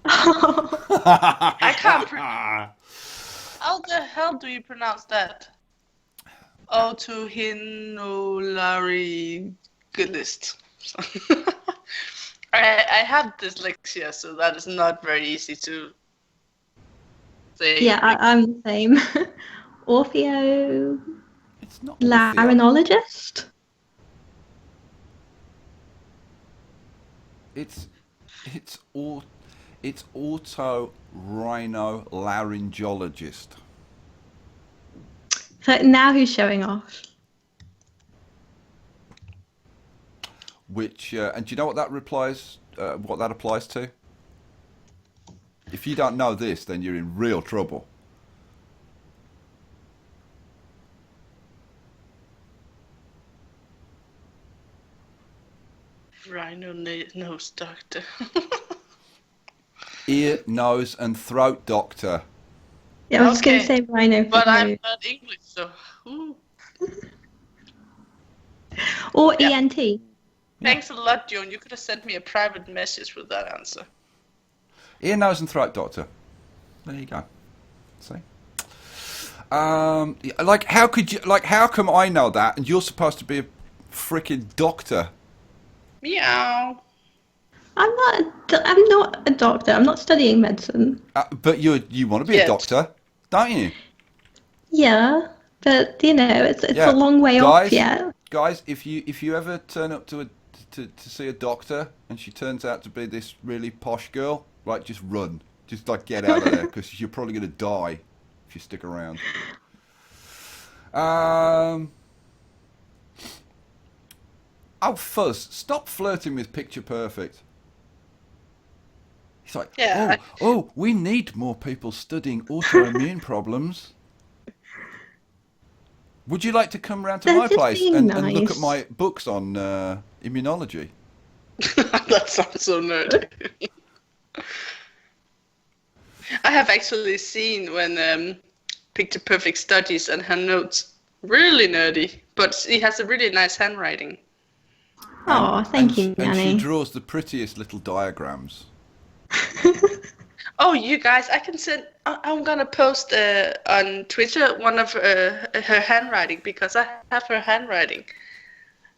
I can't. How the hell do you pronounce that? Otohinolaryngolist. I have dyslexia, so that is not very easy to say. Yeah, I'm the same. Ortheo... It's not ortheo. Laryngologist? It's otorhinolaryngologist. So now who's showing off? Which and do you know what that replies? What that applies to? If you don't know this, then you're in real trouble. Rhino nose doctor. Ear, nose, and throat doctor. Yeah, I was going to say rhino. But I'm not English, so. Ooh. Or Yeah. ENT. Thanks a lot, Joan. You could have sent me a private message with that answer. Ear, nose, and throat doctor. There you go. See. Like, how could you? Like, how come I know that, and you're supposed to be a freaking doctor? Meow. I'm not a doctor. I'm not studying medicine. But you want to be a doctor, don't you? Yeah, but you know, it's Yeah. a long way off yet. Guys, if you ever turn up to see a doctor and she turns out to be this really posh girl, right, just run. Just like get out of there because you're probably going to die if you stick around. Oh, Fuzz, stop flirting with Picture Perfect. He's like, Yeah. oh, we need more people studying autoimmune problems. Would you like to come round to They're my just place being and look at nice. my books on immunology? That sounds so nerdy. I have actually seen when Picture Perfect studies and her notes. Really nerdy, but she has a really nice handwriting. Oh, thank you, And Nanny. she draws the prettiest little diagrams. Oh, you guys, I can send. I'm gonna post on Twitter one of her handwriting because I have her handwriting.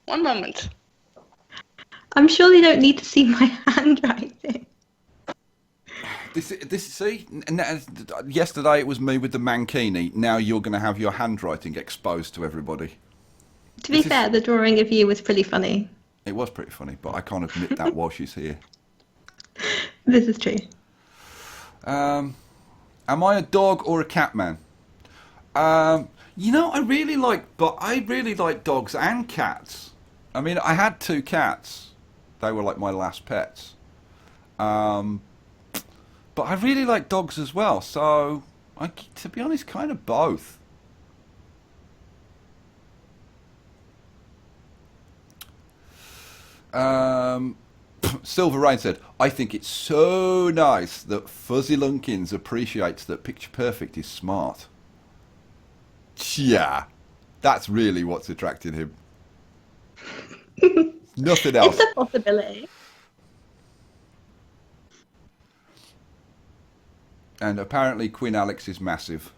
One moment. I'm sure they don't need to see my handwriting. See, yesterday it was me with the mankini. Now you're going to have your handwriting exposed to everybody. To be fair, the drawing of you was pretty funny. It was pretty funny, but I can't admit that while she's here. This is true. Am I a dog or a cat man? You know, I really like dogs and cats. I mean, I had 2 cats. They were like my last pets. But I really like dogs as well. So, to be honest, kind of both. Silver Rain said, I think it's so nice that Fuzzy Lunkins appreciates that Picture Perfect is smart. Yeah, that's really what's attracting him. Nothing else. It's a possibility. And apparently Queen Alex is massive.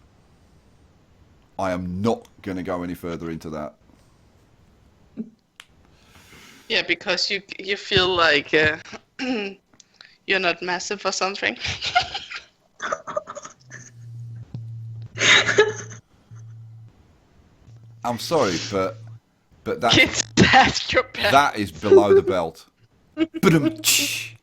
I am not going to go any further into that. Yeah, because you feel like you're not massive or something. I'm sorry, but Kids, that's your pet. that is below the belt. Ba-dum-tsh.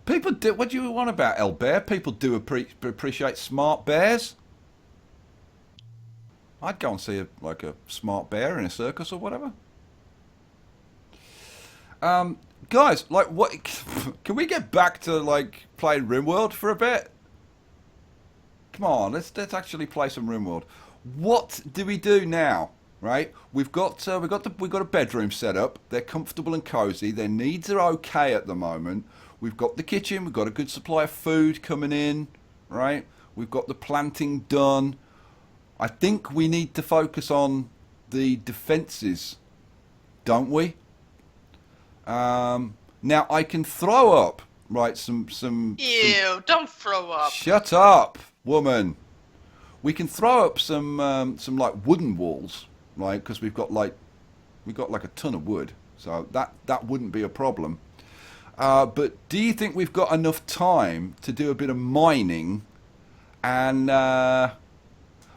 People do. What do you want about El Bear? People do appreciate smart bears. I'd go and see a smart bear in a circus or whatever. Guys, like, what? Can we get back to like playing Rimworld for a bit? Come on, let's actually play some Rimworld. What do we do now? Right, we've got a bedroom set up. They're comfortable and cozy. Their needs are okay at the moment. We've got the kitchen. We've got a good supply of food coming in. Right, we've got the planting done. I think we need to focus on the defences, don't we? Now I can throw up, right? Some. Ew! Don't throw up. Shut up, woman. We can throw up some like wooden walls, right? Because we've got like a ton of wood, so that wouldn't be a problem. But do you think we've got enough time to do a bit of mining? And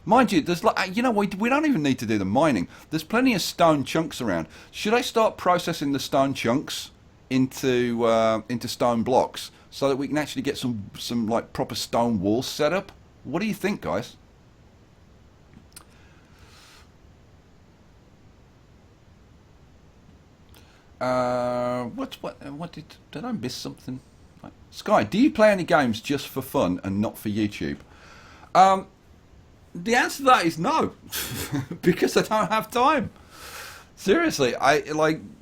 mind you, there's like, you know, we don't even need to do the mining. There's plenty of stone chunks around. Should I start processing the stone chunks into stone blocks so that we can actually get some like proper stone walls set up? What do you think, guys? What did I miss something? Skye, do you play any games just for fun and not for YouTube? The answer to that is no, because I don't have time. Seriously, I mean,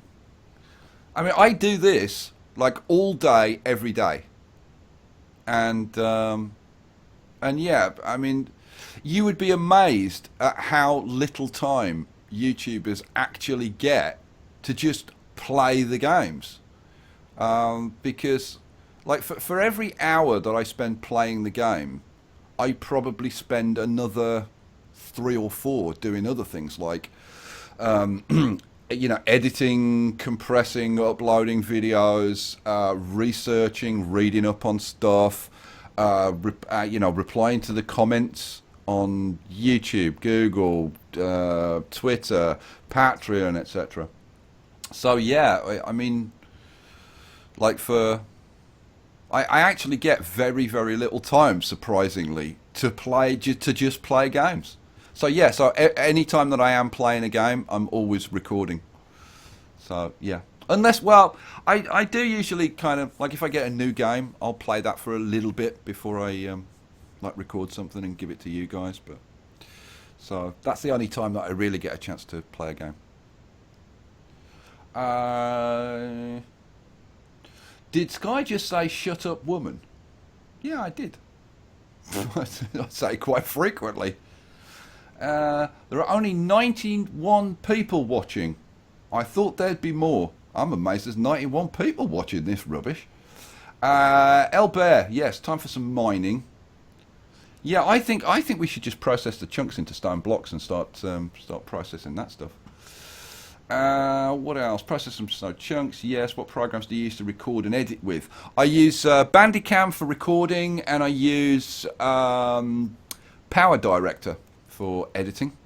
I do this like all day, every day, and yeah, I mean, you would be amazed at how little time YouTubers actually get to just play the games, because like for every hour that I spend playing the game, I probably spend another 3 or 4 doing other things like you know, editing, compressing, uploading videos, researching, reading up on stuff, you know, replying to the comments on YouTube, Google, Twitter, Patreon, etc. So yeah, I mean, like I actually get very, very little time, surprisingly, to just play games. So yeah, so any time that I am playing a game, I'm always recording. So yeah, unless, well, I do usually kind of, like if I get a new game, I'll play that for a little bit before I like record something and give it to you guys. But so that's the only time that I really get a chance to play a game. Did Skye just say "shut up, woman"? Yeah, I did. I say it quite frequently. There are only 91 people watching. I thought there'd be more. I'm amazed there's 91 people watching this rubbish. El Bear, yes, time for some mining. Yeah, I think we should just process the chunks into stone blocks and start processing that stuff. What else? Process some stone chunks. Yes. What programs do you use to record and edit with? I use Bandicam for recording, and I use Power Director for editing.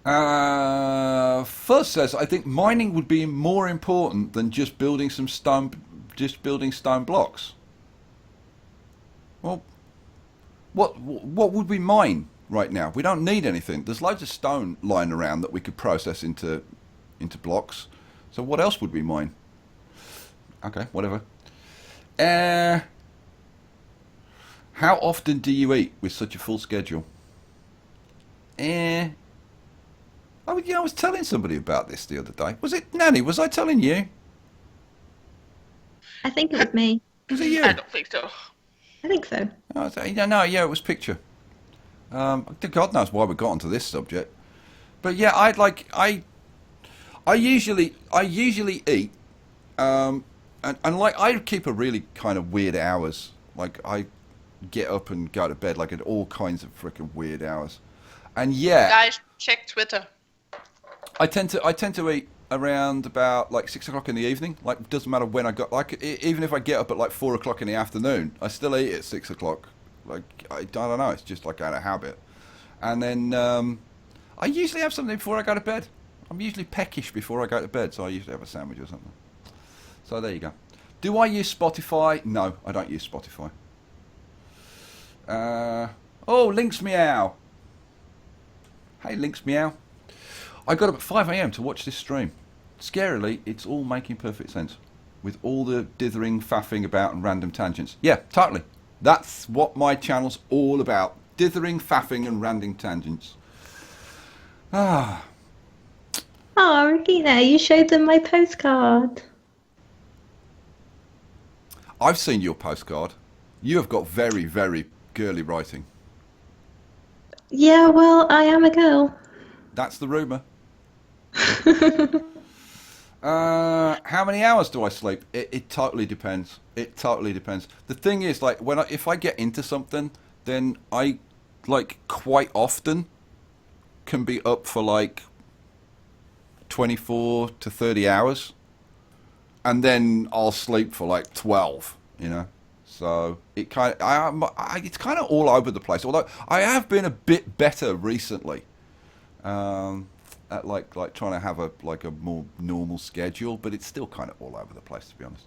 Fuzz says, I think mining would be more important than just building stone blocks. Well, what would we mine right now? We don't need anything. There's loads of stone lying around that we could process into blocks. So what else would we mine? Okay, whatever. How often do you eat with such a full schedule? I was telling somebody about this the other day. Was it Nanny? Was I telling you? I think it was me. Was it you? I don't think so. I think so. No, yeah, it was Picture. God knows why we got onto this subject, but yeah, I usually eat, and like I keep a really kind of weird hours. Like I get up and go to bed like at all kinds of freaking weird hours, and yeah, Guys, check Twitter. I tend to eat around about like 6 o'clock in the evening. Like it doesn't matter when I got, like even if I get up at like 4 o'clock in the afternoon, I still eat at 6 o'clock. Like I don't know, it's just like out of habit. And then I usually have something before I go to bed. I'm usually peckish before I go to bed, so I usually have a sandwich or something. So there you go. Do I use Spotify? No, I don't use Spotify. Oh, Lynx Meow. Hey, Lynx Meow. I got up at 5 AM to watch this stream. Scarily, it's all making perfect sense. With all the dithering, faffing about and random tangents. Yeah, totally. That's what my channel's all about. Dithering, faffing and random tangents. Ah. Oh, Regina, you showed them my postcard. I've seen your postcard. You have got very, very girly writing. Yeah, well, I am a girl. That's the rumour. How many hours do I sleep? It totally depends. It totally depends. The thing is, like, if I get into something, then I, like, quite often can be up for, like, 24 to 30 hours. And then I'll sleep for, like, 12, you know? So it kind of, it's kind of all over the place. Although I have been a bit better recently. At like trying to have a more normal schedule, but it's still kind of all over the place, to be honest.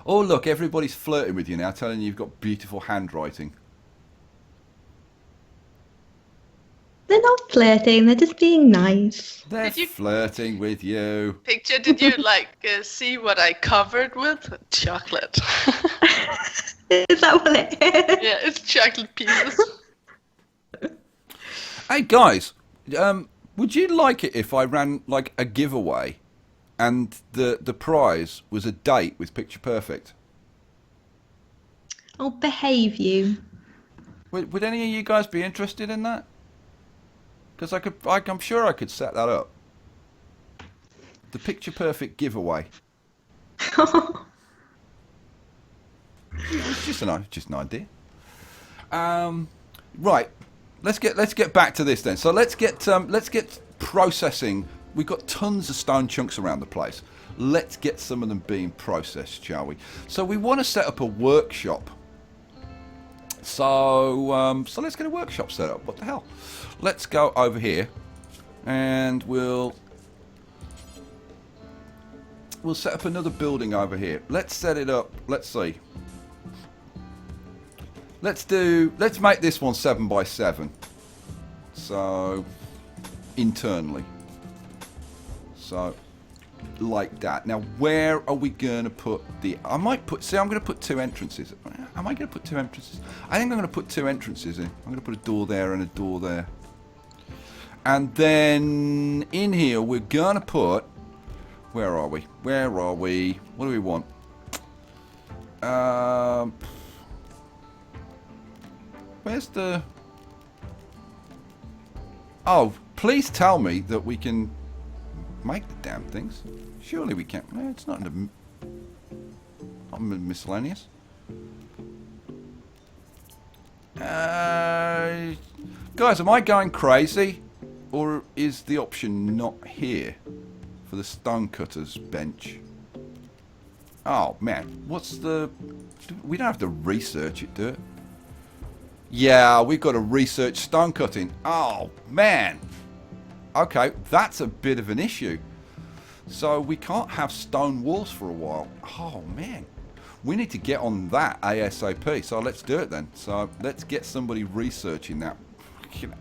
Oh look, everybody's flirting with you now, telling you you've got beautiful handwriting. They're not flirting, they're just being nice. They're flirting with you. Picture, did you see what I covered with? Chocolate. Is that what it is? Yeah, it's chocolate pieces. Hey guys, would you like it if I ran like a giveaway and the prize was a date with Picture Perfect? Oh, behave you. Would any of you guys be interested in that? Because I'm sure I could set that up. The Picture Perfect giveaway. It's just an idea. Right. Let's get back to this then. So let's get processing. We've got tons of stone chunks around the place. Let's get some of them being processed, shall we? So we want to set up a workshop. So let's get a workshop set up. What the hell? Let's go over here, and we'll set up another building over here. Let's set it up. Let's see. Let's make this one 7 by 7. So internally. So like that. Now where are we gonna put I'm gonna put 2 entrances. Am I gonna put 2 entrances? I think I'm gonna put 2 entrances in. I'm gonna put a door there and a door there. And then in here we're gonna put, where are we? What do we want? Where's the... Oh, please tell me that we can make the damn things. Surely we can. No, it's not in the... Not miscellaneous. Guys, am I going crazy? Or is the option not here for the stonecutters bench? Oh, man. What's the... We don't have to research it, do it? Yeah, we've got to research stone cutting. Oh, man. Okay, that's a bit of an issue. So we can't have stone walls for a while. Oh, man. We need to get on that ASAP. So let's do it then. So let's get somebody researching that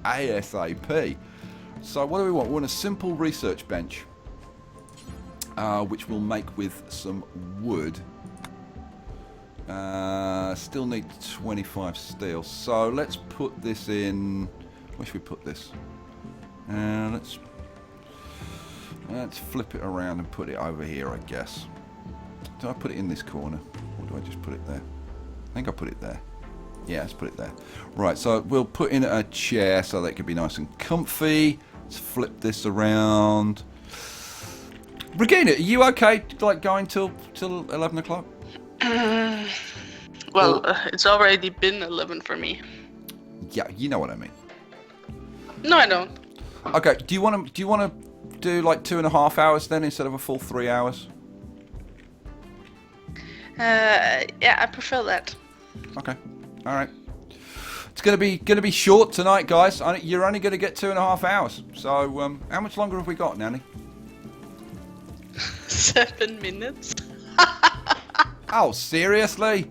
ASAP. So what do we want? We want a simple research bench, which we'll make with some wood. Still need 25 steel. So let's put this in. Where should we put this? Let's flip it around and put it over here, I guess. Do I put it in this corner, or do I just put it there? I think I put it there. Yeah, let's put it there. Right, so we'll put in a chair so that it can be nice and comfy. Let's flip this around. Regina, are you okay, like going till 11 o'clock? Well, it's already been 11 for me. Yeah, you know what I mean. No, I don't. Okay, do you want to do like 2.5 hours then instead of a full 3 hours? Yeah, I prefer that. Okay, all right. It's gonna be short tonight, guys. You're only gonna get 2.5 hours. So, how much longer have we got, Nanny? 7 minutes. Oh, seriously?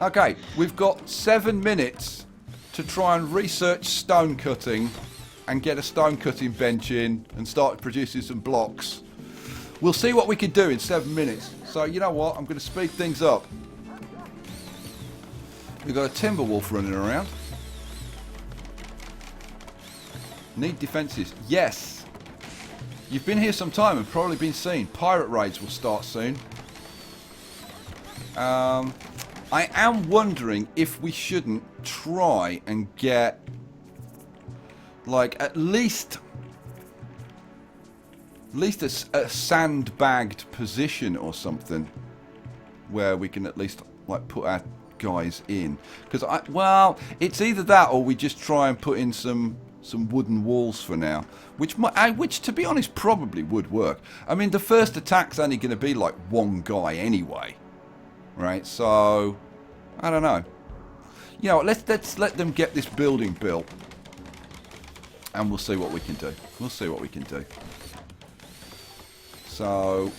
Okay, we've got 7 minutes to try and research stone cutting and get a stone cutting bench in and start producing some blocks. We'll see what we can do in 7 minutes. So, you know what? I'm going to speed things up. We've got a timber wolf running around. Need defences. Yes. You've been here some time and probably been seen. Pirate raids will start soon. I am wondering if we shouldn't try and get, like, at least a sandbagged position or something where we can at least, like, put our guys in. Because, well, it's either that or we just try and put in some wooden walls for now, which to be honest probably would work. I mean, the first attack's only going to be like one guy anyway, right? So I don't know. You know, let's let them get this building built, and we'll see what we can do. We'll see what we can do. So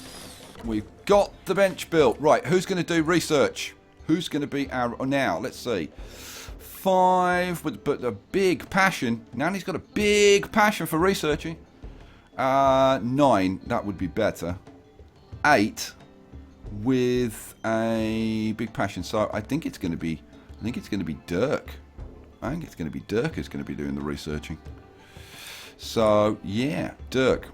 we've got the bench built. Right, who's going to do research? Who's going to be our now? Let's see. 5 but a big passion. Nanny's got a big passion for researching. 9, that would be better. 8 with a big passion. So I think it's going to be Dirk. I think it's going to be Dirk who's going to be doing the researching. So yeah, Dirk.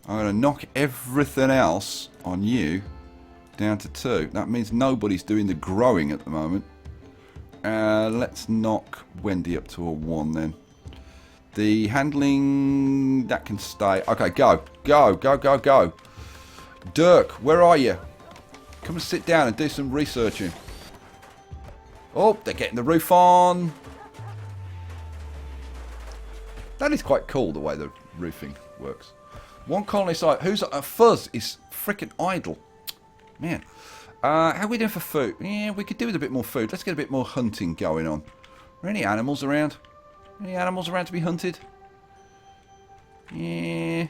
I'm going to knock everything else on you down to 2. That means nobody's doing the growing at the moment. Let's knock Wendy up to a 1 then. The handling, that can stay. Okay, go. Go, go, go, go. Dirk, where are you? Come and sit down and do some researching. Oh, they're getting the roof on. That is quite cool, the way the roofing works. One colonist, who's Fuzz is freaking idle. Man. How are we doing for food? Yeah, we could do with a bit more food. Let's get a bit more hunting going on. Are there any animals around? Any animals around to be hunted? Yeah.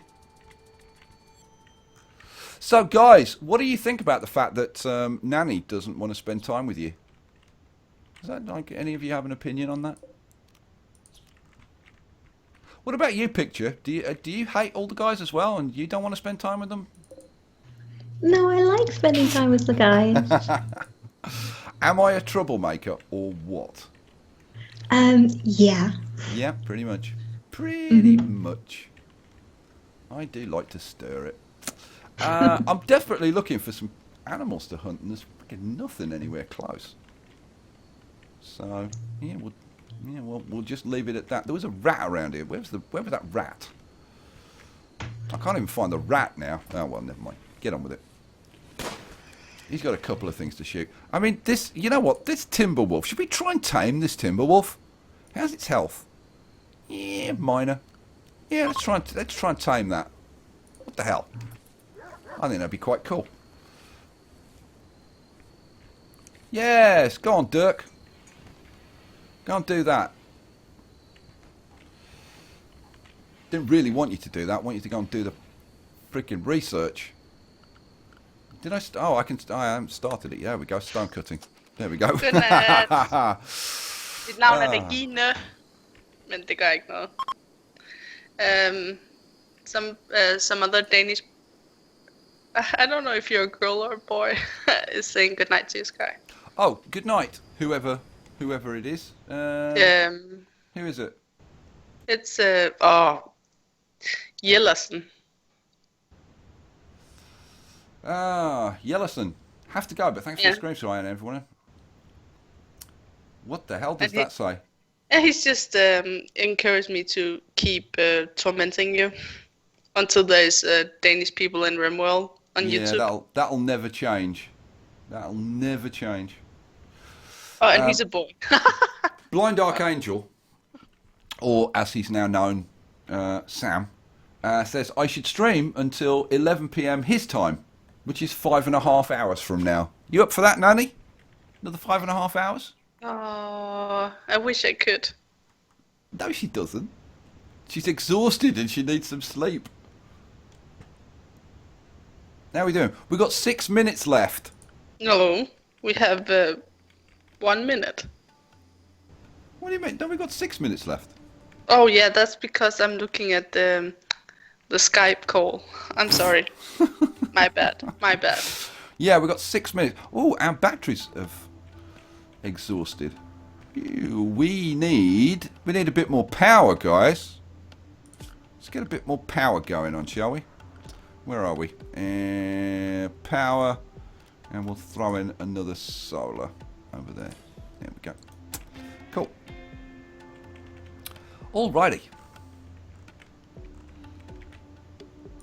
So, guys, what do you think about the fact that Nanny doesn't want to spend time with you? Does that, like, any of you have an opinion on that? What about you, Picture? Do you hate all the guys as well, and you don't want to spend time with them? No, I like spending time with the guys. Am I a troublemaker or what? Yeah. Yeah, pretty much. Pretty much. I do like to stir it. I'm desperately looking for some animals to hunt, and there's freaking nothing anywhere close. So yeah, we'll just leave it at that. There was a rat around here. Where was that rat? I can't even find the rat now. Oh well, never mind. Get on with it. He's got a couple of things to shoot. I mean, this. You know what? This timber wolf. Should we try and tame this timber wolf? How's its health? Yeah, minor. Yeah, let's try and tame that. What the hell? I think that'd be quite cool. Yes, go on, Dirk. Go and do that. Didn't really want you to do that. I want you to go and do the freaking research. Did I? Oh, I haven't started it. Yeah, there we go. Stone cutting. There we go. Mit navn er Regine, men det gør ikke noget. Some other Danish. I don't know if you're a girl or a boy. Is saying good night to you, Skye. Oh, good night, whoever it is. Who is it? It's Jellersen. Yellowson. Have to go, but thanks for the screenshot, everyone. What the hell does that say? He's just encouraged me to keep tormenting you until there's Danish people in Rimworld on YouTube. Yeah, that'll never change. That'll never change. Oh, and he's a boy. Blind Archangel, or as he's now known, Sam, says, I should stream until 11 PM his time, which is 5.5 hours from now. You up for that, Nanny? Another 5.5 hours? Oh, I wish I could. No, she doesn't. She's exhausted and she needs some sleep. How are we doing? We've got 6 minutes left. No, we have 1 minute. What do you mean? Don't we got 6 minutes left? Oh yeah, that's because I'm looking at the Skype call. I'm sorry. My bad. My bad. Yeah, we got 6 minutes. Oh, our batteries have exhausted. We need a bit more power, guys. Let's get a bit more power going on, shall we? Where are we? Power, and we'll throw in another solar over there. There we go. Cool. Alrighty.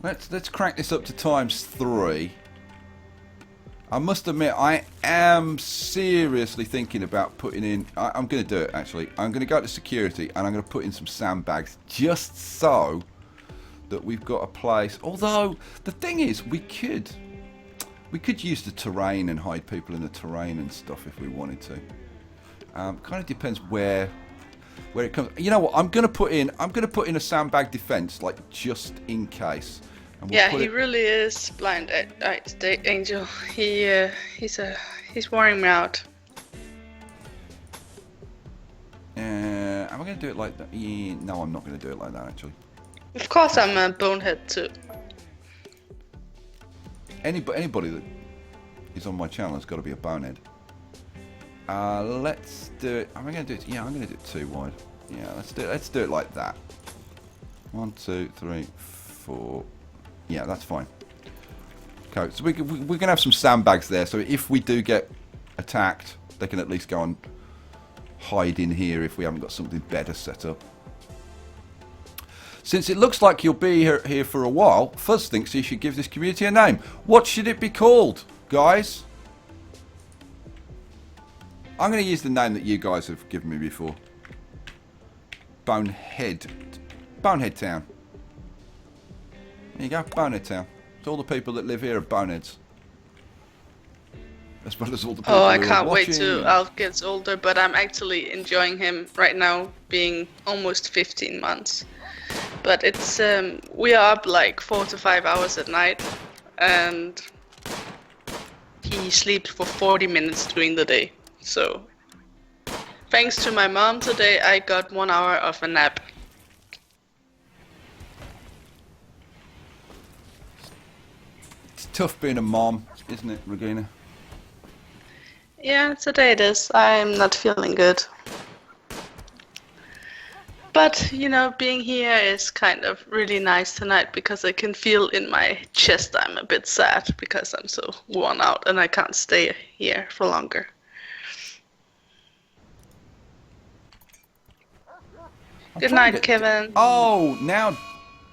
Let's crank this up to ×3. I must admit, I am seriously thinking about putting in... I'm going to do it, actually. I'm going to go to security, and I'm going to put in some sandbags, just so that we've got a place. Although, the thing is, we could use the terrain and hide people in the terrain and stuff if we wanted to. Kind of depends where it comes. You know what? I'm going to put in a sandbag defense, like, just in case. We'll yeah, he really is blind. Angel. He's wearing me out. Am I going to do it like that? Yeah, no, I'm not going to do it like that, actually. Of course, I'm a bonehead too. Anybody that is on my channel has got to be a bonehead. Let's do it. Am I going to do it? Yeah, I'm going to do it 2 wide. Yeah, let's do it like that. 1, 2, 3, 4. Yeah, that's fine. Okay, so we're going to have some sandbags there, so if we do get attacked, they can at least go and hide in here if we haven't got something better set up. Since it looks like you'll be here for a while, Fuzz thinks you should give this community a name. What should it be called, guys? I'm going to use the name that you guys have given me before. Bonehead Town. There you go, Bonehead Town. So all the people that live here are boneheads. As well as all the people I who can't are wait watching. till Alf gets older, but I'm actually enjoying him right now, being almost 15 months. But it's we are up like 4 to 5 hours at night, and he sleeps for 40 minutes during the day. So thanks to my mom today, I got 1 hour of a nap. It's tough being a mom, isn't it, Regina? Yeah, today it is. I'm not feeling good. But, you know, being here is kind of really nice tonight because I can feel in my chest I'm a bit sad because I'm so worn out and I can't stay here for longer. Good night, Kevin. Oh, now...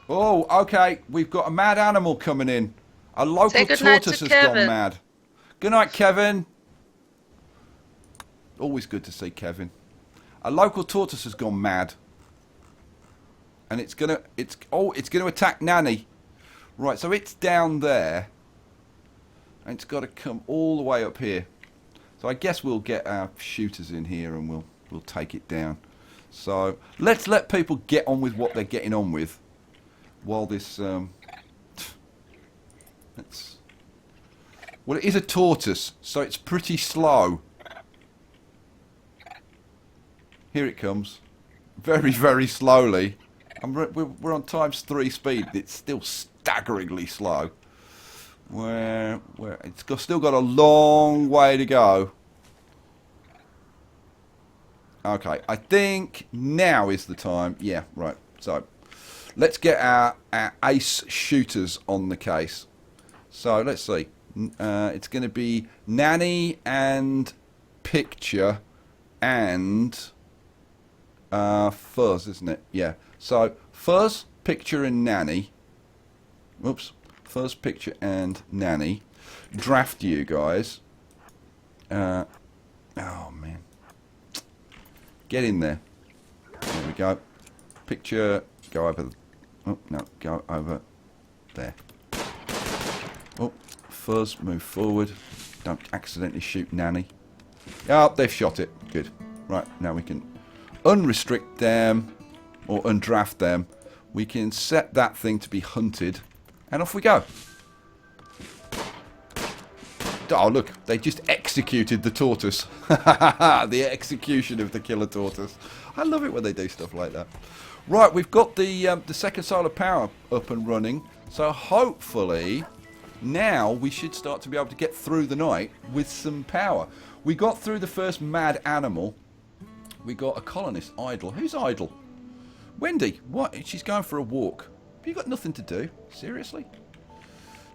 Oh, okay. We've got a mad animal coming in. A local tortoise has gone mad. Good night, Kevin. Always good to see Kevin. A local tortoise has gone mad. And it's gonna attack Nanny. Right, so it's down there. And it's gotta come all the way up here. So I guess we'll get our shooters in here and we'll take it down. So let's let people get on with what they're getting on with while this well, it is a tortoise, so it's pretty slow. Here it comes. Very, very slowly. We're on ×3 speed. It's still staggeringly slow. It's still got a long way to go. Okay, I think now is the time. Yeah, right. So let's get our ace shooters on the case. So let's see. It's going to be Nanny and Picture and Fuzz, isn't it? Yeah. So Fuzz, Picture and Nanny. Whoops. Fuzz, Picture and Nanny. Draft you guys. Oh man. Get in there. There we go. Picture, go over. Oh no, go over there. Oh, Fuzz, move forward. Don't accidentally shoot Nanny. Oh, they've shot it. Good. Right, now we can unrestrict them or undraft them. We can set that thing to be hunted, and off we go. Oh, look, they just executed the tortoise. The execution of the killer tortoise. I love it when they do stuff like that. Right, we've got the second solar power up and running. So hopefully now we should start to be able to get through the night with some power. We got through the first mad animal. We got a colonist idle. Who's idle? Wendy. What? She's going for a walk. Have you got nothing to do? Seriously?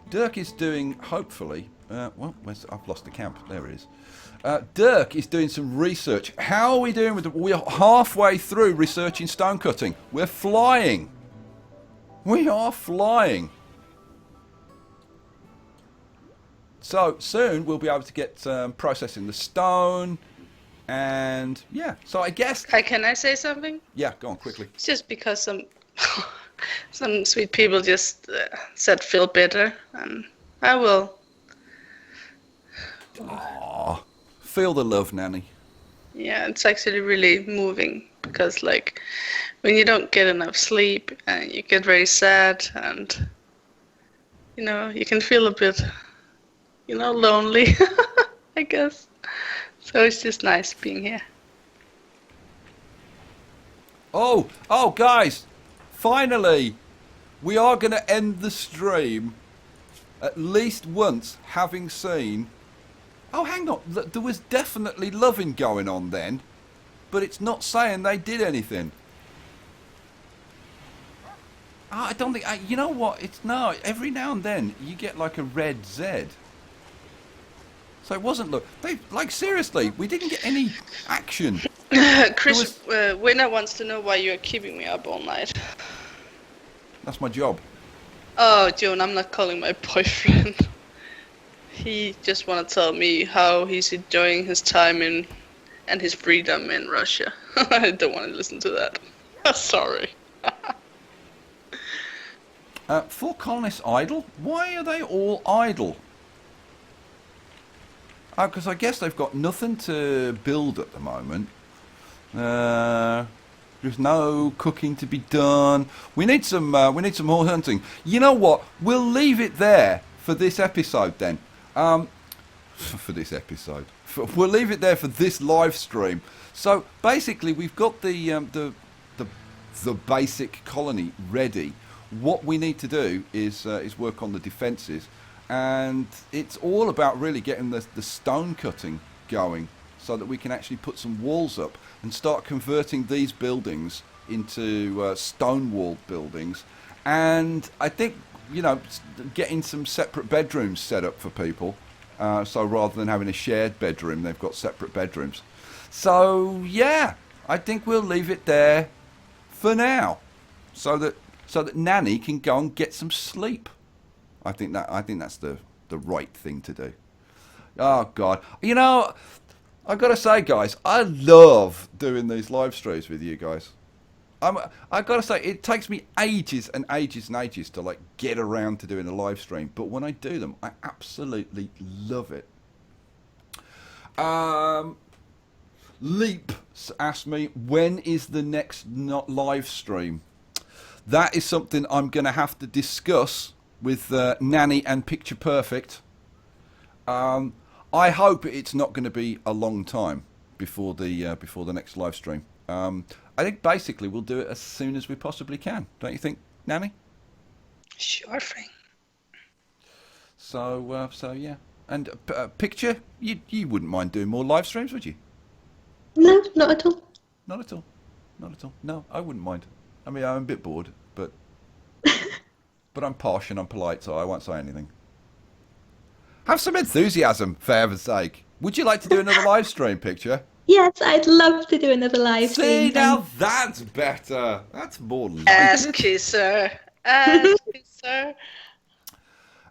Dirk is doing, hopefully... well, I've lost the camp. There it is. Dirk is doing some research. How are we doing with the... We're halfway through researching stone cutting. We're flying. We are flying. So, soon we'll be able to get processing the stone. And, yeah. So, I guess... Can I say something? Yeah, go on, quickly. It's just because some sweet people just said feel better, and I will. Aww. Feel the love, Nanny. Yeah, it's actually really moving because, like, when you don't get enough sleep and you get very sad and, you know, you can feel a bit, you know, lonely, I guess. So it's just nice being here. Oh, guys, finally, we are going to end the stream at least once having seen... Oh, hang on, there was definitely loving going on then, but it's not saying they did anything. I don't think... you know what, every now and then you get like a red Z. So it wasn't... Look, seriously, we didn't get any action. Chris, Winner wants to know why you're keeping me up all night. That's my job. Oh, Joan, I'm not calling my boyfriend. He just want to tell me how he's enjoying his time and his freedom in Russia. I don't want to listen to that. Sorry. 4 colonists idle? Why are they all idle? Because I guess they've got nothing to build at the moment. There's no cooking to be done. We need some more hunting. You know what? We'll leave it there for this episode then. For this episode, we'll leave it there for this live stream. So basically, we've got the basic colony ready. What we need to do is work on the defences, and it's all about really getting the stone cutting going, so that we can actually put some walls up and start converting these buildings into stone walled buildings. And I think, you know, getting some separate bedrooms set up for people. So rather than having a shared bedroom, they've got separate bedrooms. So yeah, I think we'll leave it there for now, so that Nanny can go and get some sleep. I think that's the right thing to do. Oh God, you know, I gotta say, guys, I love doing these live streams with you guys. I gotta say, it takes me ages and ages and ages to like get around to doing a live stream, but when I do them, I absolutely love it. Leap asked me, when is the next live stream? That is something I'm gonna have to discuss with Nanny and Picture Perfect. I hope it's not going to be a long time before the next live stream. I think basically we'll do it as soon as we possibly can. Don't you think, Nanny? Sure thing. So yeah. And Picture, you wouldn't mind doing more live streams, would you? No, not at all. Not at all. Not at all. No, I wouldn't mind. I mean, I'm a bit bored, but I'm posh and I'm polite, so I won't say anything. Have some enthusiasm, for heaven's sake. Would you like to do another live stream, Picture? Yes, I'd love to do another live stream. See, now that's better. That's more like Ask kisser. Ask kisser.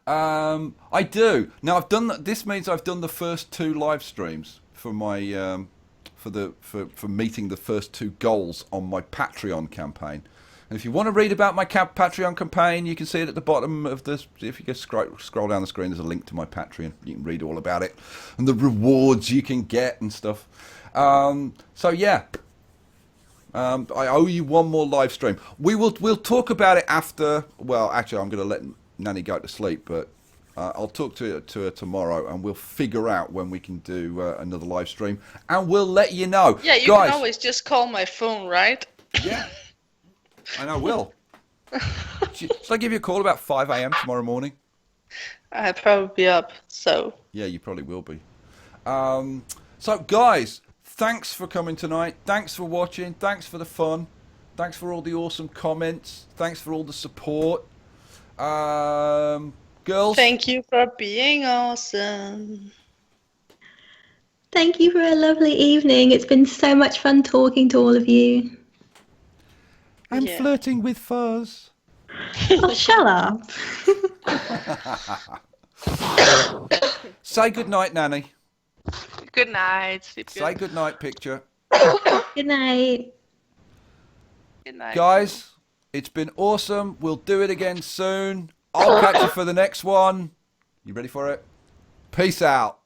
I do. Now I've done. This means I've done the first 2 live streams for my for meeting the first 2 goals on my Patreon campaign. And if you want to read about my Patreon campaign, you can see it at the bottom of this. If you just scroll down the screen, there's a link to my Patreon. You can read all about it and the rewards you can get and stuff. So yeah, I owe you one more live stream. We'll talk about it after. Well, actually, I'm going to let Nanny go to sleep, but I'll talk to her tomorrow, and we'll figure out when we can do another live stream, and we'll let you know. Yeah, you Guys, can always just call my phone, right? Yeah, and I will. Should I give you a call about 5 a.m. tomorrow morning? I'll probably be up, so... Yeah, you probably will be. So, guys, thanks for coming tonight. Thanks for watching. Thanks for the fun. Thanks for all the awesome comments. Thanks for all the support. Girls? Thank you for being awesome. Thank you for a lovely evening. It's been so much fun talking to all of you. And flirting with fuzz. Oh, shut up. Say good night, Nanny. Good night. Sleep good. Say good night, Picture. Good night. Good night. Guys, it's been awesome. We'll do it again soon. I'll catch you for the next one. You ready for it? Peace out.